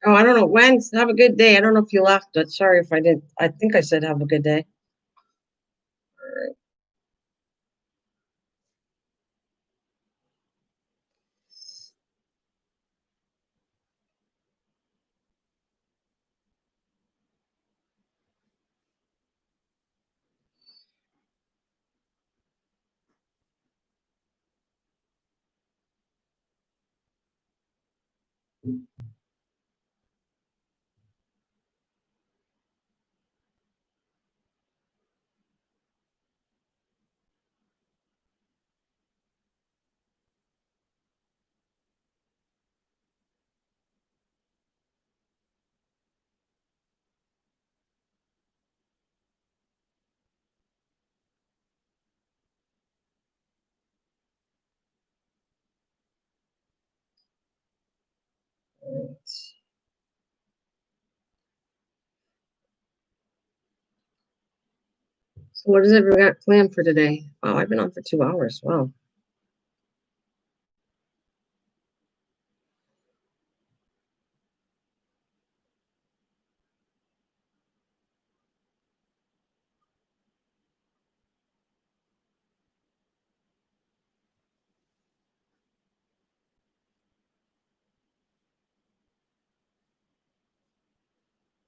oh, I don't know. When? Have a good day. I don't know if you left, but sorry if I didn't. I think I said have a good day. All right. All right. So what does everyone got planned for today? Wow, I've been on for 2 hours. Wow.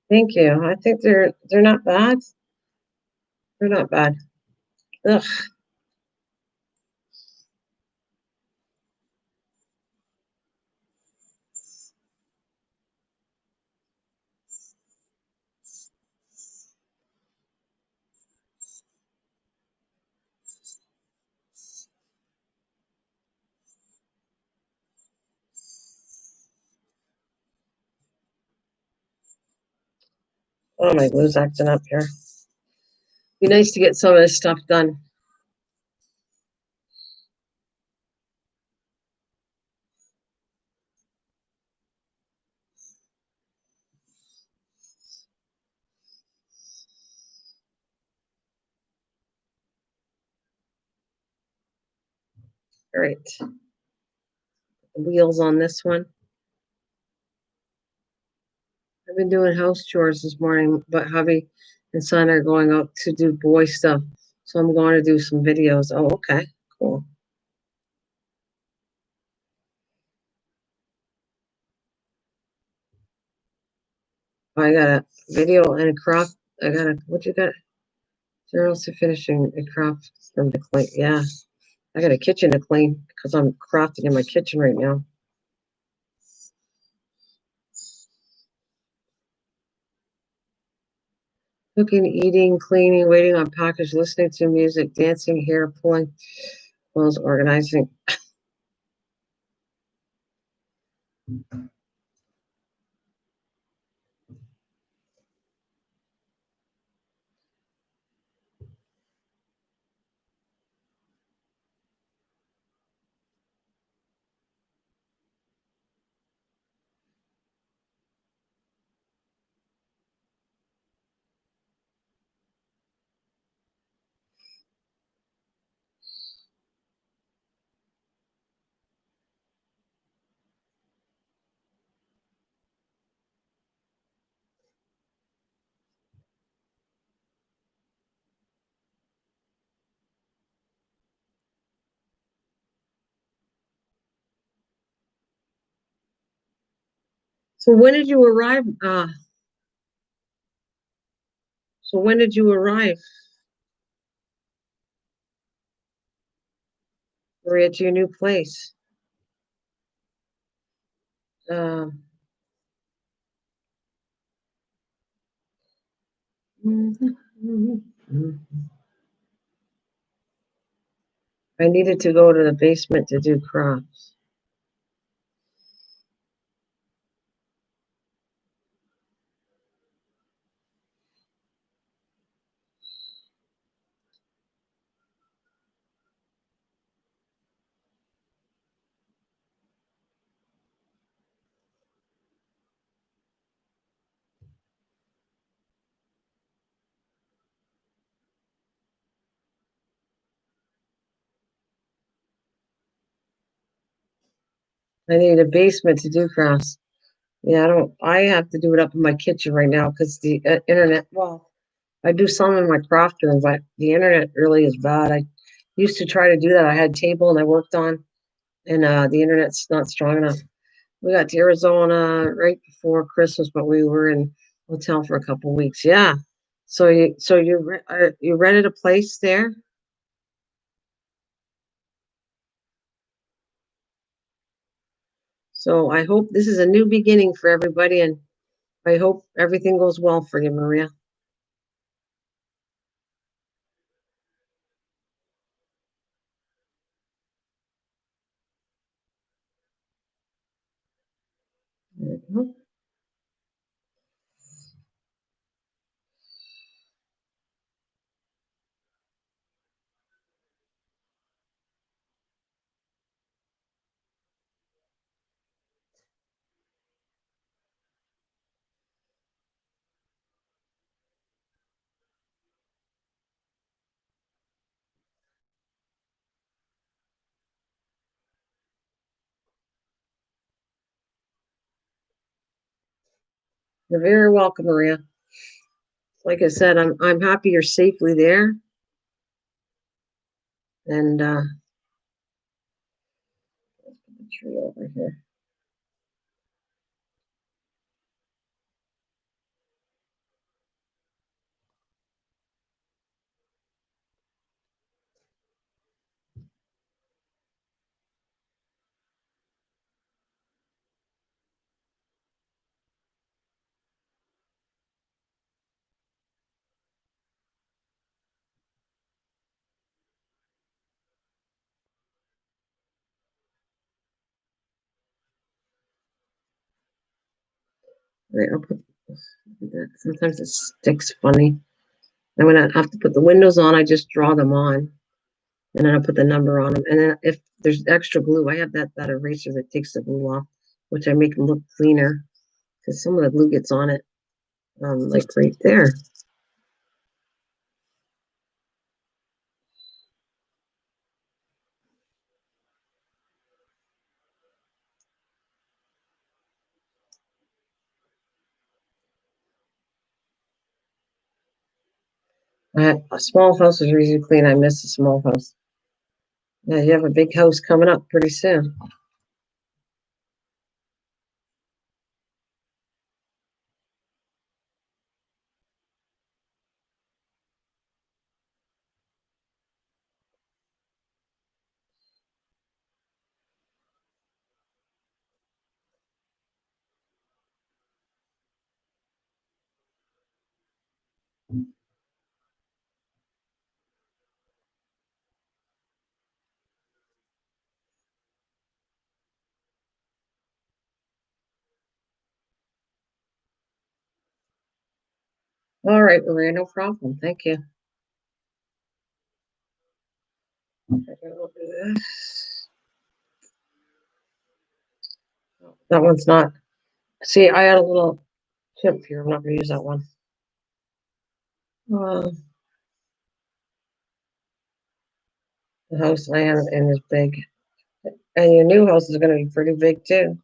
Thank you. I think they're not bad. They're not bad. Ugh. Oh, my glue's acting up here. Be nice to get some of this stuff done. All right. The wheels on this one. I've been doing house chores this morning, but hubby and son are going out to do boy stuff. So I'm going to do some videos. Oh, okay. Cool. I got a video and a craft. What you got? Journals to finishing a craft from the clean. Yeah. I got a kitchen to clean because I'm crafting in my kitchen right now. Cooking, eating, cleaning, waiting on package, listening to music, dancing, hair pulling, clothes, organizing. So when did you arrive? So when did you arrive, Maria, to your new place? Uh, I needed to go to the basement to do crafts. I need a basement to do crafts. Yeah, I don't. I have to do it up in my kitchen right now because the internet. Well, I do some in my craft room, but the internet really is bad. I used to try to do that. I had a table and I worked on, and the internet's not strong enough. We got to Arizona right before Christmas, but we were in hotel for a couple weeks. Yeah. So you rented a place there. So I hope this is a new beginning for everybody, and I hope everything goes well for you, Maria. Mhm. You're very welcome, Maria. Like I said, I'm happy you're safely there, and the tree over here. Right, I'll put that. Sometimes it sticks funny. And when I have to put the windows on, I just draw them on, and then I put the number on them. And then if there's extra glue, I have that eraser that takes the glue off, which I make them look cleaner because some of the glue gets on it, like right there. Small houses are easy to clean. I miss a small house. Yeah, you have a big house coming up pretty soon. All right, Maria, no problem. Thank you. That one's not. See, I had a little tip here. I'm not going to use that one. The house I am in is big. And your new house is going to be pretty big too.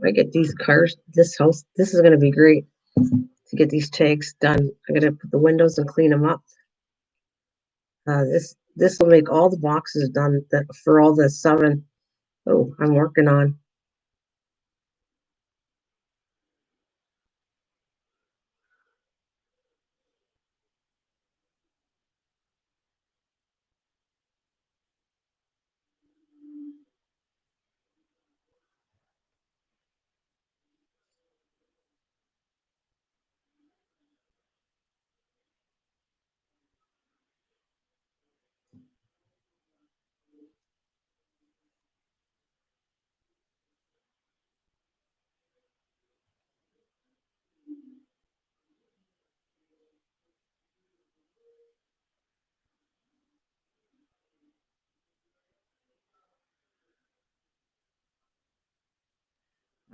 I get these cars, this house, this is going to be great to get these tags done. I'm going to put the windows and clean them up. This will make all the boxes done that for all the 7. Oh, I'm working on.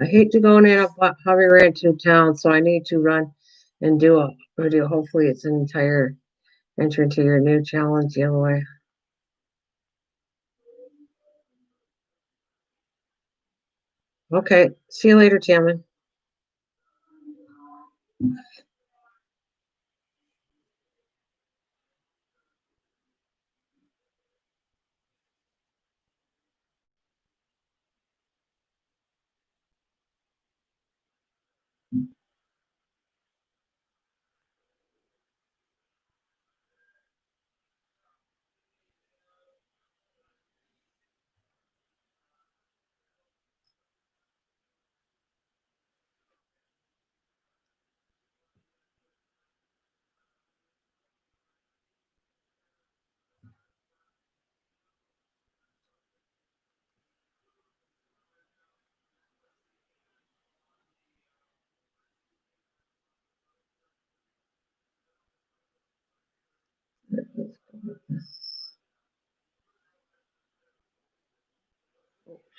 I hate to go in a hobby ran to town, so I need to run and do a video. Hopefully, it's an entire enter into your new challenge giveaway. Okay, see you later, Tammy.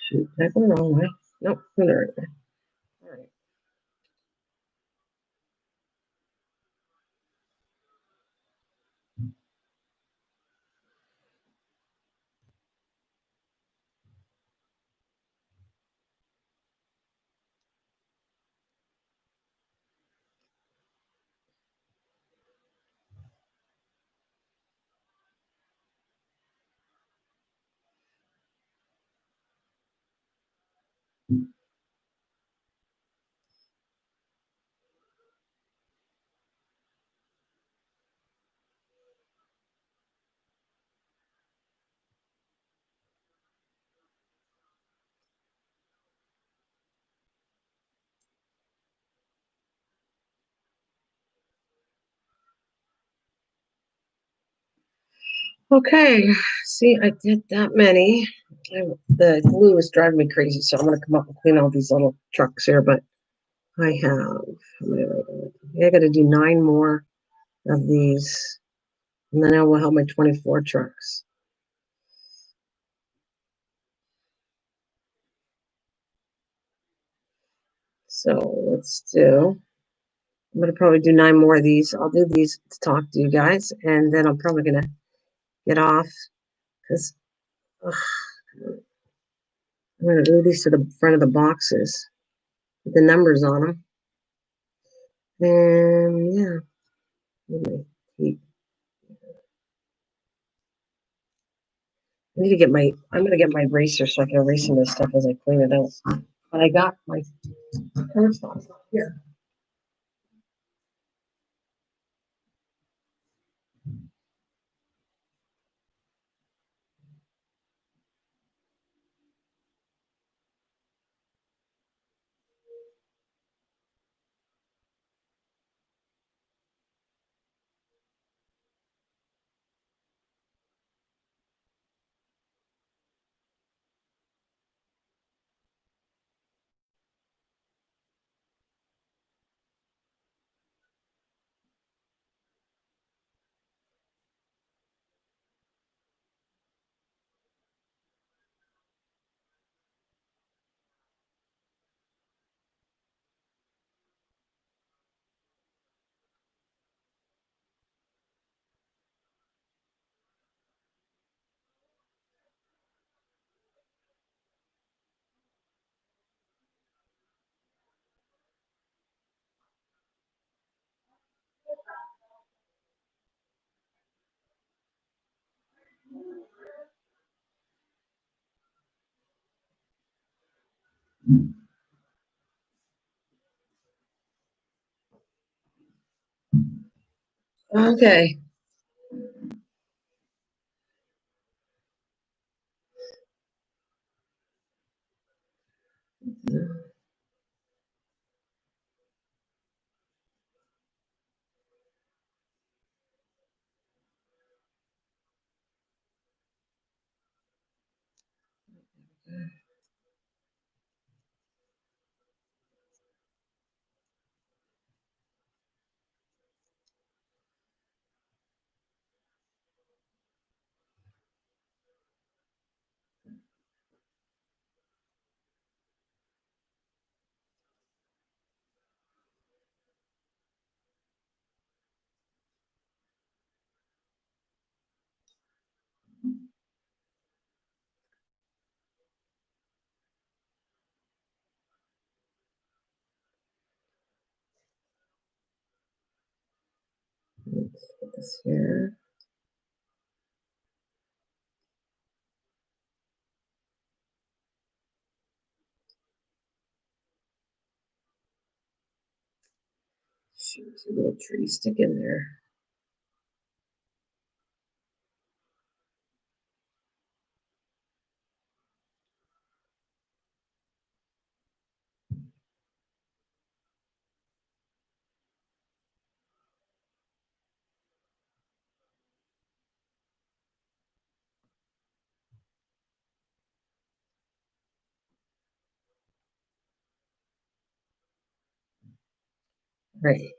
Shoot, did I go the wrong way? Nope, I'm the right way. All right. Okay, see, I did that many. The glue is driving me crazy, so I'm going to come up and clean all these little trucks here. But I have, I got to do 9 more of these, and then I will have my 24 trucks. So let's do. I'm going to probably do 9 more of these. I'll do these to talk to you guys, and then I'm probably going to get off because I'm going to glue these to the front of the boxes with the numbers on them. And yeah, I need to get my, I'm going to get my eraser so I can erase some of this stuff as I clean it out. But I got my cardstock here. Okay. Let's put this here. Shoot, a little tree stick in there. Right.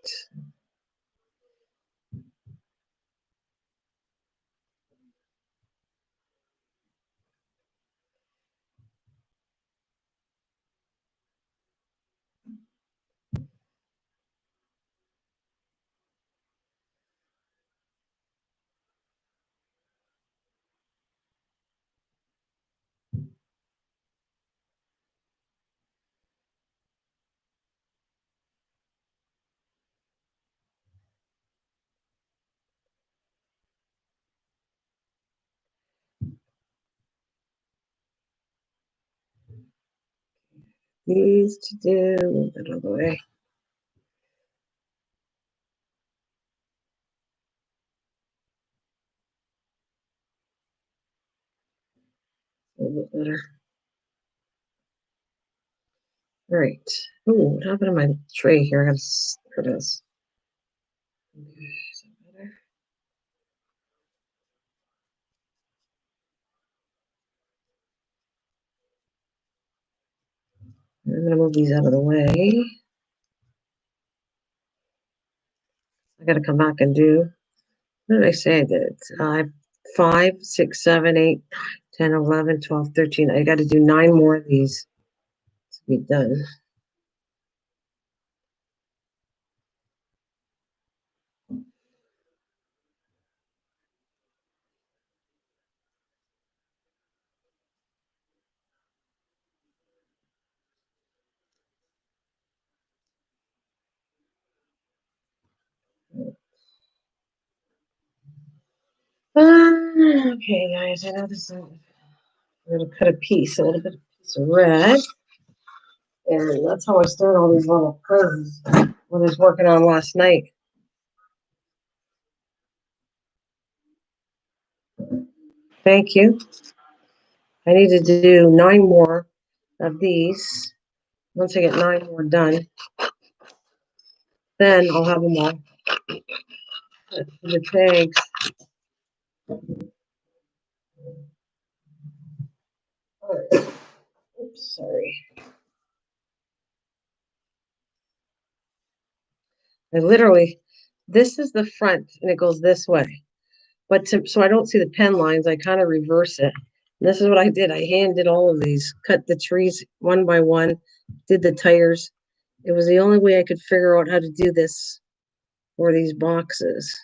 These to do a little bit of the way. A little bit better. All right. Oh, what happened to my tray here? There it is. Okay, is that better? I'm going to move these out of the way. I got to come back and do, what did I say I did? 5, 6, 7, 8, 10, 11, 12, 13. I got to do 9 more of these to be done. Okay, guys, I know this is, I'm going to cut a little bit of piece of red. And that's how I start all these little curves when I was working on last night. Thank you. I need to do 9 more of these. Once I get 9 more done, then I'll have them all. The tags. Oops, sorry. I literally, this is the front and it goes this way. But so I don't see the pen lines, I kind of reverse it. And this is what I did. I hand did all of these, cut the trees one by one, did the tires. It was the only way I could figure out how to do this for these boxes.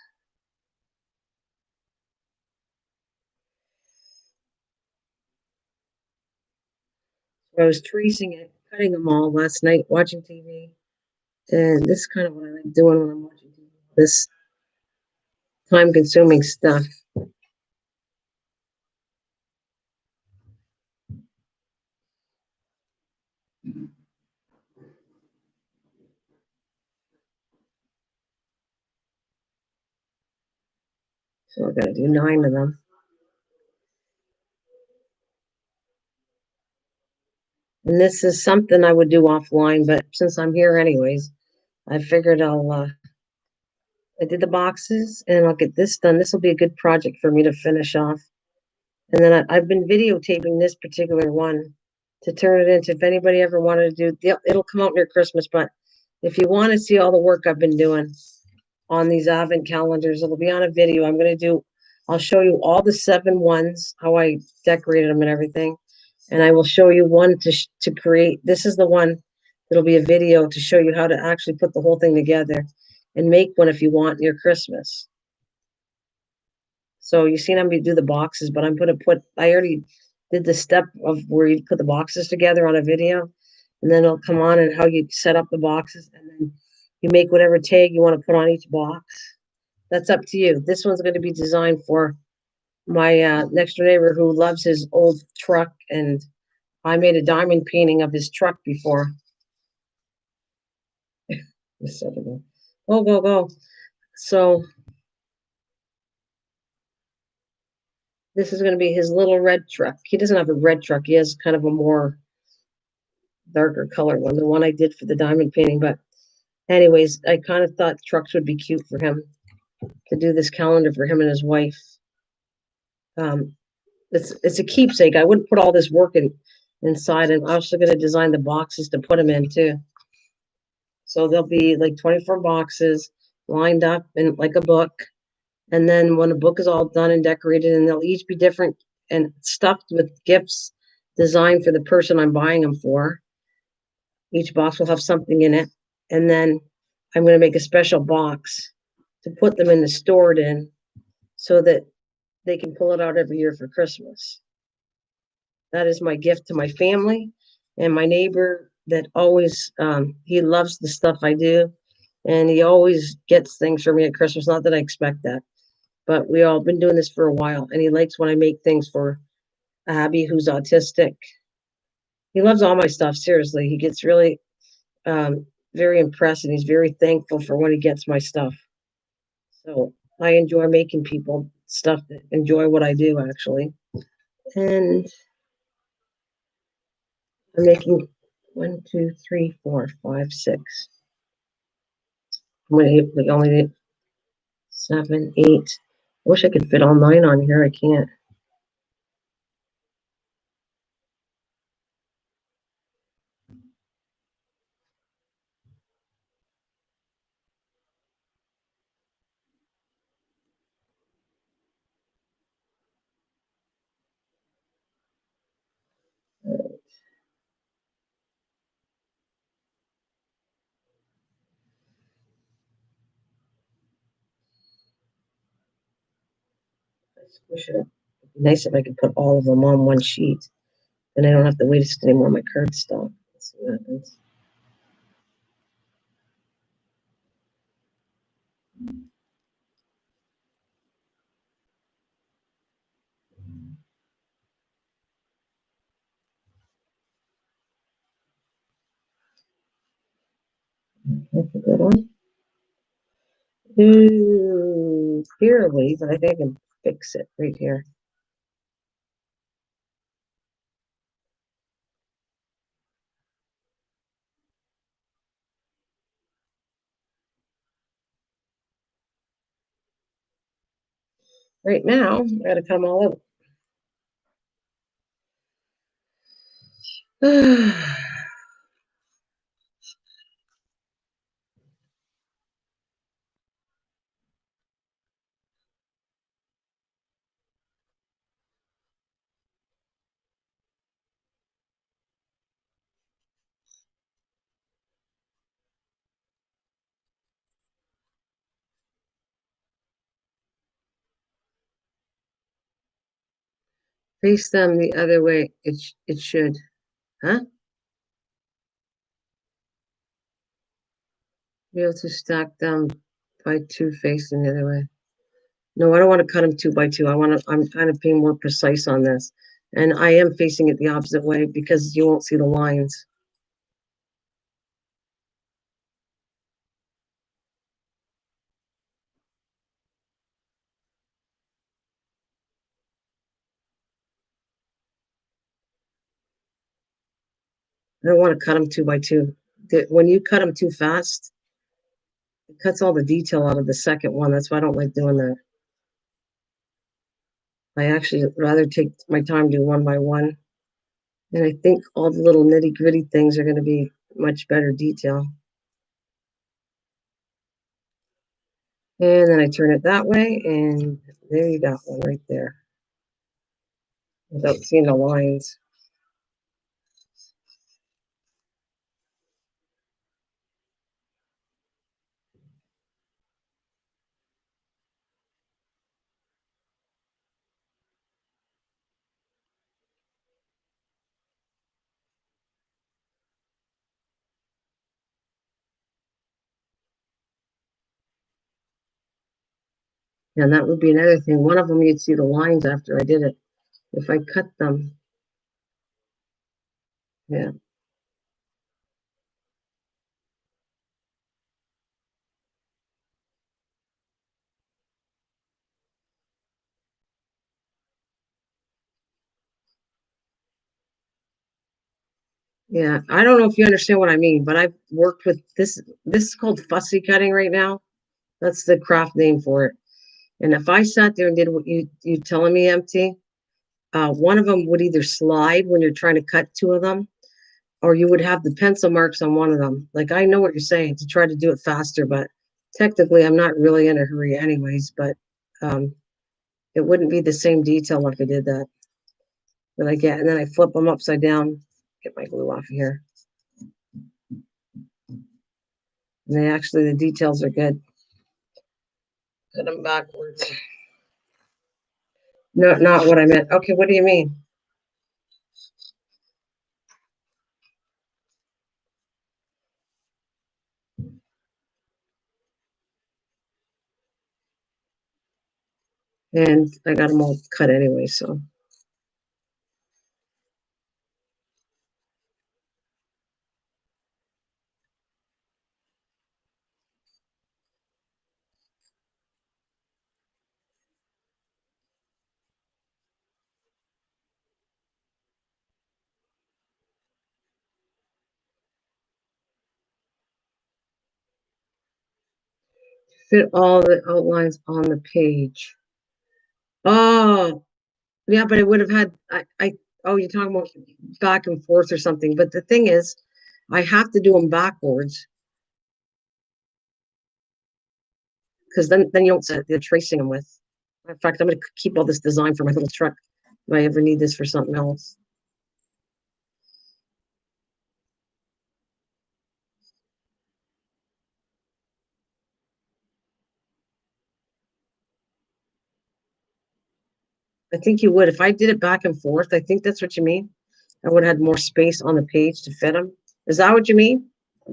So I was tracing it, cutting them all last night, watching TV. And this is kind of what I like doing when I'm watching TV. This time consuming stuff. So we're going to do 9 of them. And this is something I would do offline, but since I'm here anyways, I figured I did the boxes and I'll get this done. This will be a good project for me to finish off. And then I've been videotaping this particular one to turn it into, if anybody ever wanted to do, it'll come out near Christmas, but if you want to see all the work I've been doing on these advent calendars, it'll be on a video. I'll show you all the 7 ones, how I decorated them and everything. And I will show you one to create. This is the one that'll be a video to show you how to actually put the whole thing together and make one if you want near Christmas. So you seen me do the boxes, but I already did the step of where you put the boxes together on a video, and then it'll come on and how you set up the boxes, and then you make whatever tag you want to put on each box. That's up to you. This one's going to be designed for my next door neighbor who loves his old truck, and I made a diamond painting of his truck before. Go, go, go. So this is going to be his little red truck. He doesn't have a red truck. He has kind of a more darker color one, the one I did for the diamond painting. But anyways, I kind of thought trucks would be cute for him to do this calendar for him and his wife. It's a keepsake. I wouldn't put all this work inside. I'm also going to design the boxes to put them in too. So there'll be like 24 boxes lined up in like a book. And then when the book is all done and decorated, and they'll each be different and stuffed with gifts designed for the person I'm buying them for. Each box will have something in it. And then I'm going to make a special box to put them in the stored in so that they can pull it out every year for Christmas. That is my gift to my family and my neighbor that always, he loves the stuff I do. And he always gets things for me at Christmas. Not that I expect that, but we all been doing this for a while. And he likes when I make things for Abby, who's autistic. He loves all my stuff. Seriously, he gets really very impressed, and he's very thankful for when he gets my stuff. So I enjoy making people stuff that enjoy what I do, actually. And I'm making 1, 2, 3, 4, 5, 6. We only need 7, 8. I wish I could fit all 9 on here. I can't. Squish it up. It'd be nice if I could put all of them on one sheet. Then I don't have to waste any more of my card stock. Let's see what happens. That's a good one. Barely, but I think I can fix it right here. Right now, I gotta come all over. Face them the other way. It should. Huh? Be able to stack them by 2 facing the other way. No, I don't want to cut them 2 by 2. I'm kind of being more precise on this. And I am facing it the opposite way because you won't see the lines. I don't want to cut them 2 by 2. When you cut them too fast, it cuts all the detail out of the second one. That's why I don't like doing that. I actually rather take my time, do 1 by 1. And I think all the little nitty gritty things are going to be much better detail. And then I turn it that way, and there you got one right there. Without seeing the lines. And that would be another thing. One of them, you'd see the lines after I did it. If I cut them, yeah. Yeah, I don't know if you understand what I mean, but I've worked with this. This is called fussy cutting right now. That's the craft name for it. And if I sat there and did what you telling me, MT, one of them would either slide when you're trying to cut two of them, or you would have the pencil marks on one of them. Like, I know what you're saying to try to do it faster, but technically I'm not really in a hurry anyways, but um, it wouldn't be the same detail if I did that. But I get, and then I flip them upside down, get my glue off here. And they actually, the details are good. Put them backwards. No, not what I meant. Okay, what do you mean? And I got them all cut anyway, so. Fit all the outlines on the page. Oh, yeah, but I would have had, oh, you're talking about back and forth or something. But the thing is, I have to do them backwards because then you don't set they're tracing them with. In fact, I'm going to keep all this design for my little truck if I ever need this for something else. I think you would. If I did it back and forth, I think that's what you mean. I would have had more space on the page to fit them. Is that what you mean?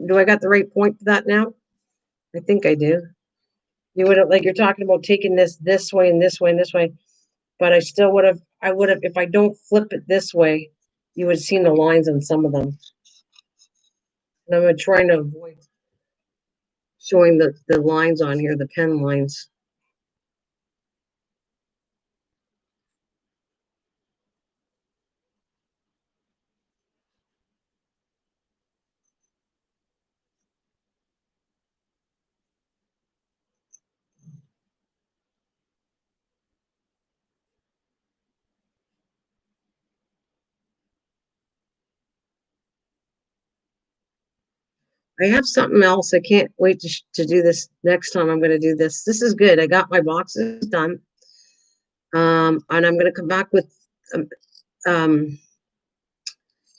Do I got the right point for that now? I think I do. You would have, like, you're talking about taking this way and this way and this way, but I would have, if I don't flip it this way, you would have seen the lines on some of them. And I'm trying to avoid showing the lines on here, the pen lines. I have something else. I can't wait to do this next time. I'm going to do this. This is good. I got my boxes done. And I'm going to come back with, um, um,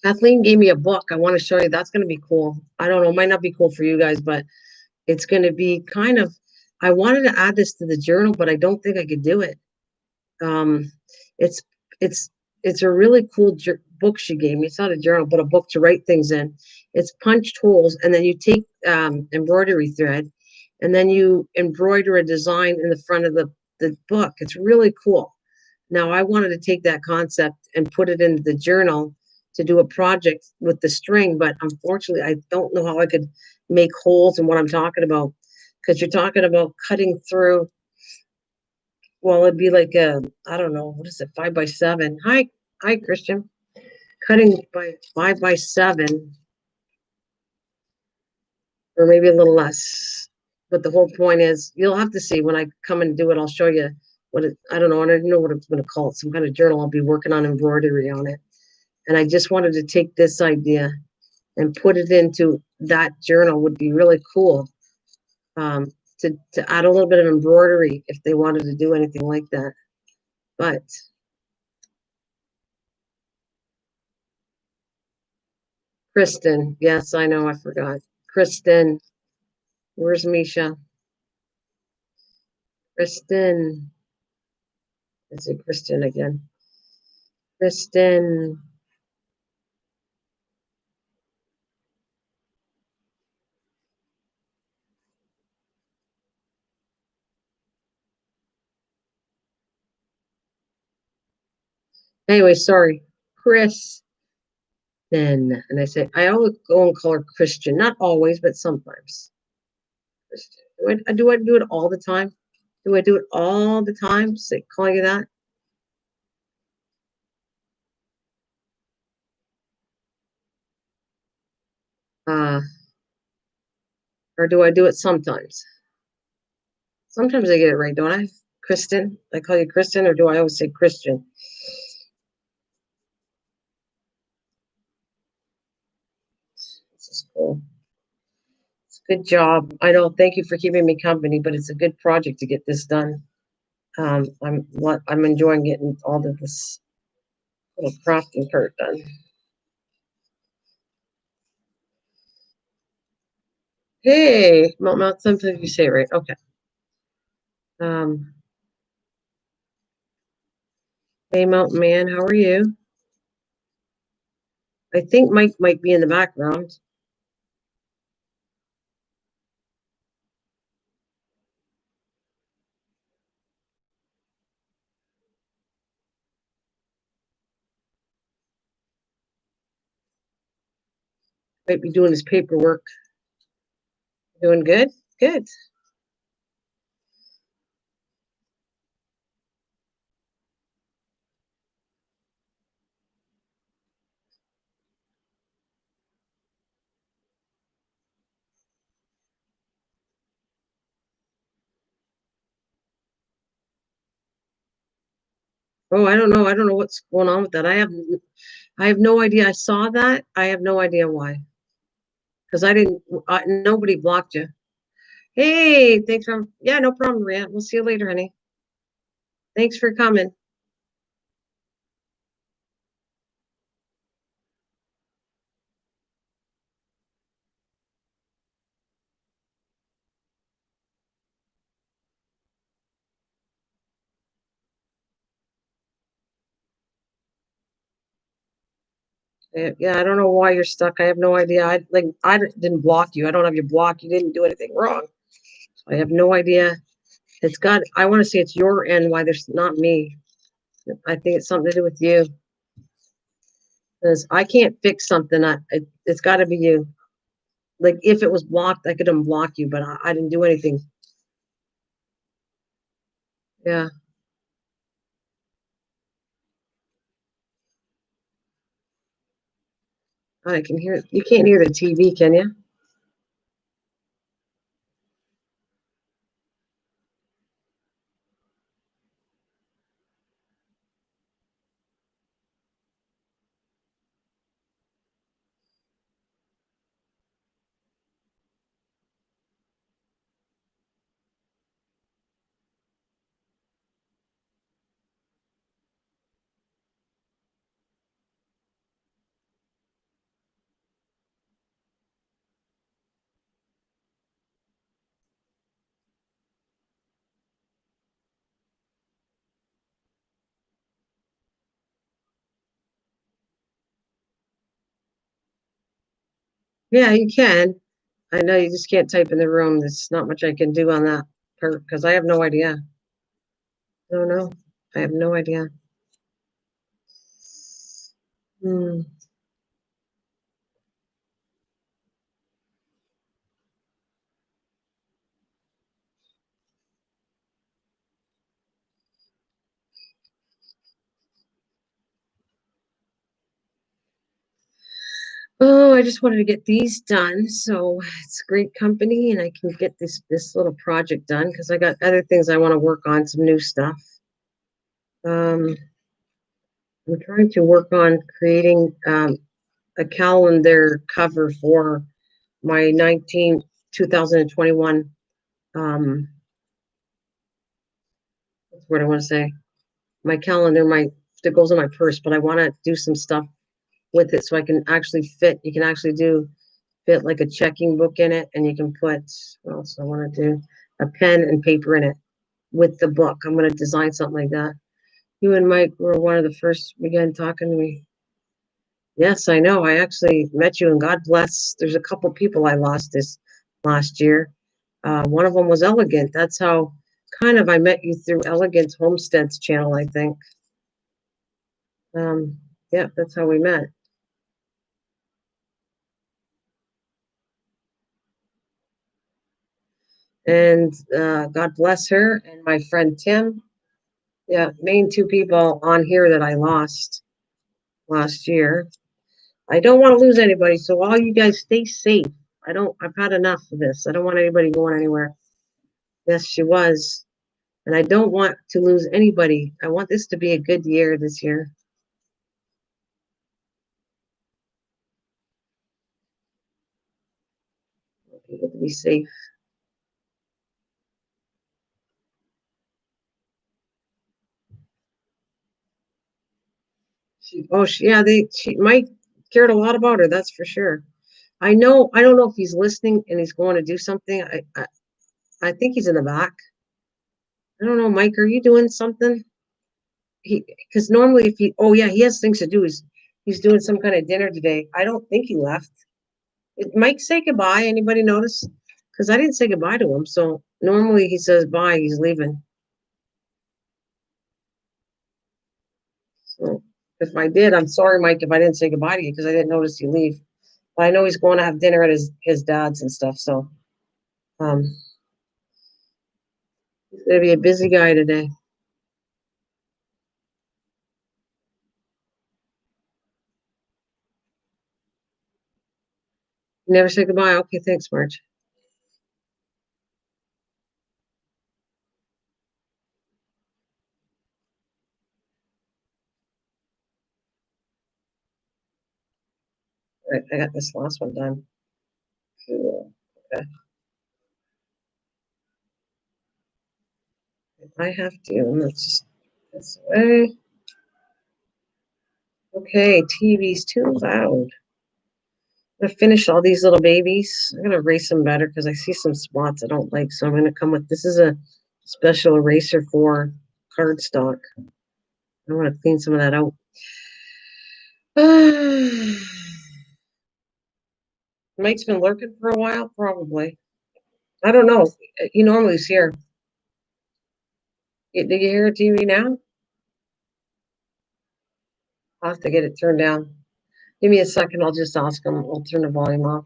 Kathleen gave me a book. I want to show you. That's going to be cool. I don't know. It might not be cool for you guys, but it's going to be kind of, I wanted to add this to the journal, but I don't think I could do it. Um, it's, it's, it's a really cool book she gave me. It's not a journal, but a book to write things in. It's punched holes, and then you take embroidery thread, and then you embroider a design in the front of the book. It's really cool. Now, I wanted to take that concept and put it into the journal to do a project with the string, but unfortunately, I don't know how I could make holes in what I'm talking about, because you're talking about cutting through. Well, it'd be like a, I don't know, what is it, 5 by 7? Hi, Christian. Cutting by 5 by 7 or maybe a little less. But the whole point is, you'll have to see when I come and do it. I'll show you I don't know. I don't know what I'm going to call it. Some kind of journal. I'll be working on embroidery on it. And I just wanted to take this idea and put it into that journal. Would be really cool. Um, to add a little bit of embroidery if they wanted to do anything like that. But Kristen, yes, I know, I forgot. Kristen, where's Misha? Kristen, is it Kristen again? Kristen. Anyway, sorry, Chris. Then, and I say, I always go and call her Christian, not always, but sometimes. Christian. Do I do it all the time? Do I do it all the time? Say, calling you that? Uh, or do I do it sometimes? Sometimes I get it right, don't I? Kristen. I call you Kristen, or do I always say Christian? This is cool. It's a good job. I know. Thank you for keeping me company, but it's a good project to get this done. I'm enjoying getting all of this little crafting part done. Hey, Mount, something you say right. Okay. Um, hey, Mountain Man, how are you? I think Mike might be in the background. Might be doing his paperwork. Doing good? Good. Oh, I don't know. I don't know what's going on with that. I have no idea. I saw that. I have no idea why. Because I didn't. Nobody blocked you. Hey, thanks for. Yeah, no problem, Maria. We'll see you later, honey. Thanks for coming. Yeah, I don't know why you're stuck. I have no idea. I didn't block you. I don't have you blocked. You didn't do anything wrong. I have no idea. It's got. I want to say it's your end. Why there's not me. I think it's something to do with you. Because I can't fix something. It's got to be you. Like if it was blocked, I could unblock you, but I didn't do anything. Yeah, I can hear. You can't hear the TV, can you? Yeah, you can. I know you just can't type in the room. There's not much I can do on that part because I have no idea. I don't know. I have no idea. Hmm. Oh, I just wanted to get these done. So it's great company, and I can get this little project done because I got other things I want to work on, some new stuff. I'm trying to work on creating a calendar cover for my 2021. What's the word I want to say? My calendar, that goes in my purse, but I want to do some stuff with it so I can actually fit. You can actually fit like a checking book in it, and you can put what else I want to do, a pen and paper in it with the book. I'm going to design something like that. You and Mike were one of the first began talking to me. Yes, I know. I actually met you, and God bless. There's a couple people I lost this last year. One of them was Elegant. That's how kind of I met you through Elegant's Homesteads channel, I think. Yeah, that's how we met. And God bless her and my friend Tim. Yeah, main two people on here that I lost last year. I don't want to lose anybody, so all you guys stay safe. I've had enough of this. I don't want anybody going anywhere. Yes, she was. And I don't want to lose anybody. I want this to be a good year this year. I want people to be safe. Mike cared a lot about her, that's for sure. I don't know if he's listening and he's going to do something. I think he's in the back. I don't know, Mike, are you doing something? Because normally oh yeah, he has things to do. He's doing some kind of dinner today. I don't think he left. Did Mike say goodbye? Anybody notice? Because I didn't say goodbye to him. So normally he says bye, he's leaving. So if I did, I'm sorry, Mike, if I didn't say goodbye to you because I didn't notice you leave. But I know he's going to have dinner at his dad's and stuff. So um, he's gonna be a busy guy today. You never say goodbye. Okay, thanks, Marge. Right, I got this last one done. Cool. Okay. I have to. Let's just this way. Okay, TV's too loud. I'm gonna finish all these little babies. I'm gonna erase them better because I see some spots I don't like. So I'm gonna come with this is a special eraser for cardstock. I want to clean some of that out. Mike's been lurking for a while, probably. I don't know. He normally is here. Did you hear a TV now? I'll have to get it turned down. Give me a second. I'll just ask him. I'll turn the volume off.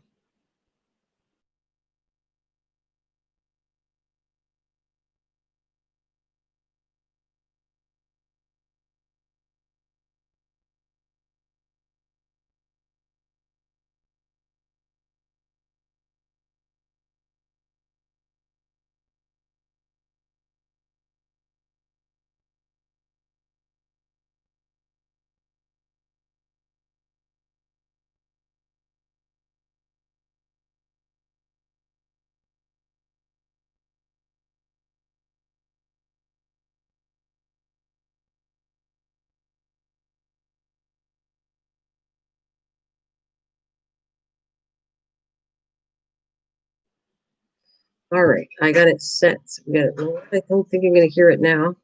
All right, I got it set. I don't think I'm going to hear it now.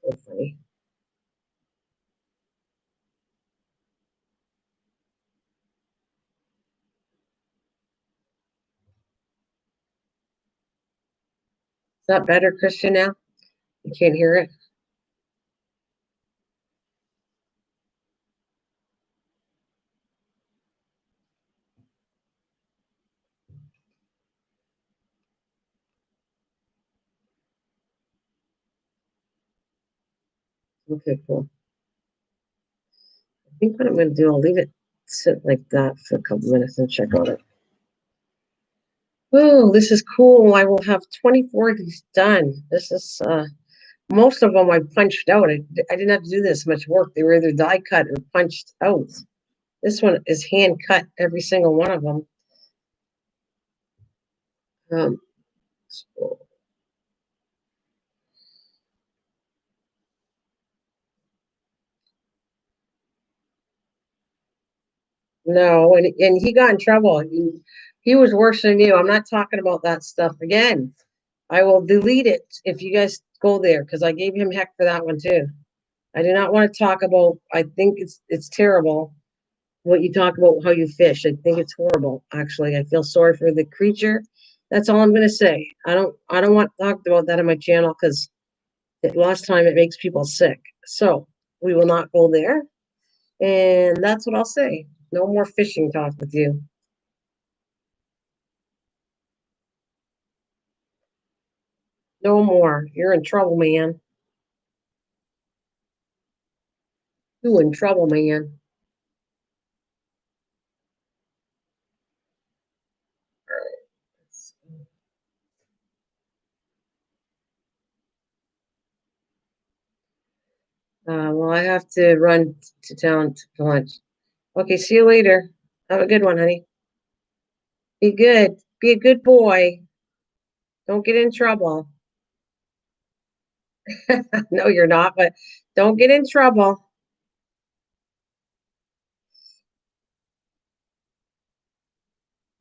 So funny. Is that better, Christian? Now you can't hear it. Okay, cool. I think what I'm going to do, I'll leave it sit like that for a couple minutes and check on it. Oh, this is cool. I will have 24 of these done. This is most of them I punched out. I didn't have to do this much work. They were either die cut or punched out. This one is hand cut, every single one of them. So no, and he got in trouble. He was worse than you. I'm not talking about that stuff again. I will delete it if you guys go there because I gave him heck for that one too. I do not want to talk about. I think it's terrible what you talk about how you fish. I think it's horrible. Actually, I feel sorry for the creature. That's all I'm going to say. I don't want talked about that on my channel because last time it makes people sick. So we will not go there. And that's what I'll say. No more fishing talk with you. No more. You're in trouble, man. You in trouble, man. Well, I have to run to town to lunch. Okay, see you later. Have a good one, honey. Be good. Be a good boy. Don't get in trouble. No, you're not, but don't get in trouble.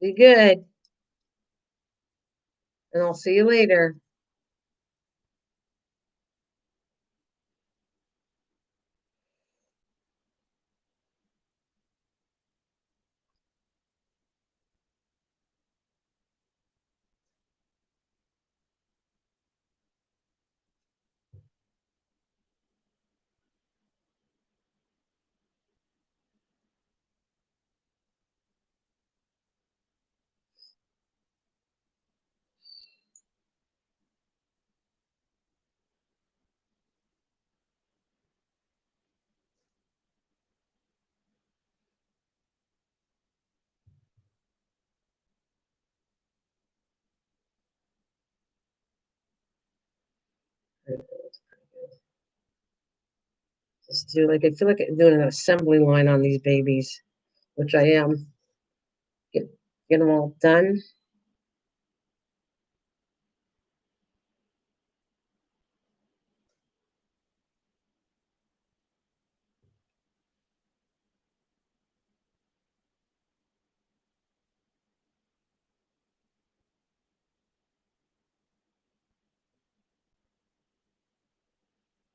Be good. And I'll see you later. Just do like I feel like I'm doing an assembly line on these babies, which I am. Get get them all done.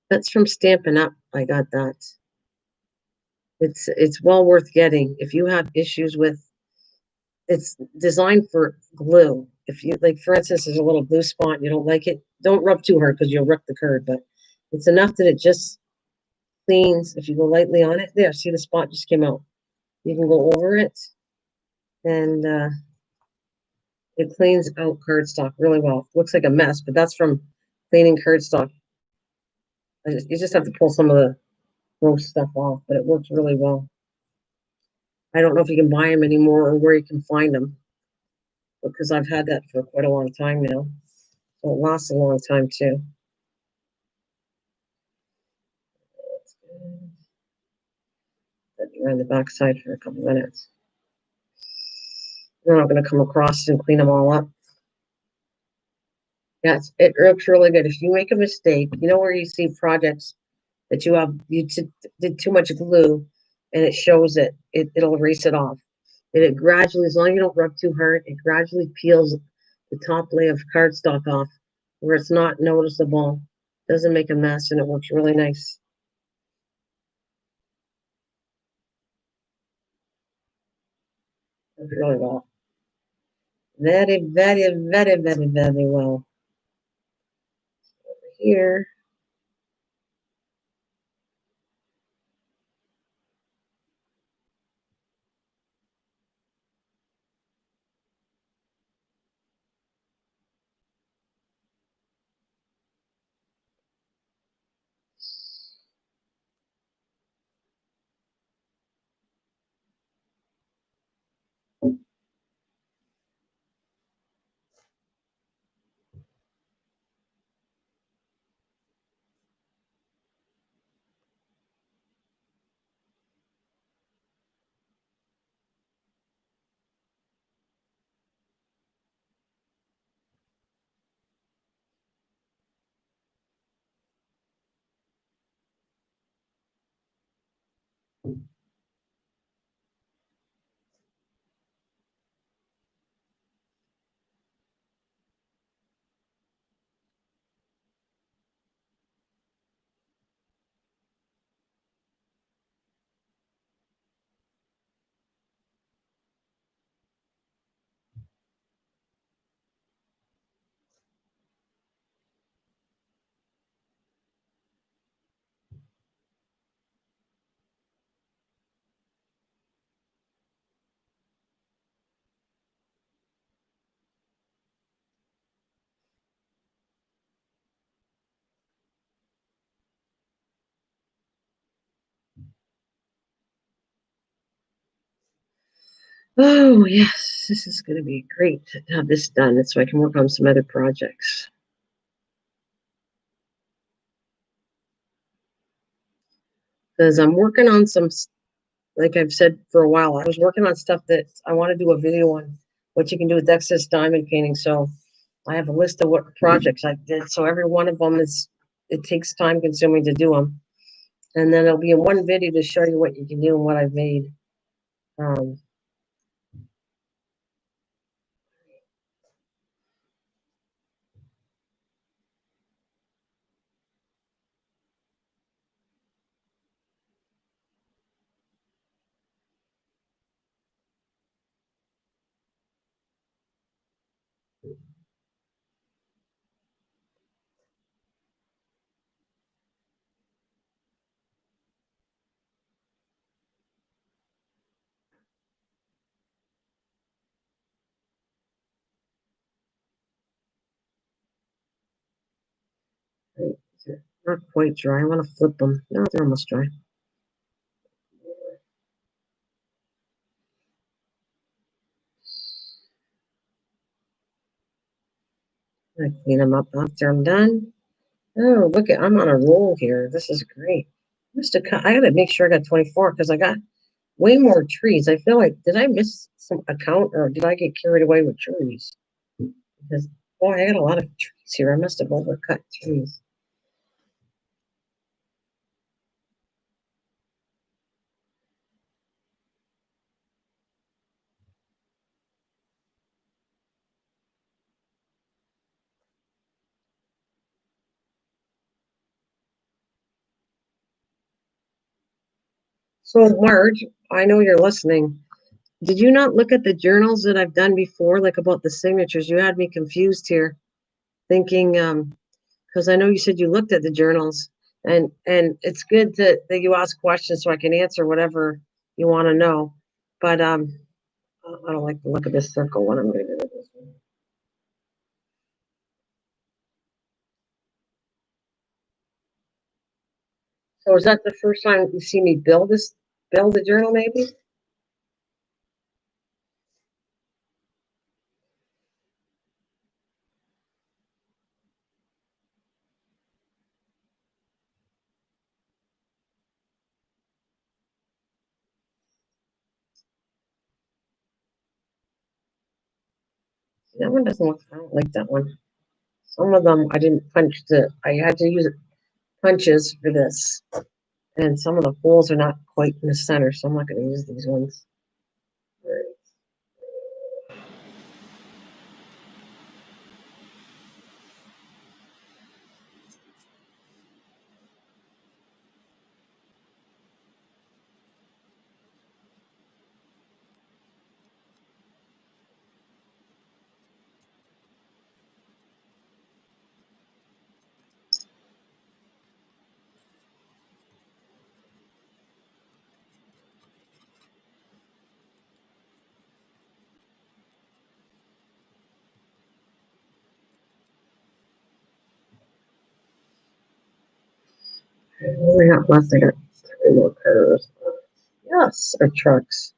That's from Stampin' Up. I got that. It's well worth getting if you have issues with. It's designed for glue. If you like, for instance, there's a little glue spot and you don't like it, don't rub too hard because you'll rip the card. But it's enough that it just cleans. If you go lightly on it, there, see the spot just came out. You can go over it, and it cleans out cardstock really well. Looks like a mess, but that's from cleaning cardstock. You just have to pull some of the gross stuff off, but it works really well. I don't know if you can buy them anymore or where you can find them because I've had that for quite a long time now. So it lasts a long time too. Let me around the back side for a couple minutes. Then I'm going to come across and clean them all up. Yes, it works really good. If you make a mistake, you know where you see projects that did too much glue and it shows it'll erase it off. And it gradually, as long as you don't rub too hard, it gradually peels the top layer of cardstock off where it's not noticeable. Doesn't make a mess and it works really nice. Works really well. Very, very, very, very, very well. Over here. Oh, yes, this is going to be great to have this done so I can work on some other projects. Because I'm working on some, like I've said for a while, I was working on stuff that I want to do a video on what you can do with excess diamond painting. So I have a list of what projects I did. So every one of them it takes time consuming to do them. And then it'll be in one video to show you what you can do and what I've made. Um, they're not quite dry. I want to flip them. No, they're almost dry. I clean them up after I'm done. Oh, look at, I'm on a roll here. This is great. I gotta make sure I got 24 because I got way more trees. I feel like, did I miss some account or did I get carried away with trees? Because, boy, I got a lot of trees here. I must have overcut trees. So, Marge, I know you're listening. Did you not look at the journals that I've done before, like about the signatures? You had me confused here, thinking, because I know you said you looked at the journals, and it's good that you ask questions so I can answer whatever you want to know. But I don't like the look of this circle one. I'm going to do it this one. So is that the first time you see me build a journal? Maybe that one doesn't look. I don't like that one. Some of them I didn't punch the. I had to use punches for this, and some of the holes are not quite in the center, so I'm not going to use these ones. What do I got left? I got three more cars. Yes, or trucks.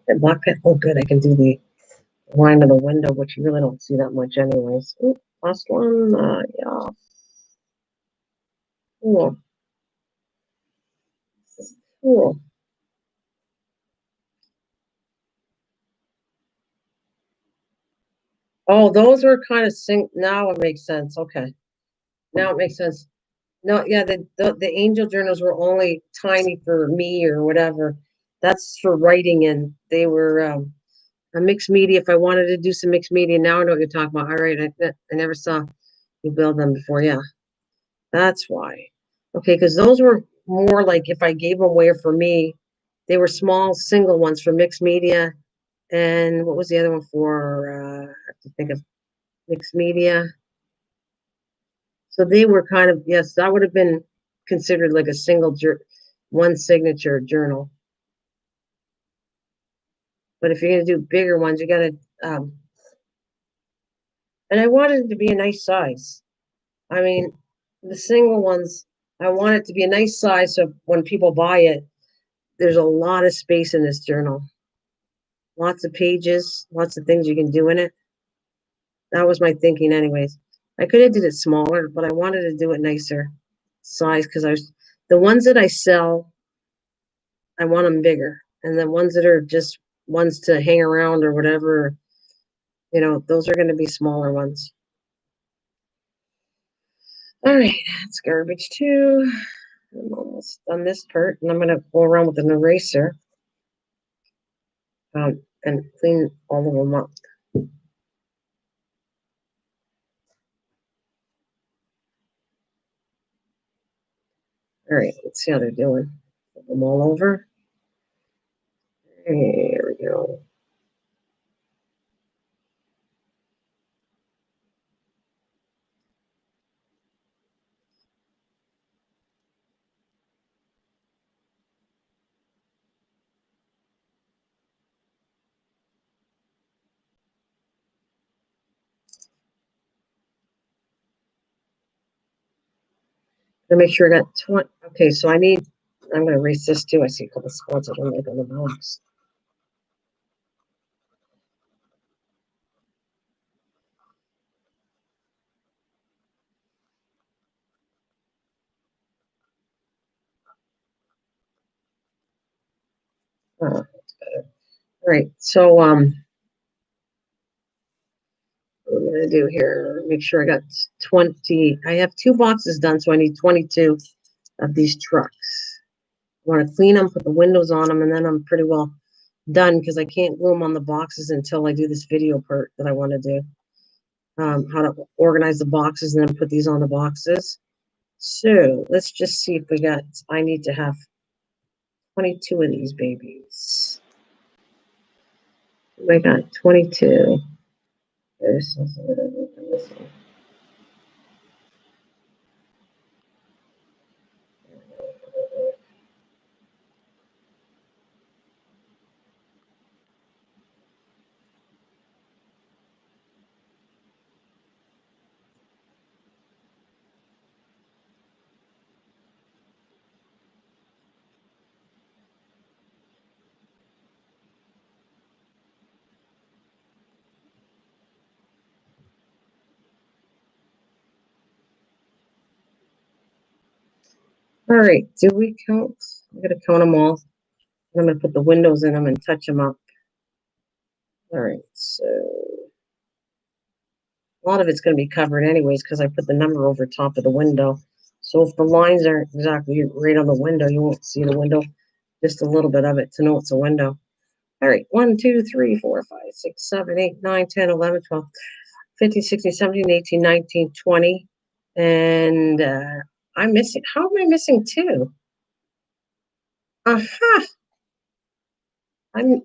And black pen. Oh, good. I can do the line of the window, which you really don't see that much anyways. Ooh, last one. Yeah. Cool. Cool. Oh, those were kind of now it makes sense. Okay. Now it makes sense. No, yeah, the angel journals were only tiny for me or whatever. That's for writing, and they were a mixed media. If I wanted to do some mixed media, now I know what you're talking about. All right, I never saw you build them before. Yeah, that's why. Okay, because those were more like if I gave them away for me, they were small single ones for mixed media. And what was the other one for? I have to think of mixed media. So they were kind of, yes, that would have been considered like a one signature journal. But if you're going to do bigger ones, you got to, and I wanted it to be a nice size. I mean, the single ones, I want it to be a nice size so when people buy it, there's a lot of space in this journal. Lots of pages, lots of things you can do in it. That was my thinking, anyways. I could have did it smaller, but I wanted to do it nicer size because the ones that I sell, I want them bigger, and the ones that are just ones to hang around or whatever, those are going to be smaller ones. All right, that's garbage too. I'm almost done this part, and I'm going to go around with an eraser and clean all of them up. All right, let's see how they're doing. Put them all over. There we go. To make sure I got 20. Okay, so I'm going to erase this too. I see a couple spots I don't like on the box. Oh, that's better. All right, so what I'm going to do here, make sure I got 20. I have 2 boxes done, so I need 22 of these trucks. I want to clean them, put the windows on them, and then I'm pretty well done because I can't glue them on the boxes until I do this video part that I want to do. How to organize the boxes and then put these on the boxes. So let's just see if I need to have 22 of these babies. I got 22. There's all right, do we count? I'm going to count them all. I'm going to put the windows in them and touch them up. All right, so a lot of it's going to be covered anyways because I put the number over top of the window. So if the lines aren't exactly right on the window, you won't see the window, just a little bit of it to know it's a window. All right, 1, 2, 3, 4, 5, 6, 7, 8, 9, 10, 11, 12, 15, 16, 17, 18, 19, 20. And I'm missing, how am I missing 2? Aha!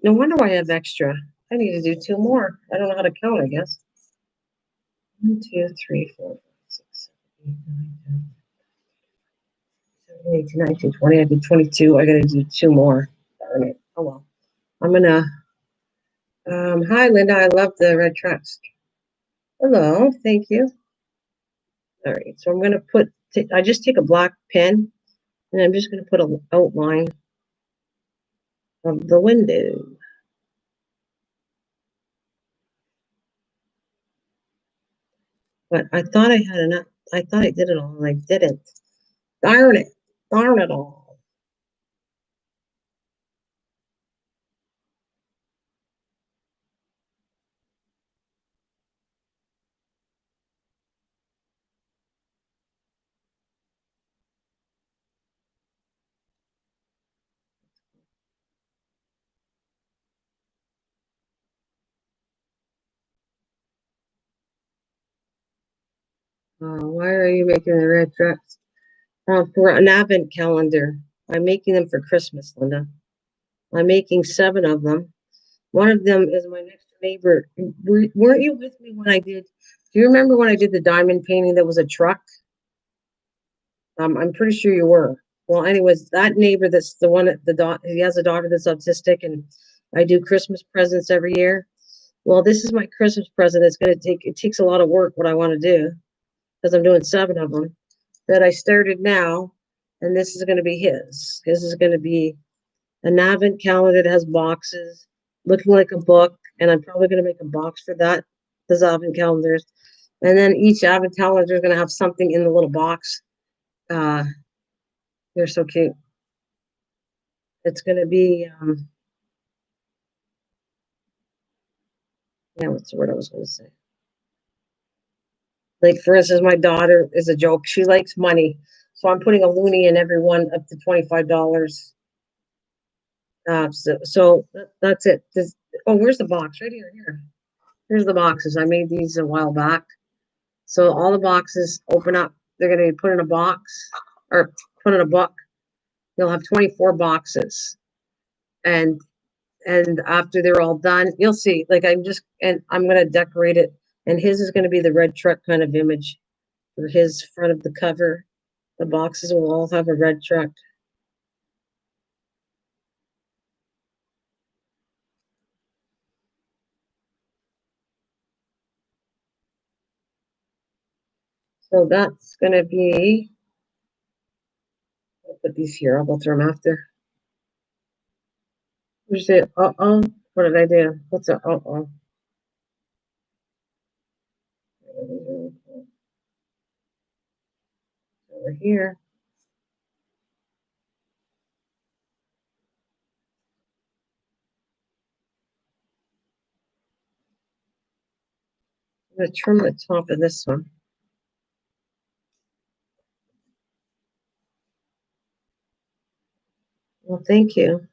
No wonder why I have extra. I need to do 2 more. I don't know how to count, I guess. 1, 2, 3, 4, 5, 6, 7, 8, 9, 10, 17, 18, 19, 20. I did 22. I got to do 2 more. Darn it. Oh well. I'm gonna. Hi Linda. I love the red trucks. Hello. Thank you. All right. So I'm gonna I just take a black pen and I'm just gonna put an outline of the window. But I thought I had enough. I thought I did it all, and I didn't. Darn it! Darn it all! Why are you making the red dress? For an advent calendar. I'm making them for Christmas, Linda. I'm making 7 of them. One of them is my next neighbor. Weren't you with me when I did? Do you remember when I did the diamond painting that was a truck? I'm pretty sure you were. Well, anyways, that neighbor that's the one that he has a daughter that's autistic, and I do Christmas presents every year. Well, this is my Christmas present. It takes a lot of work what I want to do because I'm doing 7 of them that I started now, and this is going to be his. His is going to be an advent calendar that has boxes, looking like a book, and I'm probably going to make a box for that, those advent calendars. And then each advent calendar is going to have something in the little box. Uh, they're so cute. It's going to be, yeah, what's the word I was going to say? Like, for instance, my daughter is a joke. She likes money. So I'm putting a loonie in every one up to $25. That's it. Where's the box? Right here. Here. Here's the boxes. I made these a while back. So all the boxes open up. They're going to be put in a box or put in a book. You'll have 24 boxes. And after they're all done, you'll see. Like I'm going to decorate it. And his is going to be the red truck kind of image for his front of the cover. The boxes will all have a red truck. So that's going to be, I'll put these here. I'll go through them after. Where's it? Uh-oh. What did I do? What's it? Uh-oh. Over here. I'm going to trim the top of this one. Well, thank you.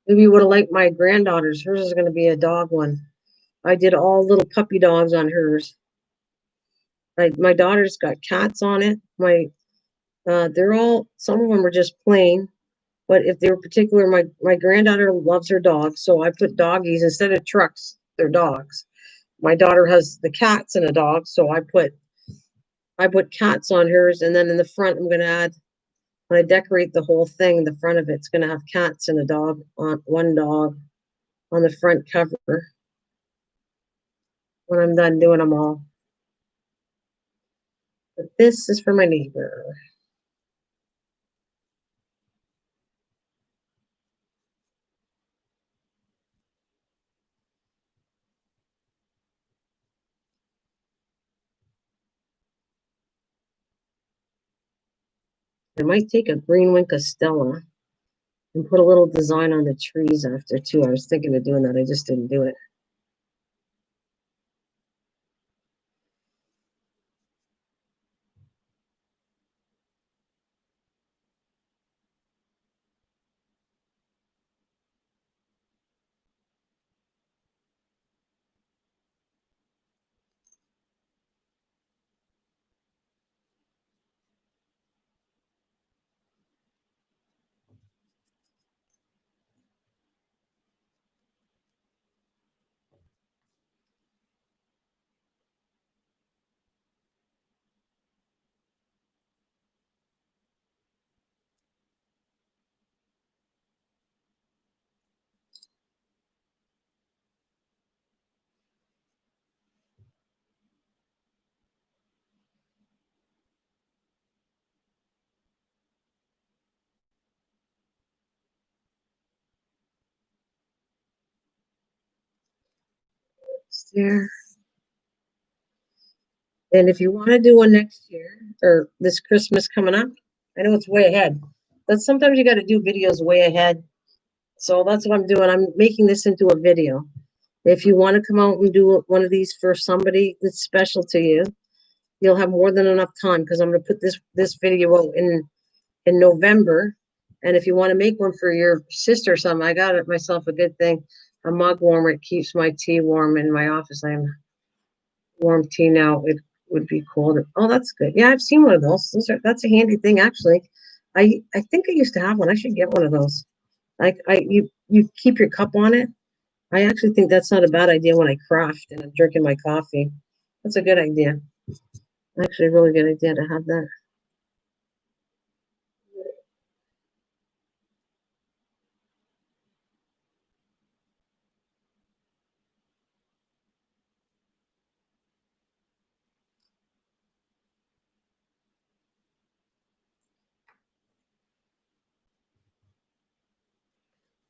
Maybe you would have liked my granddaughter's. Hers is going to be a dog one. I did all little puppy dogs on hers. My daughter's got cats on it. They're all, some of them are just plain, but if they were particular, my granddaughter loves her dogs, so I put doggies instead of trucks. They're dogs. My daughter has the cats and a dog, so I put cats on hers, and then in the front, I'm going to add when I decorate the whole thing. The front of it's going to have cats and a dog on one dog on the front cover when I'm done doing them all. But this is for my neighbor. I might take a green one Castella and put a little design on the trees after too. I was thinking of doing that. I just didn't do it. There. And if you want to do one next year or this Christmas coming up, I know it's way ahead, but sometimes you got to do videos way ahead. So that's what I'm doing. I'm making this into a video. If you want to come out and do one of these for somebody that's special to you, you'll have more than enough time because I'm going to put this video out in November. And if you want to make one for your sister or something, I got it myself a good thing, a mug warmer. It keeps my tea warm in my office. I'm warm tea now. It would be cold. Oh, that's good. Yeah, I've seen one of those. That's a handy thing actually. I think I used to have one. I should get one of those. Like you keep your cup on it. I actually think that's not a bad idea when I craft and I'm drinking my coffee. That's a good idea. Actually, a really good idea to have that.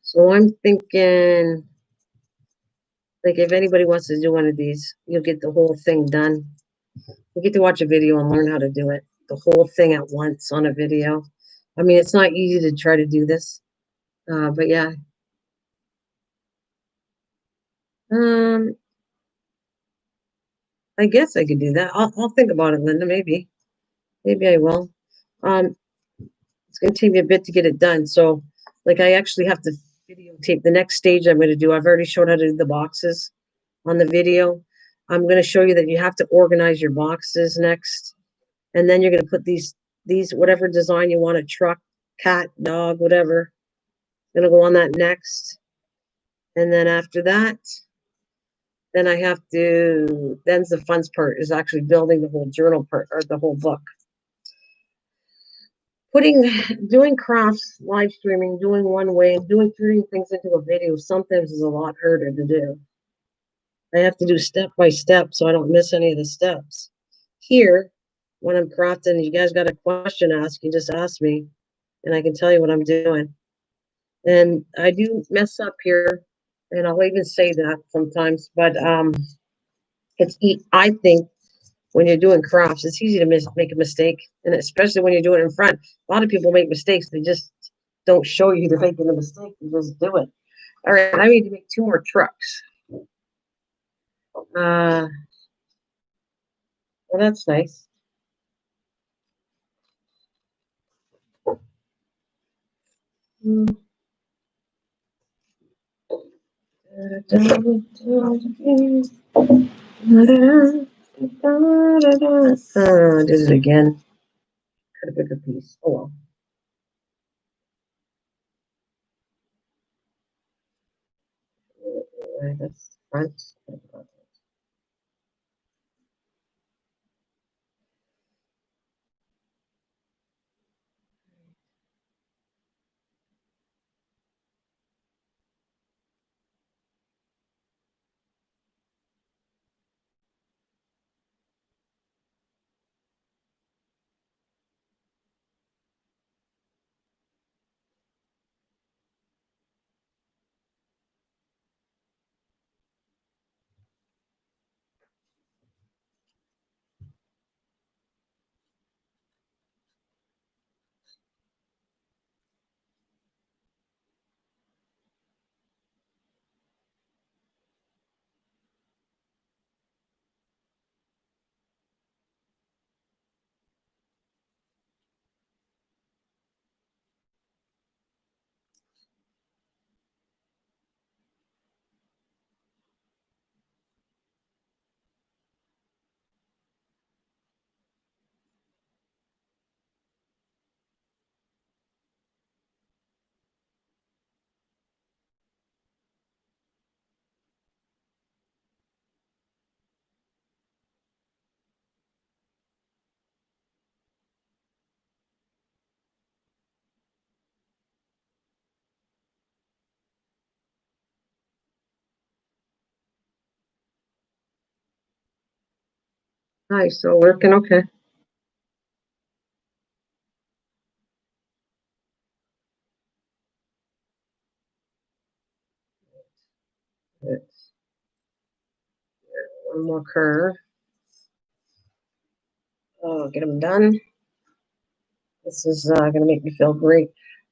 So I'm thinking, like, if anybody wants to do one of these, you'll get the whole thing done. You get to watch a video and learn how to do it, the whole thing at once on a video. I mean, it's not easy to try to do this, but yeah. Um, I guess I could do that. I'll think about it, Linda. Maybe I will. Um, it's going to take me a bit to get it done. So, like, I actually have to videotape the next stage I'm going to do. I've already showed how to do the boxes on the video. I'm going to show you that you have to organize your boxes next, and then you're going to put these whatever design you want, a truck, cat, dog, whatever. Going to go on that next, and then after that, then I have to. Then's the fun part is actually building the whole journal part or the whole book. Putting doing crafts, live streaming, doing one way, and doing three things into a video sometimes is a lot harder to do. I have to do step by step so I don't miss any of the steps. Here, when I'm crafting, you guys got a question to ask, you just ask me, and I can tell you what I'm doing. And I do mess up here, and I'll even say that sometimes, but I think when you're doing crafts, it's easy to make a mistake, and especially when you're doing it in front. A lot of people make mistakes; they just don't show you they're making a mistake. They just do it. All right, I need to make two more trucks. Well, that's nice. Mm. Did it again. Cut a bigger piece. Oh well. That's front. Nice. So working okay. One more curve. Oh, get them done. This is going to make me feel great.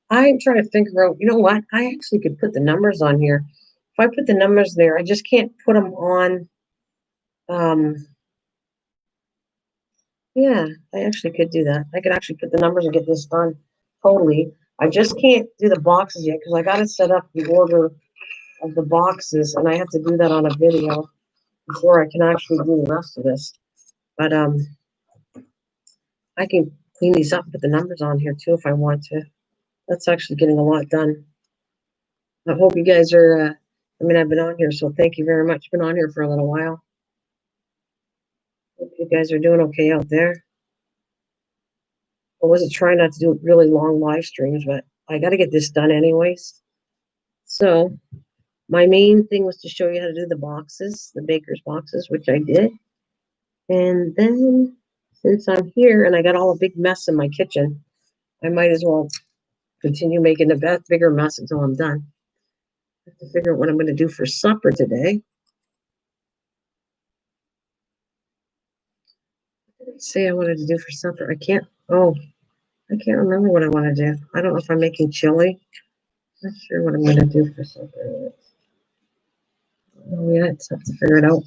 I'm trying to figure out, you know what? I actually could put the numbers on here. If I put the numbers there, I just can't put them on. Yeah, I actually could do that. I could actually put the numbers and get this done totally. I just can't do the boxes yet because I got to set up the order of the boxes, and I have to do that on a video before I can actually do the rest of this. But I can clean these up, put the numbers on here too if I want to. That's actually getting a lot done. I hope you guys are. I've been on here, so thank you very much. Been on here for a little while. Hope you guys are doing okay out there. I wasn't trying not to do really long live streams, but I got to get this done anyways. So my main thing was to show you how to do the boxes, the baker's boxes, which I did. And then since I'm here and I got all a big mess in my kitchen, I might as well continue making a bigger mess until I'm done. I have to figure out what I'm going to do for supper today. What did I say I wanted to do for supper? I can't remember what I want to do. I don't know if I'm making chili. Not sure what I'm going to do for supper. Oh, yeah, I just have to figure it out.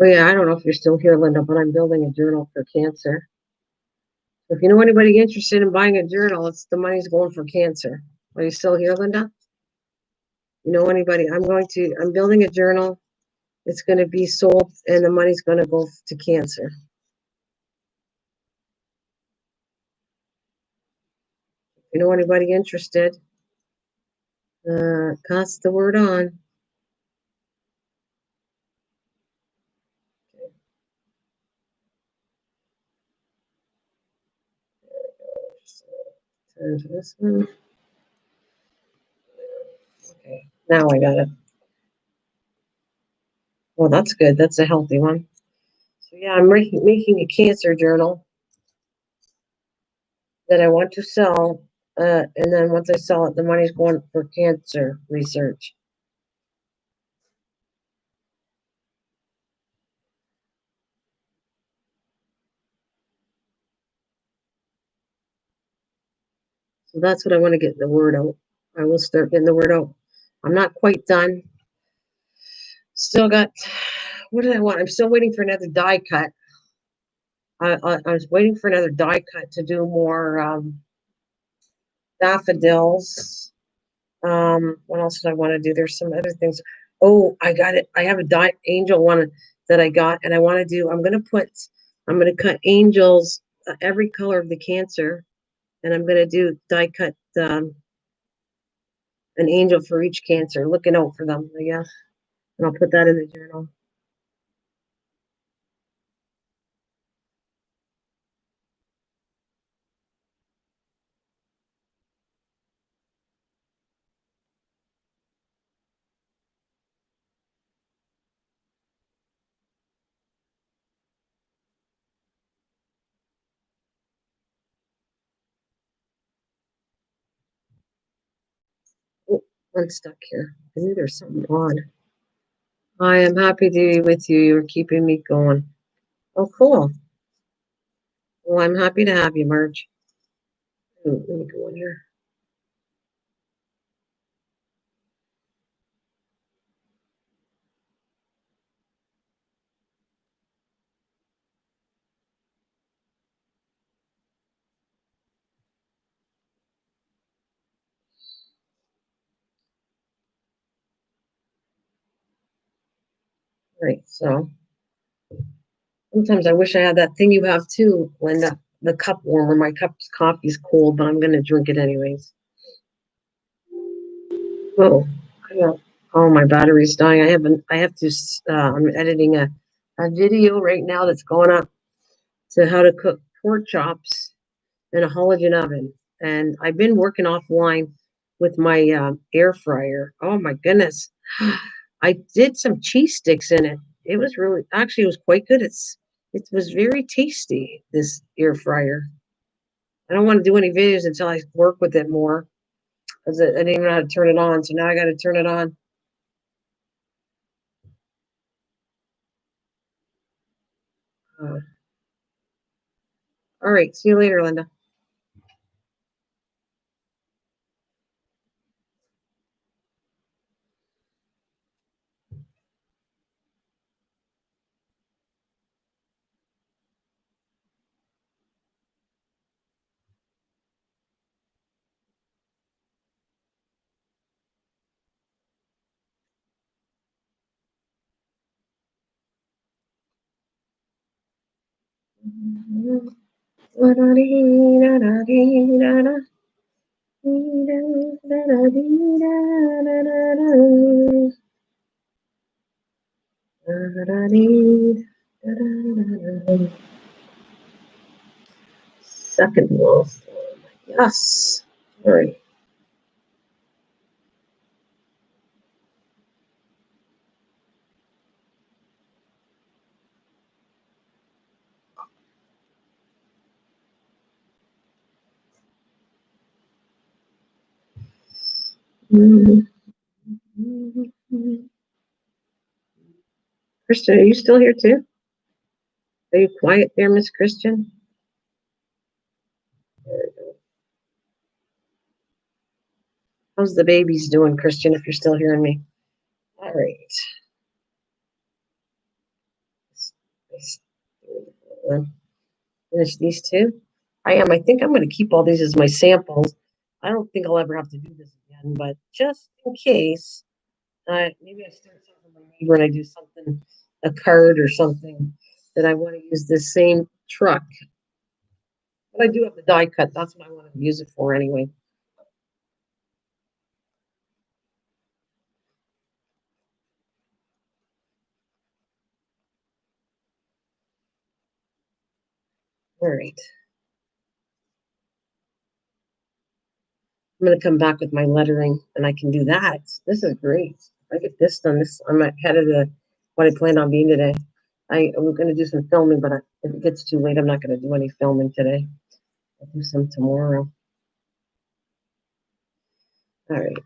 Oh, yeah, I don't know if you're still here, Linda, but I'm building a journal for cancer. If you know anybody interested in buying a journal, the money's going for cancer. Are you still here, Linda? You know anybody? I'm building a journal. It's going to be sold and the money's going to go to cancer. You know anybody interested? Pass the word on. Turn to this one. Okay, now I got it. Well, that's good. That's a healthy one. So yeah, I'm making a cancer journal that I want to sell. And then once I sell it, the money's going for cancer research. So that's what I want to get the word out. I will start getting the word out. I'm not quite done. Still got, what did I want? I'm still waiting for another die cut. I was waiting for another die cut to do more daffodils. What else did I want to do? There's some other things. Oh, I got it. I have a die angel one that I got, and I want to do. I'm gonna cut angels every color of the cancer, and I'm gonna do die cut an angel for each cancer, looking out for them. I guess, and I'll put that in the journal. Oh, I'm stuck here. I knew there's something odd. I am happy to be with you. You're keeping me going. Oh, cool. Well, I'm happy to have you, Marge. Let me go in here. Right. So sometimes I wish I had that thing you have too, Linda. The cup warmer. My cup's coffee's cold, but I'm gonna drink it anyways. Oh, I got, oh, my battery's dying. I have to. I'm editing a video right now that's going up to how to cook pork chops. in a halogen oven. And I've been working offline with my air fryer. Oh my goodness. I did some cheese sticks in it. It was really, actually, it was quite good. It was very tasty, this air fryer. I don't want to do any videos until I work with it more because I didn't even know how to turn it on. So now I got to turn it on. Uh, all right. See you later, Linda. Second wolf. Yes. All right. Christian, are you still here too? Are you quiet there, Miss Christian? How's the babies doing, Christian, if you're still hearing me? All right. Finish these two. I think I'm going to keep all these as my samples. I don't think I'll ever have to do this again, but just in case, maybe I start something with my neighbor and I do something, a card or something that I want to use this same truck. But I do have the die cut. That's what I want to use it for anyway. All right. I'm going to come back with my lettering and I can do that. This is great. If I get this done, I'm ahead of what I planned on being today. I'm going to do some filming, but if it gets too late, I'm not going to do any filming today. I'll do some tomorrow. All right.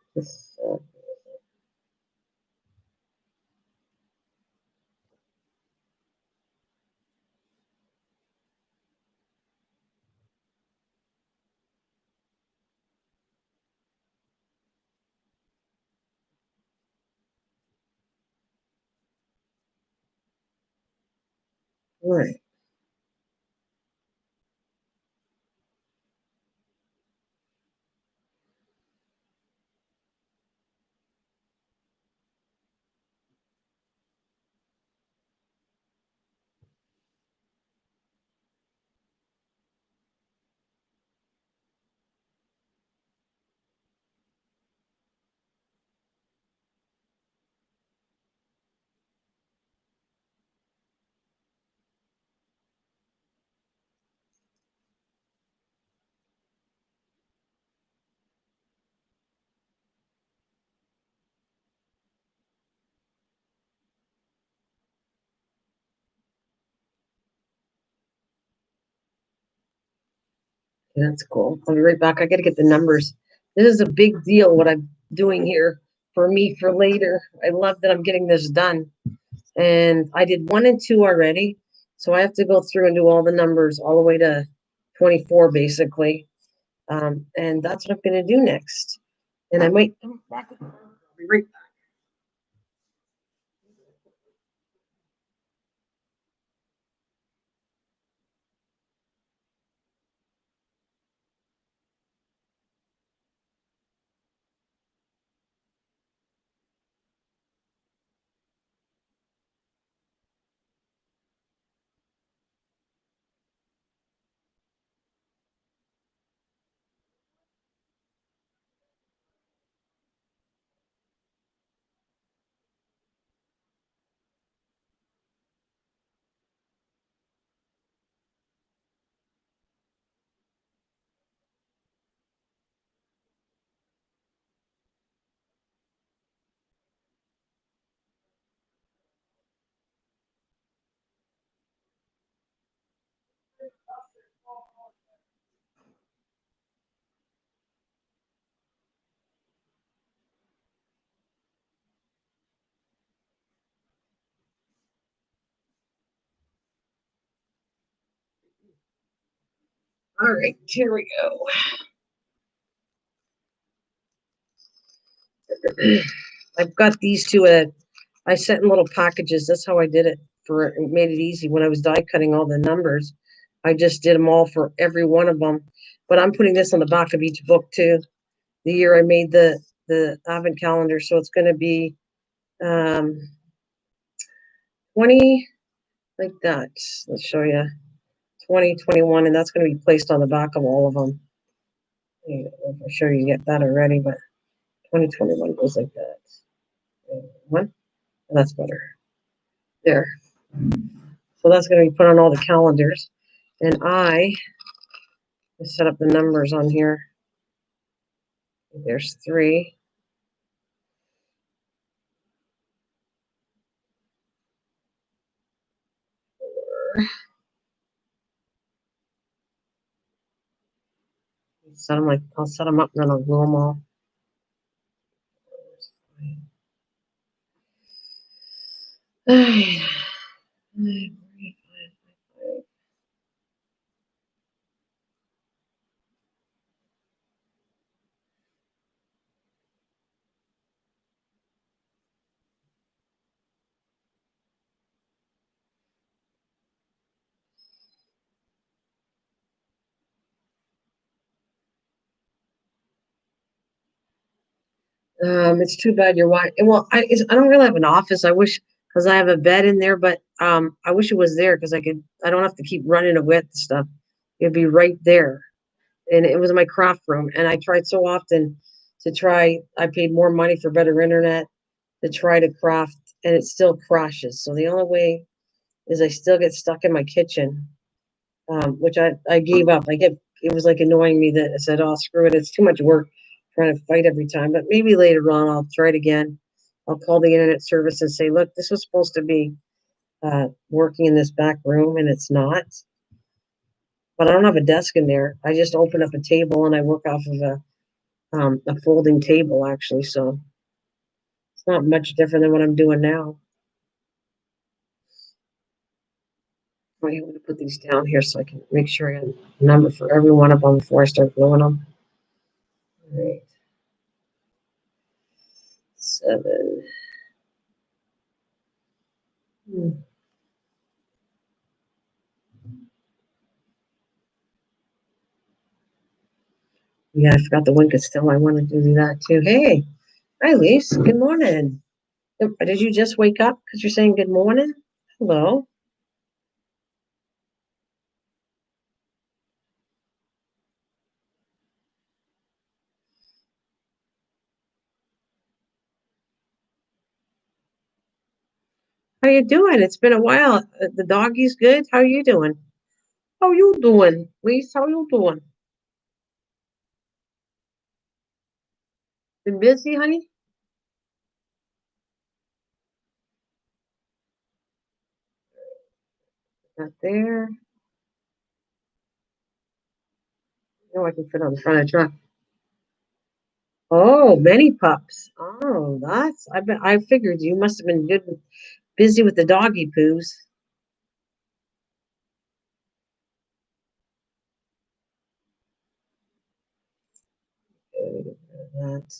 All right. Yeah, that's cool. I'll be right back. I got to get the numbers. This is a big deal what I'm doing here for me for later. I love that I'm getting this done. And I did 1 and 2 already. So I have to go through and do all the numbers all the way to 24, basically. And that's what I'm going to do next. And I might come back. I'll be right back. All right, here we go. I've got these two. I sent in little packages. That's how I did it. It made it easy when I was die cutting all the numbers. I just did them all for every one of them. But I'm putting this on the back of each book too. The year I made the advent calendar, so it's going to be 20 like that. Let's show you 2021, and that's going to be placed on the back of all of them. I'm sure you get that already, but 2021 goes like that. One, and that's better. There. So that's going to be put on all the calendars. And I set up the numbers on here. There's 3. 4. I'll set them up and then I'll glue them all. It's too bad you're white. Well, I don't really have an office. I wish because I have a bed in there, but I wish it was there because I don't have to keep running to get the stuff. It'd be right there, and it was my craft room. And I tried so often to try. I paid more money for better internet to try to craft, and it still crashes. So the only way is I still get stuck in my kitchen, which I gave up. It was like annoying me that I said, "Oh, screw it! It's too much work trying to fight every time." But maybe later on I'll try it again. I'll call the internet service and say, "Look, this was supposed to be working in this back room, and it's not." But I don't have a desk in there. I just open up a table and I work off of a folding table actually. So it's not much different than what I'm doing now. I'm going to put these down here so I can make sure I got a number for every one of them before I start gluing them. All right. 7. Yeah, I forgot the wink is still. I wanted to do that too. Hey, hi, Lise. Good morning. Did you just wake up because you're saying good morning? Hello. How you doing? It's been a while. The doggy's good. How you doing? How you doing, Lise? How you doing? Been busy, honey? Not there. No, I can fit on the front of the truck. Oh, many pups. Oh, I figured you must have been busy with the doggy poos. That.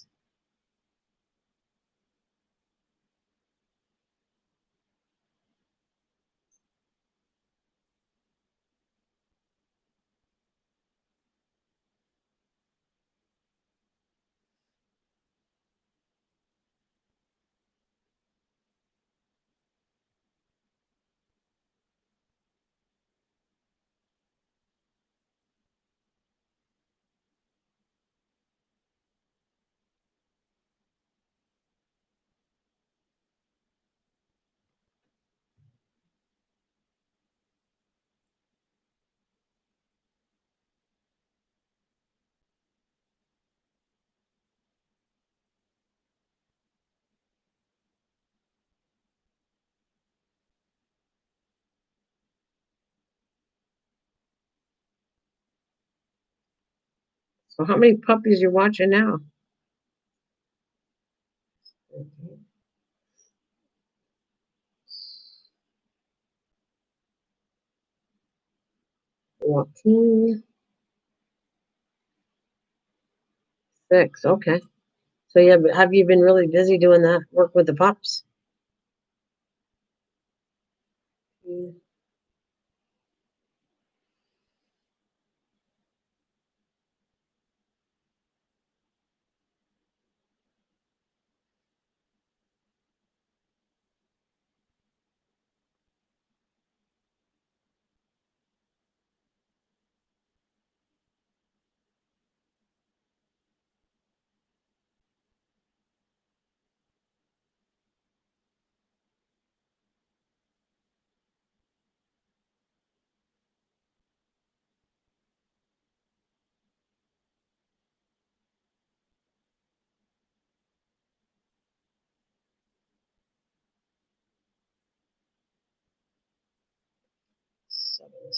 So how many puppies you watching now? 14. 6. Okay. So have you been really busy doing that work with the pups? Mm.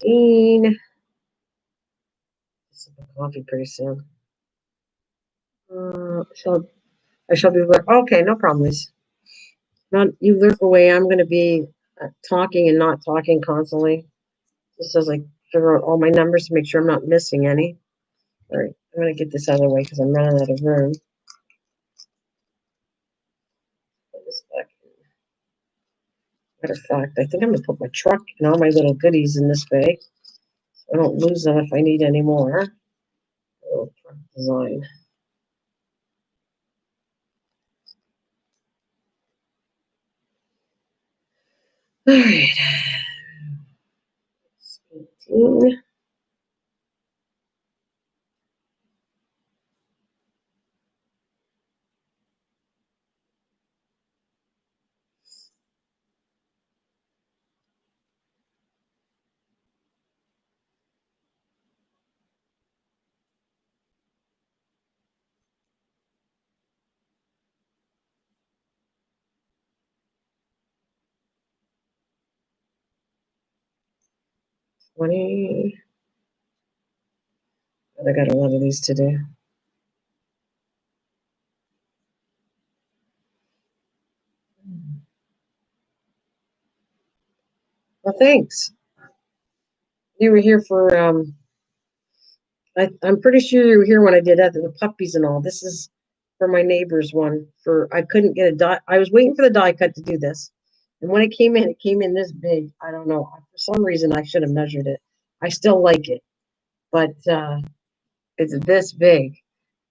17. Sip of coffee pretty soon. I shall be okay. No problem, Liz. Not you lurk away. I'm going to be talking and not talking constantly, just as I figure out all my numbers to make sure I'm not missing any. All right, I'm going to get this out of the way because I'm running out of room. Put this back. Matter of fact, I think I'm going to put my truck and all my little goodies in this bag. So I don't lose them if I need any more. Little truck design. All right. 18. 20. I got a lot of these to do. Well, thanks. You were here for I'm pretty sure you were here when I did that, the puppies and all. This is for my neighbor's one. For I couldn't get a die. I was waiting for the die cut to do this, and when it came in this big. I don't know. For some reason, I should have measured it. I still like it, but it's this big.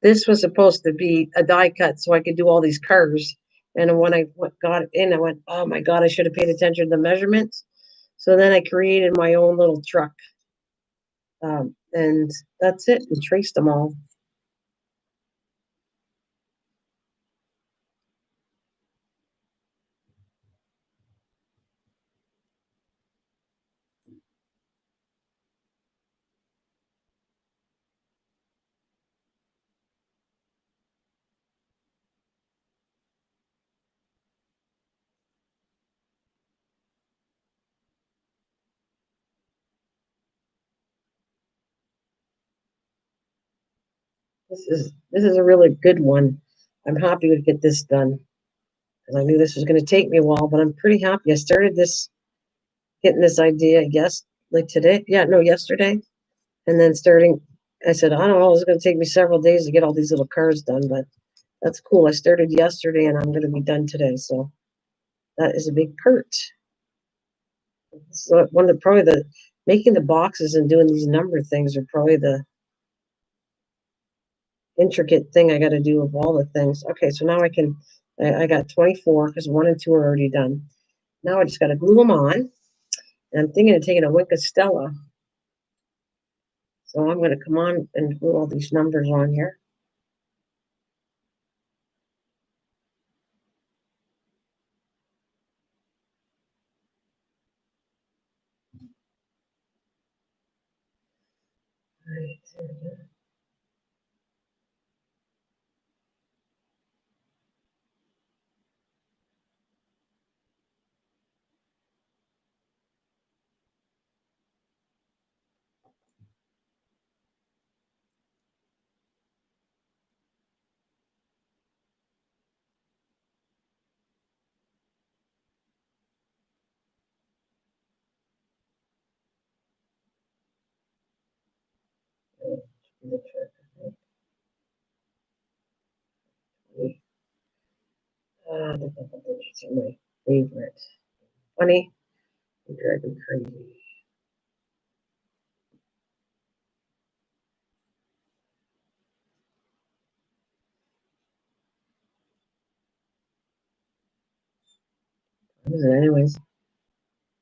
This was supposed to be a die cut so I could do all these curves. And when I got it in, I went, "Oh my God, I should have paid attention to the measurements." So then I created my own little truck, and that's it. And traced them all. This is a really good one. I'm happy to get this done because I knew this was going to take me a while, but I'm pretty happy. I started getting this idea, yes, like today. Yeah, no, yesterday. And then I said, I don't know, it's going to take me several days to get all these little cars done, but that's cool. I started yesterday and I'm going to be done today. So that is a big perk. So one of probably the making the boxes and doing these number things are probably the intricate thing I got to do of all the things. Okay, so now I got 24 because 1 and 2 are already done. Now I just got to glue them on. And I'm thinking of taking a Wink of Stella. So I'm going to come on and glue all these numbers on here. All right, there we go. double digits are my favorite. 20 would drive me crazy. What is it anyways?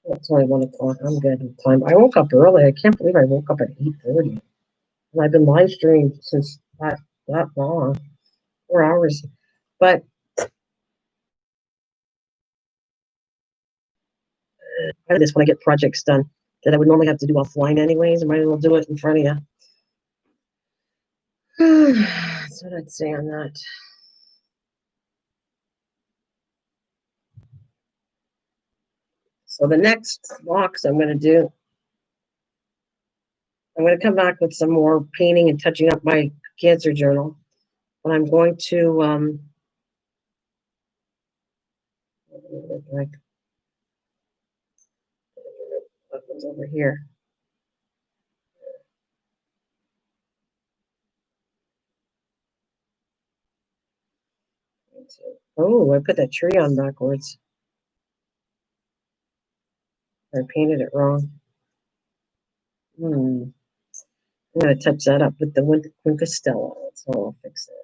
It's only 1 o'clock. I'm good with time. I woke up early. I can't believe I woke up at 8:30. And I've been live streaming since that long, 4 hours. But I do this when I get projects done that I would normally have to do offline anyways. I might as well do it in front of you. That's what I'd say on that. So the next box I'm going to do, I'm going to come back with some more painting and touching up my cancer journal. But I'm going to, like, what was over here? Oh, I put that tree on backwards. I painted it wrong. I'm going to touch that up with the Winkostella. So I'll fix it.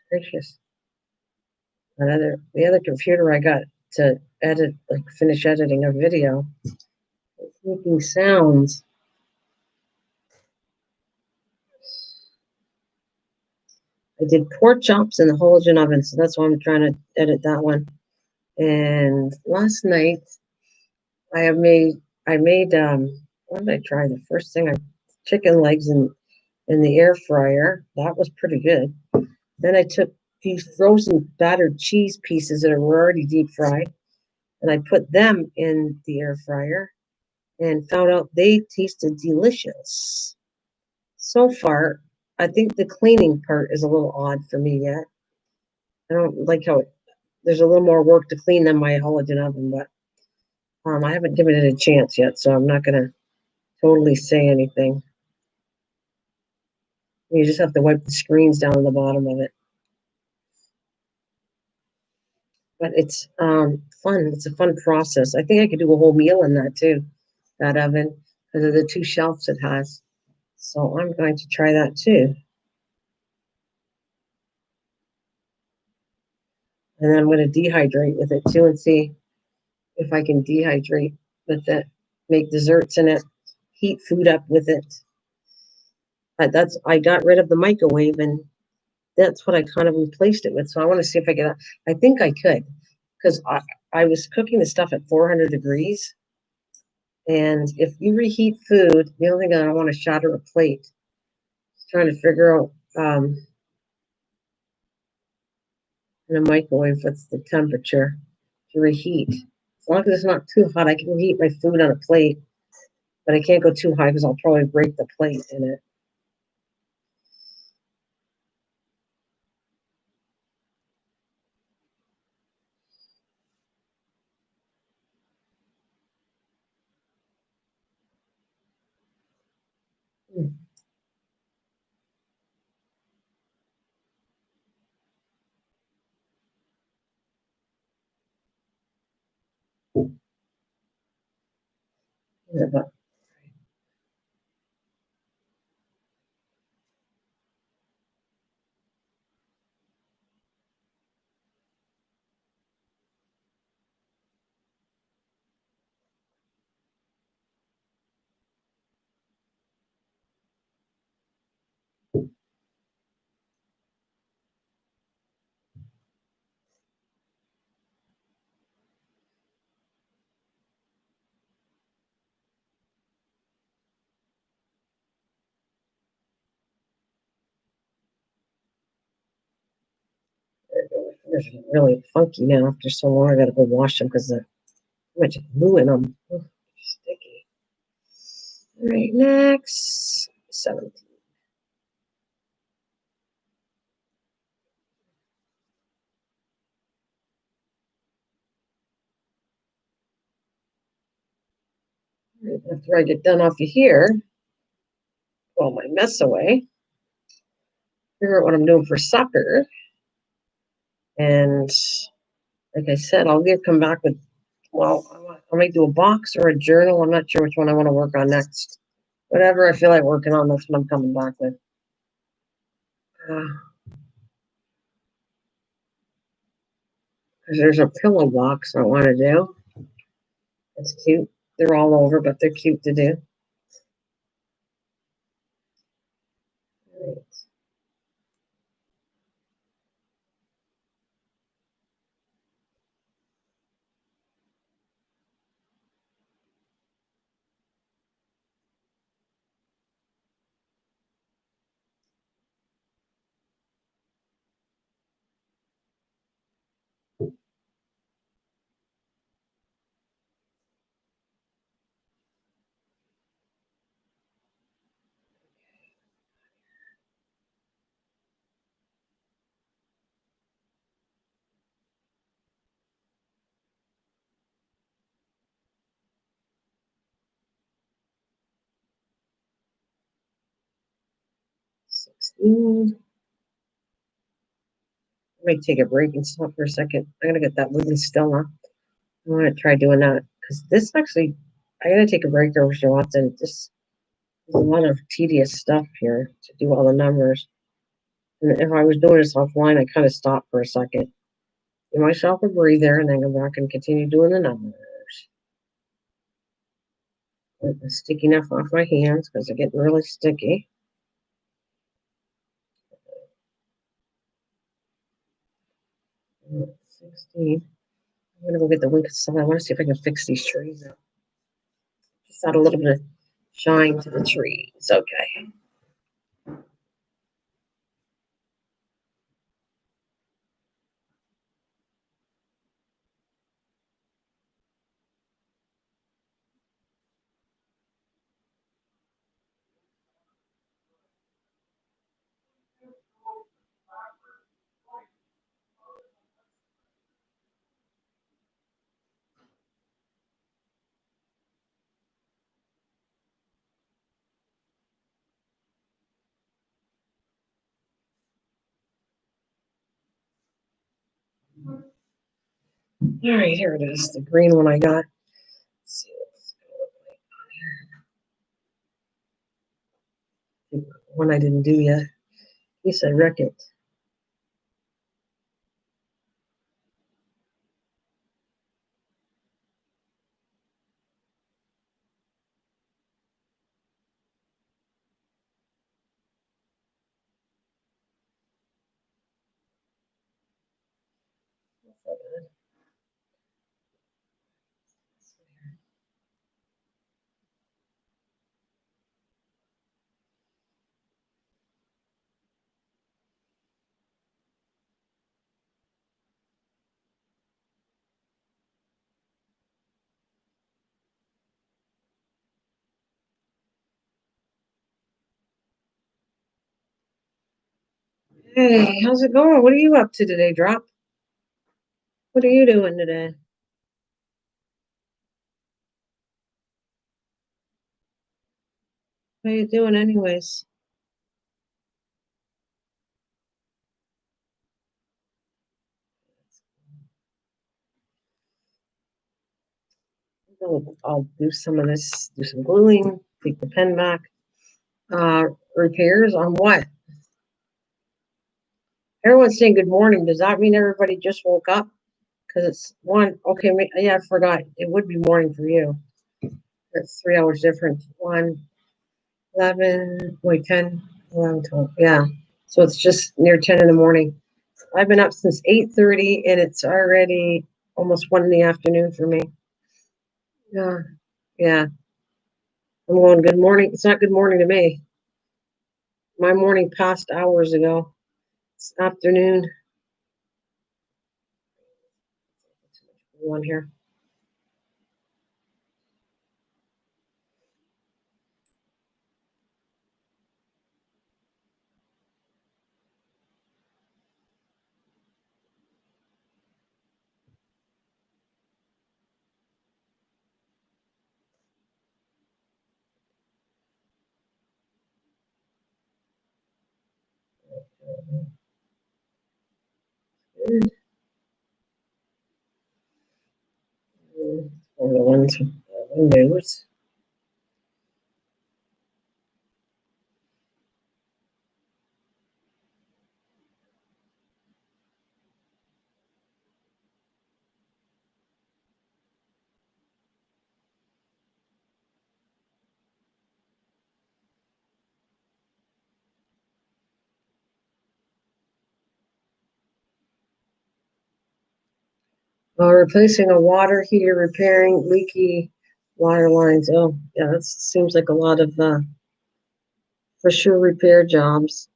Gracious. The other computer I got to edit, like finish editing a video, it's making sounds. I did pork chops in the halogen oven, so that's why I'm trying to edit that one. And last night I made what did I try? The first thing chicken legs in the air fryer. That was pretty good. Then I took these frozen battered cheese pieces that were already deep fried, and I put them in the air fryer and found out they tasted delicious. So far, I think the cleaning part is a little odd for me yet. I don't like how there's a little more work to clean than my halogen oven, but I haven't given it a chance yet, so I'm not gonna totally say anything. You just have to wipe the screens down on the bottom of it. But it's fun. It's a fun process. I think I could do a whole meal in that too, that oven, because of the 2 shelves it has. So I'm going to try that too. And then I'm going to dehydrate with it too and see if I can dehydrate with it, make desserts in it, heat food up with it. But I got rid of the microwave and that's what I kind of replaced it with. So I want to see if I can. I think I could, because I was cooking the stuff at 400 degrees. And if you reheat food, the only thing I don't want to shatter a plate. Trying to figure out in a microwave what's the temperature to reheat. As long as it's not too hot, I can reheat my food on a plate, but I can't go too high because I'll probably break the plate in it. Yeah, but it's really funky now after so long. I gotta go wash them because there's too much glue in them. Ugh, sticky. All right, next 17. Right, after I get done off of here, put all my mess away, figure out what I'm doing for supper, and like I said, I'll come back with. Well, I might do a box or a journal. I'm not sure which one I want to work on next. Whatever I feel like working on, that's what I'm coming back with. Because there's a pillow box I want to do. It's cute. They're all over, but they're cute to do. Right. 16. I might take a break and stop for a second. I'm gonna get that wooden Stella. I want to try doing that because this actually, I gotta take a break every so often. This is a lot of tedious stuff here to do all the numbers. And if I was doing this offline, I kind of stopped for a second, give myself a breather, and then go back and continue doing the numbers. Get the stickiness off my hands because they're getting really sticky. 16. I'm gonna go get the wing Stella. I want to see if I can fix these trees up. Just add a little bit of shine to the trees. Okay. All right, here it is, the green one I got. Let's see what's going on here. One I didn't do yet. He said wreck it. Hey, how's it going? What are you up to today, Drop? What are you doing today? How you doing anyways? I'll do some of this, do some gluing, take the pen back. Repairs on what? Everyone's saying good morning. Does that mean everybody just woke up? Because it's one. Okay, yeah, I forgot. It would be morning for you. That's 3 hours different. 1, 11, wait, 10, 11, 12. Yeah. So it's just near 10 in the morning. I've been up since 8:30 and it's already almost 1 in the afternoon for me. Yeah. Yeah. I'm going, good morning. It's not good morning to me. My morning passed hours ago. It's afternoon. One here. Or the ones windows. Replacing a water heater, repairing leaky water lines. Oh, yeah, that seems like a lot of for sure repair jobs.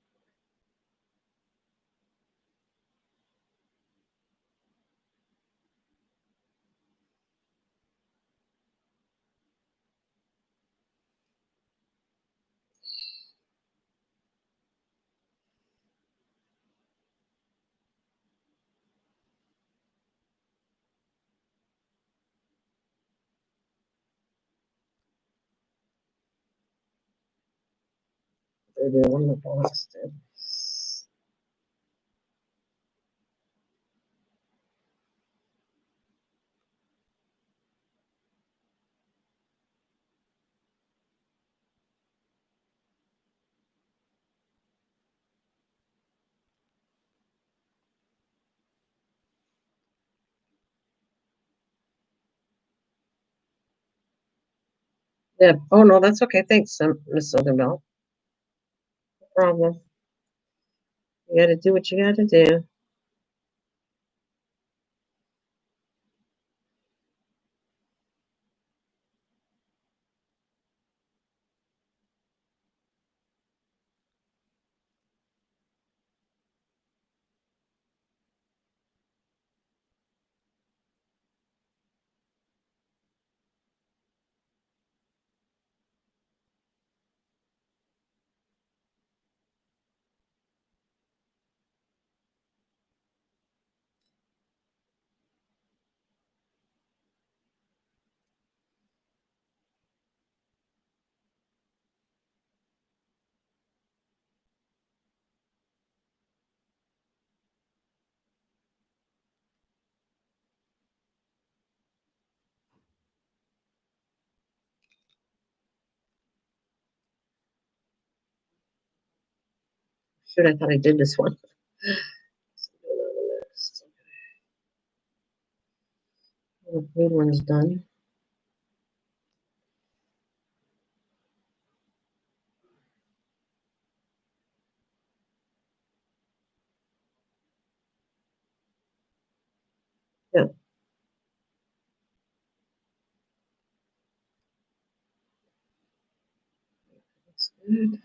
They're doing the Boston. Yeah. Oh no, that's okay. Thanks, Miss Southernbell. No problem. You got to do what you got to do. Shoot, I thought I did this one. The blue one's done. Yeah, that's good.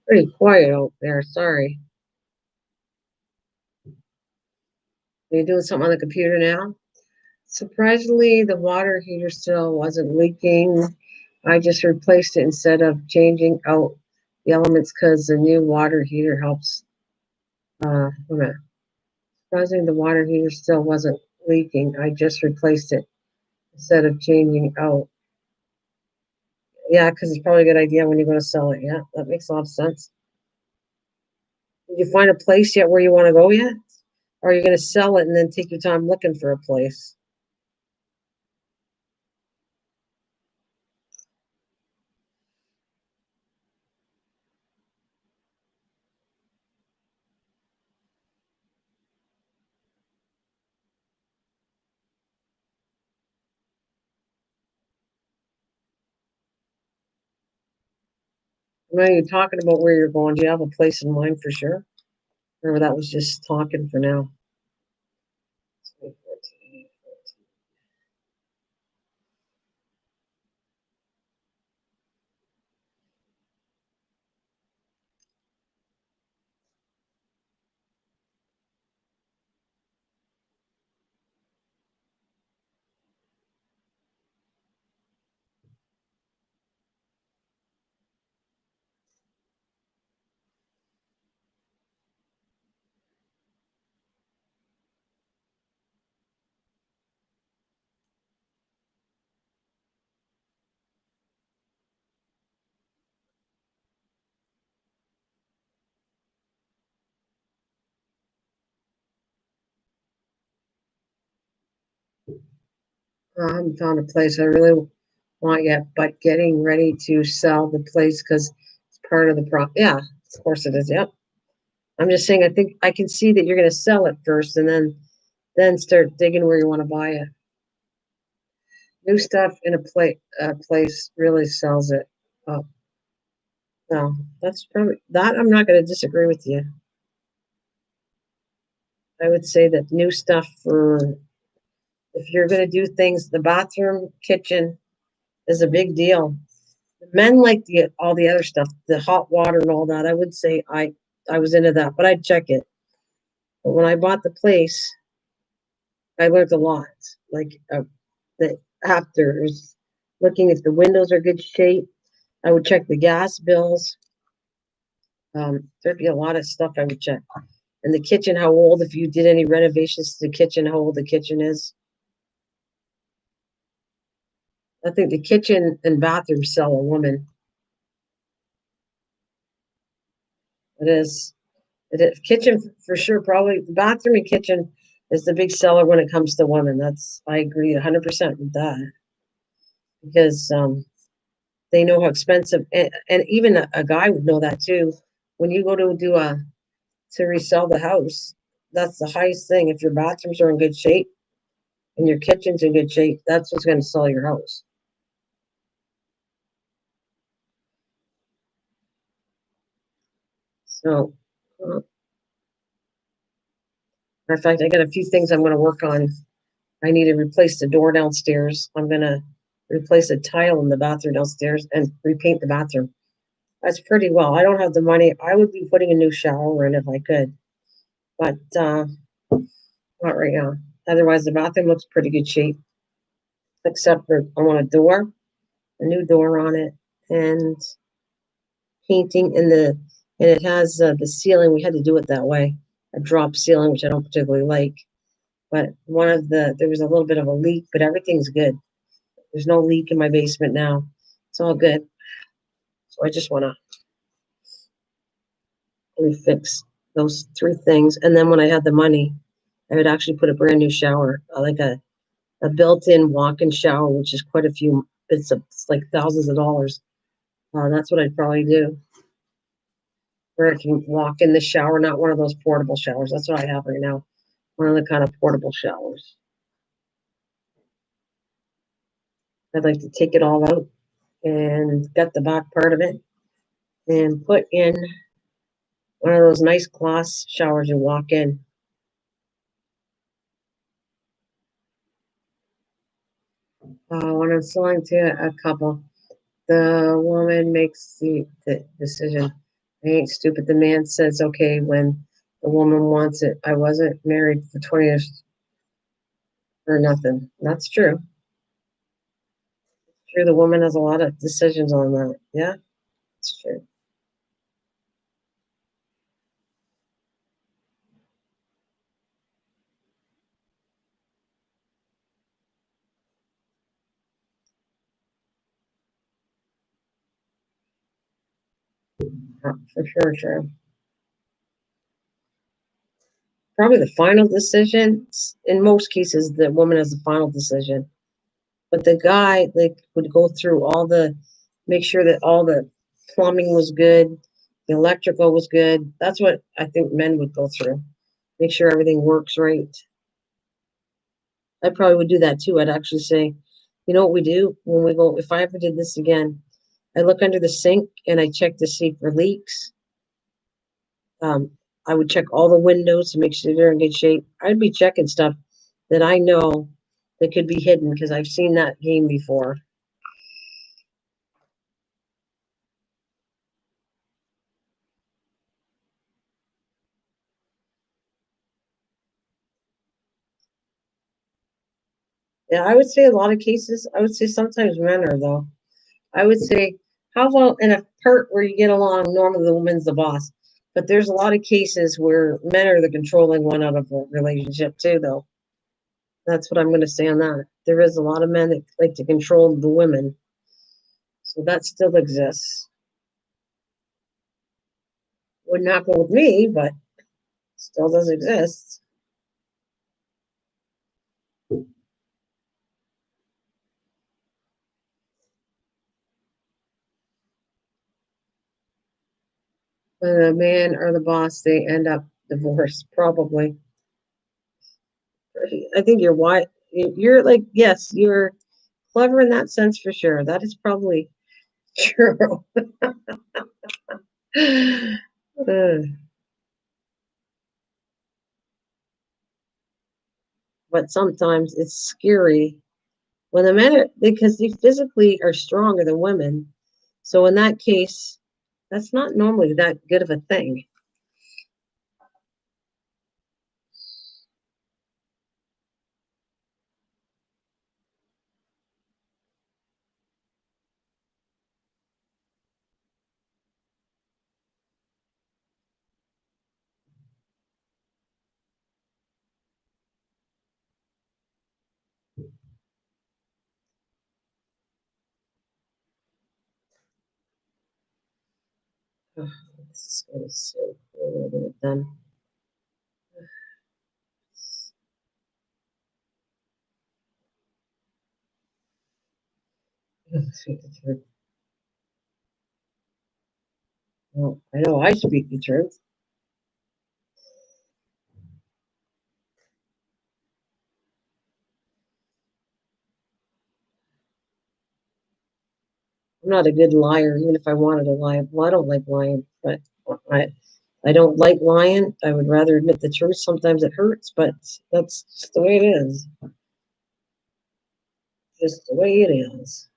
Pretty quiet out there. Sorry. Are you doing something on the computer now? Surprisingly, the water heater still wasn't leaking. I just replaced it instead of changing out the elements because the new water heater helps. Wait a minute. Surprisingly, the water heater still wasn't leaking. I just replaced it instead of changing out. Yeah, because it's probably a good idea when you're going to sell it. Yeah, that makes a lot of sense. Did you find a place yet where you want to go yet? Or are you going to sell it and then take your time looking for a place? Now you're talking about where you're going. Do you have a place in mind for sure? Or that was just talking for now? I haven't found a place I really want yet, but getting ready to sell the place because it's part of the prop. Yeah, of course it is. Yep. I'm just saying. I think I can see that you're going to sell it first, and then start digging where you want to buy it. New stuff in a place really sells it. Oh, no, that's probably that. I'm not going to disagree with you. I would say that new stuff for if you're going to do things, the bathroom, kitchen is a big deal. Men like the all the other stuff, the hot water and all that. I would say I was into that, but I'd check it. But when I bought the place, I learned a lot. Like the after is looking if the windows are good shape. I would check the gas bills. There'd be a lot of stuff I would check. And the kitchen, how old? If you did any renovations to the kitchen, how old the kitchen is. I think the kitchen and bathroom sell a woman. It is. It is. Kitchen for sure. Probably the bathroom and kitchen is the big seller when it comes to women. That's I agree 100% with that because they know how expensive and even a guy would know that too. When you go to do a to resell the house, that's the highest thing. If your bathrooms are in good shape and your kitchen's in good shape, that's what's going to sell your house. So, in fact, I got a few things I'm going to work on. I need to replace the door downstairs. I'm going to replace a tile in the bathroom downstairs and repaint the bathroom. That's pretty well. I don't have the money. I would be putting a new shower in if I could, but not right now. Otherwise, the bathroom looks pretty good shape, except for I want a door, a new door on it, and painting in the and it has the ceiling. We had to do it that way, a drop ceiling, which I don't particularly like. But one of there was a little bit of a leak, but everything's good. There's no leak in my basement now. It's all good. So I just want to refix those three things. And then when I had the money, I would actually put a brand new shower, like a built-in walk-in shower, which is quite a few. It's like thousands of dollars. That's what I'd probably do. Where I can walk in the shower, not one of those portable showers. That's what I have right now. One of the kind of portable showers. I'd like to take it all out and gut the back part of it and put in one of those nice glass showers you walk in. When I'm selling to a couple, the woman makes the decision. I ain't stupid. The man says okay when the woman wants it. I wasn't married for 20 years for nothing. That's true. True. The woman has a lot of decisions on that. Yeah, it's true. For sure, true. Probably the final decision. In most cases, the woman has the final decision. But the guy like would go through make sure that all the plumbing was good, the electrical was good. That's what I think men would go through. Make sure everything works right. I probably would do that too. I'd actually say, you know what we do when we go, if I ever did this again, I look under the sink and I check to see for leaks. Um, I would check all the windows to make sure they're in good shape. I'd be checking stuff that I know that could be hidden because I've seen that game before. Yeah, I would say a lot of cases, I would say sometimes men are though. I would say, how about in a part where you get along, normally the woman's the boss. But there's a lot of cases where men are the controlling one out of a relationship too, though. That's what I'm going to say on that. There is a lot of men that like to control the women. So that still exists. Wouldn't happen with me, but still does exist. When a man or the boss, they end up divorced, probably. I think you're why you're like, yes, you're clever in that sense for sure. That is probably true. Uh, but sometimes it's scary when the men are because they physically are stronger than women. So in that case, that's not normally that good of a thing. Oh, this is going to be so cool when it's done. Well, I know I speak the truth. I'm not a good liar, even if I wanted to lie. Well, I don't like lying, but I I don't like lying. I would rather admit the truth. Sometimes it hurts, but that's just the way it is. Just the way it is.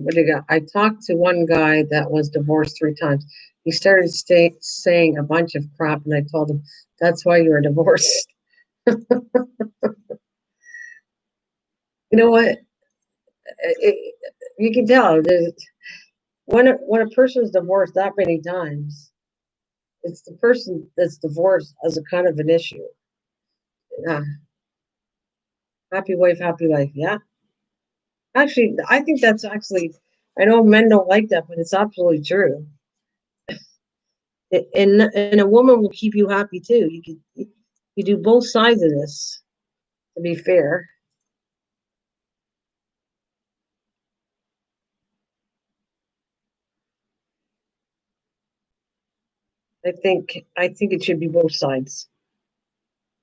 What do you got? I talked to one guy that was divorced 3 times. He started saying a bunch of crap, and I told him that's why you were divorced. You know what? You can tell when a person's divorced that many times, it's the person that's divorced as a kind of an issue. Yeah, happy wife, happy life. Yeah, actually, I think that's actually. I know men don't like that, but it's absolutely true. And a woman will keep you happy too. You do both sides of this. to be fair. I think it should be both sides.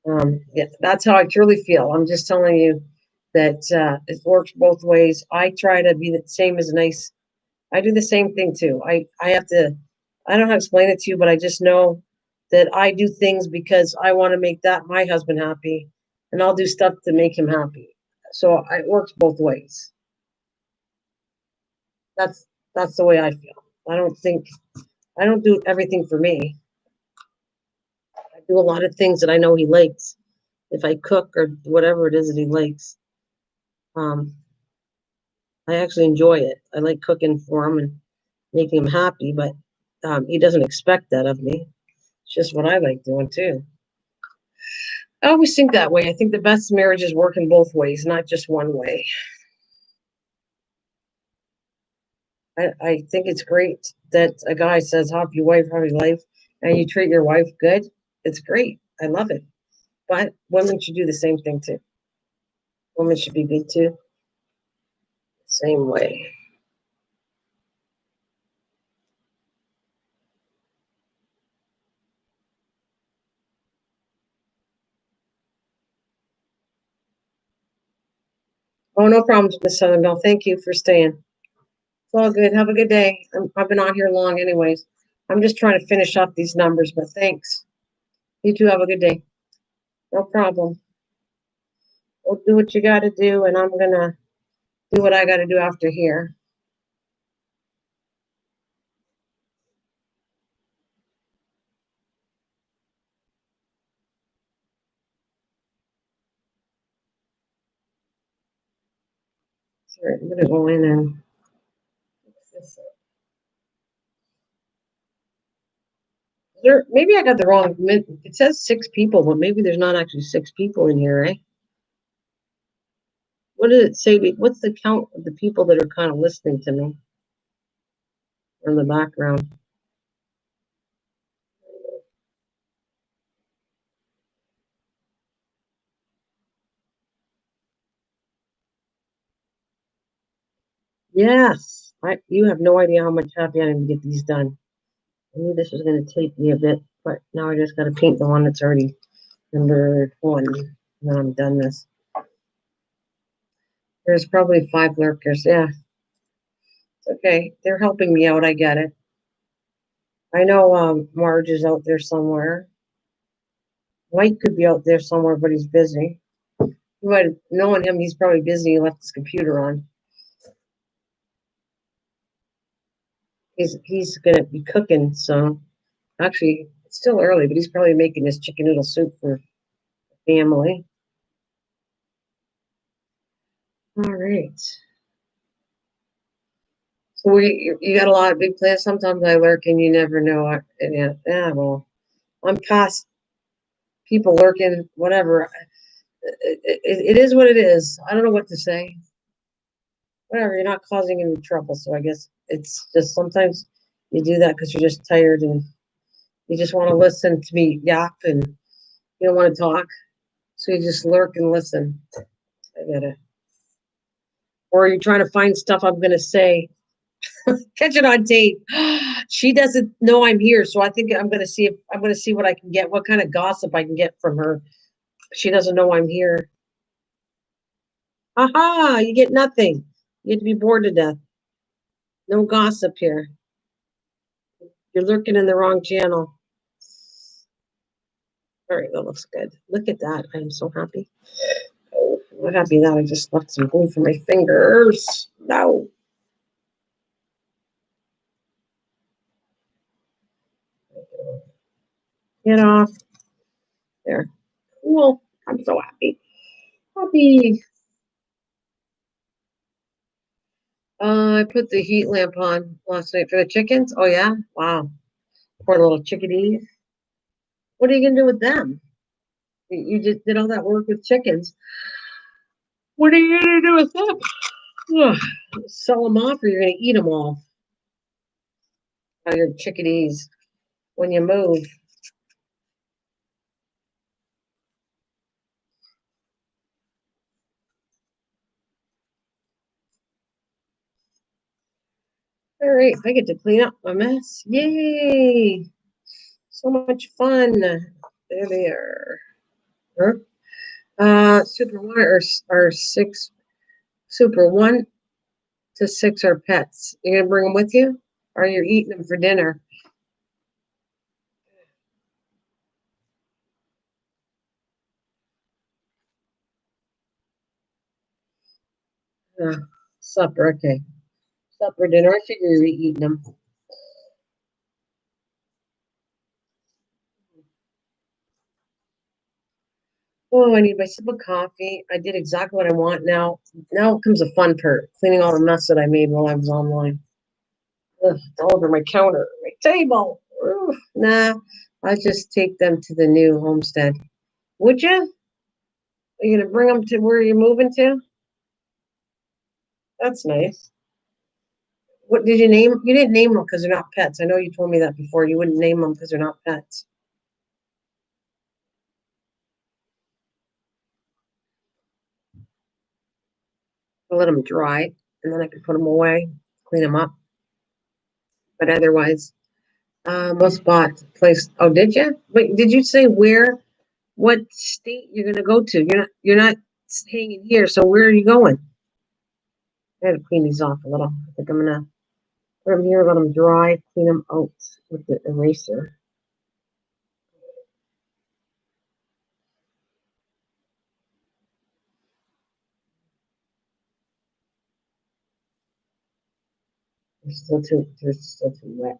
Yeah, that's how I truly feel. I'm just telling you that it works both ways. I try to be the same as nice. I do the same thing too. I have to. I don't know how to explain it to you, but I just know that I do things because I want to make that my husband happy, and I'll do stuff to make him happy. So it works both ways. That's that's the way I feel. I don't do everything for me. I do a lot of things that I know he likes. If I cook or whatever it is that he likes, um, I actually enjoy it. I like cooking for him and making him happy, but he doesn't expect that of me. It's just what I like doing too. I always think that way. I think the best marriages work in both ways, not just one way. I think it's great that a guy says, "Happy wife, happy life," and you treat your wife good. It's great. I love it. But women should do the same thing too. Women should be good too. Same way. Oh, no problems, Miss Southernbell. Thank you for staying. It's all good. Have a good day. I've been on here long, anyways. I'm just trying to finish up these numbers, but thanks. You too. Have a good day. No problem. We'll do what you got to do, and I'm gonna do what I got to do after here. Sorry, I'm gonna go in and fix this up. There, maybe I got the wrong. It says 6 people, but maybe there's not actually 6 people in here, right? What did it say? What's the count of the people that are kind of listening to me in the background? Yes, you have no idea how much happy I am to get these done. I knew this was going to take me a bit, but now I just got to paint the one that's already number 1, and then I'm done this. There's probably 5 lurkers. Yeah, it's okay. They're helping me out. I get it. I know Marge is out there somewhere. Mike could be out there somewhere, but he's busy. You might have known him. He's probably busy. He left his computer on. He's gonna be cooking. So actually, it's still early, but he's probably making his chicken noodle soup for family. All right. So you got a lot of big plans. Sometimes I lurk and you never know. Yeah, well, I'm past people lurking. Whatever. It is what it is. I don't know what to say. Whatever. You're not causing any trouble, so I guess it's just sometimes you do that because you're just tired and you just want to listen to me yap and you don't want to talk, so you just lurk and listen. I get it. Or you're trying to find stuff I'm gonna say. Catch it on tape. She doesn't know I'm here, so I think I'm gonna see what I can get, what kind of gossip I can get from her. She doesn't know I'm here. Aha! You get nothing. You get to be bored to death. No gossip here. You're lurking in the wrong channel. All right, that looks good. Look at that. I'm so happy. Oh, I'm happy that I just left some glue for my fingers. No. Get off. There. Cool. I'm so happy. Happy. I put the heat lamp on last night for the chickens. Oh yeah? Wow. Poor little chickadees. What are you gonna do with them? You just did all that work with chickens. What are you gonna do with them? Ugh. Sell them off, or you're gonna eat them all? Oh, your chickadees. When you move. All right, I get to clean up my mess. Yay! So much fun. There they are. Huh? Super one or six. Super 1 to 6 are pets. You gonna bring them with you, or you're eating them for dinner? Uh, Supper, okay. Supper, dinner. I figure you're eating them. Oh, I need my sip of coffee. I did exactly what I want now. Now comes the fun part, cleaning all the mess that I made while I was online. Ugh, it's all over my counter, my table. Ugh, nah, I just take them to the new homestead. Would you? Are you gonna bring them to where you're moving to? That's nice. What did you name? You didn't name them because they're not pets. I know you told me that before. You wouldn't name them because they're not pets. I let them dry, and then I can put them away, clean them up. But otherwise, most bought place. Oh, did you? Wait, did you say where? What state you're gonna go to? You're not staying in here. So where are you going? I gotta clean these off a little. I think I'm gonna put them here, let them dry, clean them out with the eraser. They're still too wet.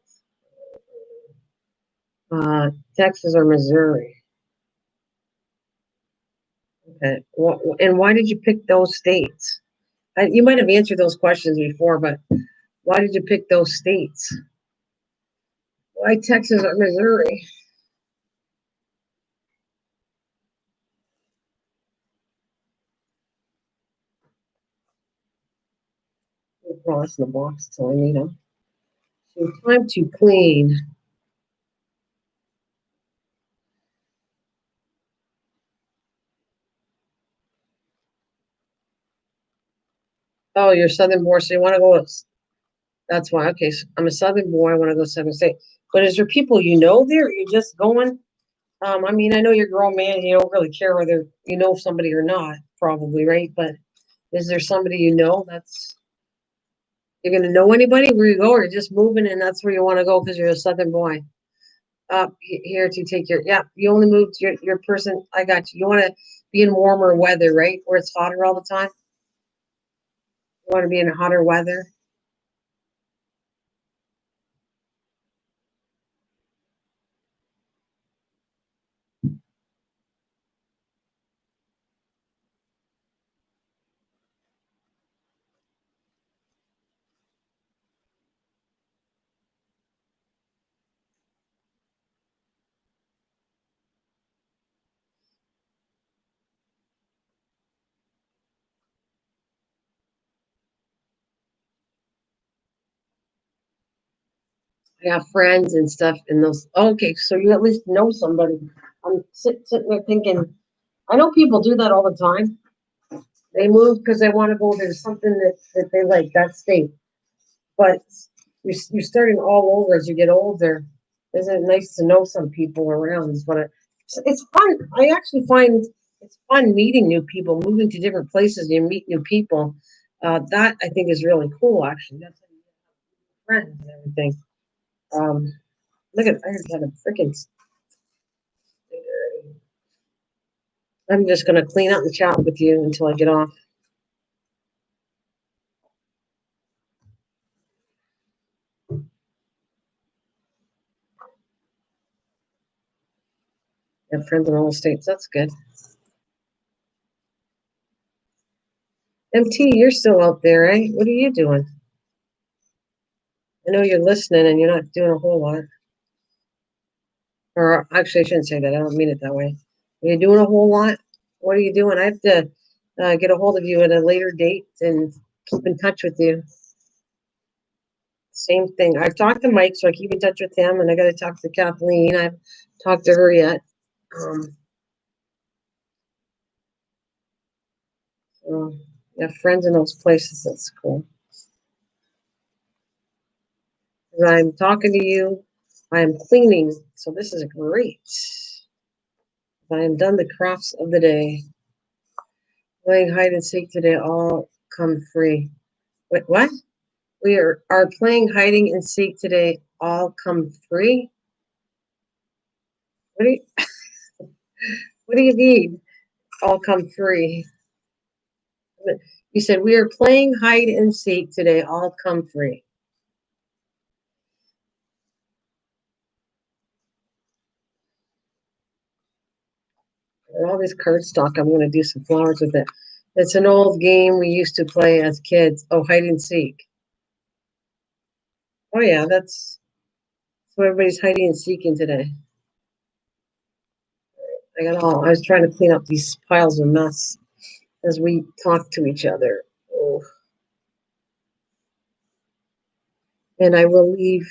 Texas or Missouri? Okay. And why did you pick those states? You might have answered those questions before, but why did you pick those states? Why Texas or Missouri? Across the box till I need them. So time to clean. Oh, you're Southern boy, so you want to go. That's why. Okay, so I'm a Southern boy. I want to go Southern State. But is there people you know there? Or you're just going. I mean, I know you're a grown man. And you don't really care whether you know somebody or not, probably, right? But is there somebody you know that's you're gonna know anybody where you go, or you're just moving and that's where you want to go because you're a Southern boy? Here to take your yeah. You only moved your person. I got you. You want to be in warmer weather, right? Where it's hotter all the time. You want to be in hotter weather. I have friends and stuff in those. Okay, so you at least know somebody. I'm sitting there thinking, I know people do that all the time. They move because they want to go to something that they like, that state. But you're starting all over as you get older. Isn't it nice to know some people around? Is what it's fun. I actually find it's fun meeting new people, moving to different places. You meet new people. That I think is really cool. Actually, that's how you get friends and everything. Um, Look at I just had a freaking. I'm just gonna clean up and chat with you until I get off. I have friends in all states. That's good. MT, you're still out there, right? What are you doing? I know you're listening and you're not doing a whole lot. Or actually, I shouldn't say that. I don't mean it that way. Are you doing a whole lot? What are you doing? I have to get a hold of you at a later date and keep in touch with you. Same thing. I've talked to Mike, so I keep in touch with him, and I got to talk to Kathleen. I've talked to her yet. Um, so, yeah, friends in those places. That's cool. As I'm talking to you, I am cleaning, so this is great. I am done the crafts of the day. Playing hide and seek today, all come free. Wait, what? We are playing hiding and seek today, all come free? What do you, what do you mean, all come free? You said we are playing hide and seek today, all come free. And all this cardstock, I'm going to do some flowers with it. It's an old game we used to play as kids. Oh, hide and seek. Oh yeah, that's what everybody's hiding and seeking today. I was trying to clean up these piles of mess as we talk to each other. Oh. And I will leave.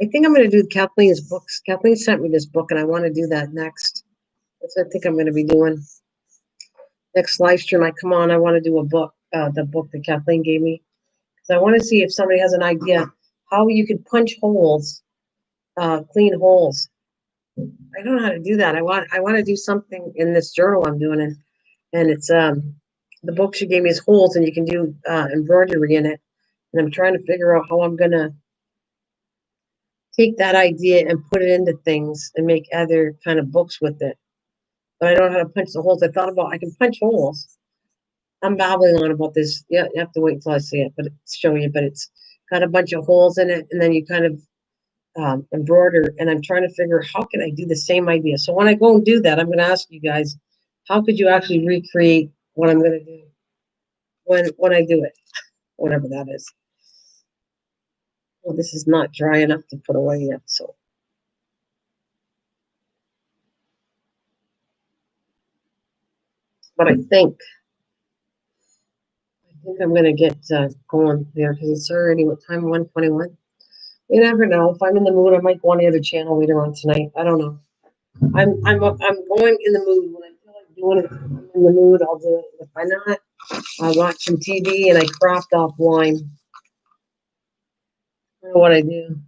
I think I'm going to do Kathleen's books. Kathleen sent me this book, and I want to do that next. That's what I think I'm going to be doing. Next live stream, I come on, I want to do a book, the book that Kathleen gave me. So I want to see if somebody has an idea how you could punch holes, clean holes. I don't know how to do that. I want to do something in this journal I'm doing, and it's the book she gave me is holes, and you can do embroidery in it. And I'm trying to figure out how I'm gonna take that idea and put it into things and make other kind of books with it. But I don't know how to punch the holes. I thought about I can punch holes. I'm babbling on about this. Yeah, you have to wait until I see it, but show you. But it's got a bunch of holes in it, and then you kind of embroider. And I'm trying to figure how can I do the same idea. So when I go and do that, I'm going to ask you guys, how could you actually recreate what I'm going to do when I do it, whatever that is. Well, this is not dry enough to put away yet, so. But I think I'm going to get going there because it's already what time? 1:21. You never know. If I'm in the mood, I might go on the other channel later on tonight. I don't know. I'm going in the mood when I feel like doing it. I'm in the mood. I'll do it. If I'm not, I watch some TV and I craft offline. I don't know what I do.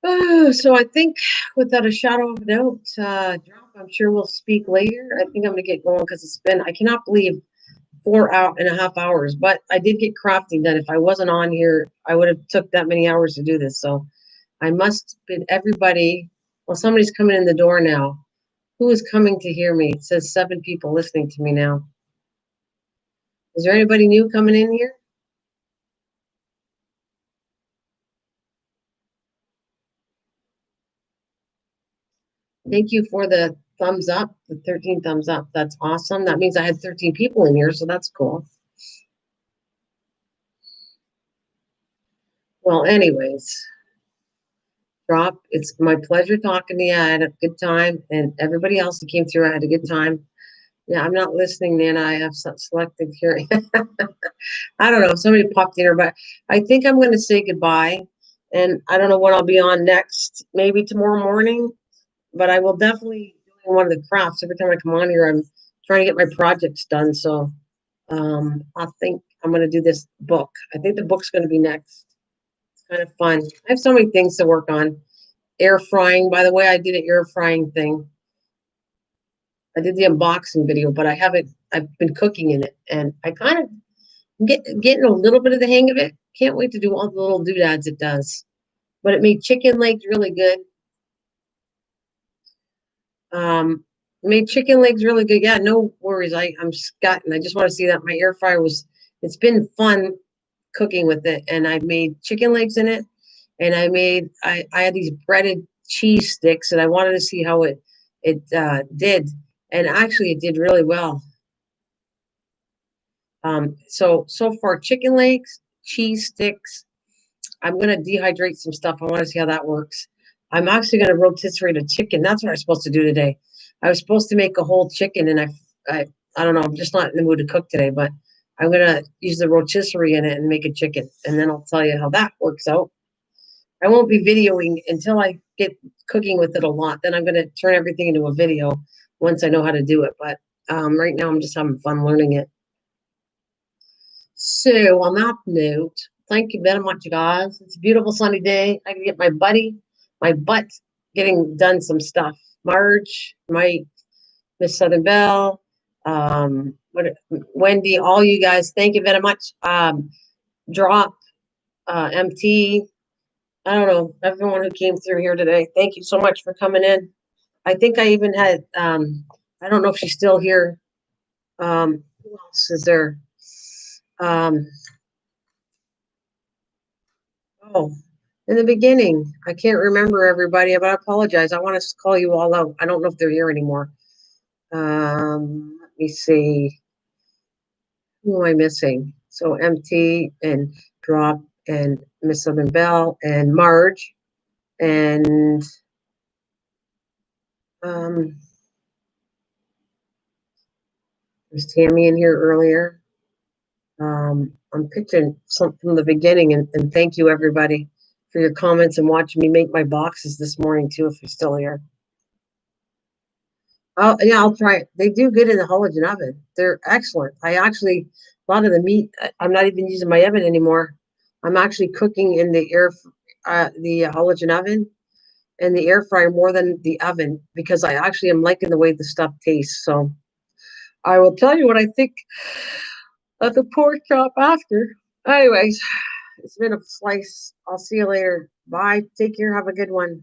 Oh, so I think without a shadow of a doubt, drop. I'm sure we'll speak later. I think I'm gonna get going because it's been. I cannot believe 4.5 hours, but I did get crafting done. If I wasn't on here, I would have took that many hours to do this. So I must bid everybody. Well, somebody's coming in the door now. Who is coming to hear me? It says 7 people listening to me now. Is there anybody new coming in here? Thank you for the thumbs up, the 13 thumbs up. That's awesome. That means I had 13 people in here, so that's cool. Well, anyways, drop. It's my pleasure talking to you. I had a good time, and everybody else that came through, I had a good time. Yeah, I'm not listening, Nana. I have selective hearing. I don't know. Somebody popped in here, but I think I'm going to say goodbye. And I don't know when I'll be on next. Maybe tomorrow morning, but I will definitely doing one of the crafts. Every time I come on here, I'm trying to get my projects done. So I think I'm going to do this book. I think the book's going to be next. It's kind of fun. I have so many things to work on. Air frying, by the way, I did an air frying thing. I did the unboxing video, but I haven't. I've been cooking in it, and I kind of getting a little bit of the hang of it. Can't wait to do all the little doodads it does. But it made chicken legs really good. Made chicken legs really good. Yeah, no worries. I'm scotting. I just want to see that my air fryer was. It's been fun cooking with it, and I made chicken legs in it, and I had these breaded cheese sticks, and I wanted to see how it did, and actually it did really well. So far, chicken legs, cheese sticks. I'm gonna dehydrate some stuff. I want to see how that works. I'm actually gonna rotisserie a chicken. That's what I'm supposed to do today. I was supposed to make a whole chicken, and I don't know. I'm just not in the mood to cook today. But I'm gonna use the rotisserie in it and make a chicken, and then I'll tell you how that works out. I won't be videoing until I get cooking with it a lot. Then I'm gonna turn everything into a video once I know how to do it. But Right now, I'm just having fun learning it. So on that note, thank you very much, guys. It's a beautiful sunny day. I can get my butt getting done some stuff. Marge, Mike, Miss Southern Belle, Wendy, all you guys, thank you very much. Drop, MT, I don't know, everyone who came through here today. Thank you so much for coming in. I think I even had, I don't know if she's still here. Who else is there? Um, oh, in the beginning, I can't remember everybody, but I apologize. I want to call you all out. I don't know if they're here anymore. Let me see. Who am I missing? So MT and Drop and Miss Southern Belle and Marge and um, was Tammy in here earlier? I'm picturing some from the beginning, and thank you everybody for your comments and watching me make my boxes this morning too. If you're still here, oh yeah, I'll try it. They do good in the halogen oven. They're excellent. I actually a lot of the meat. I'm not even using my oven anymore. I'm actually cooking in the halogen oven and the air fryer more than the oven because I actually am liking the way the stuff tastes. So I will tell you what I think of the pork chop after. Anyways, it's been a slice. I'll see you later. Bye. Take care. Have a good one.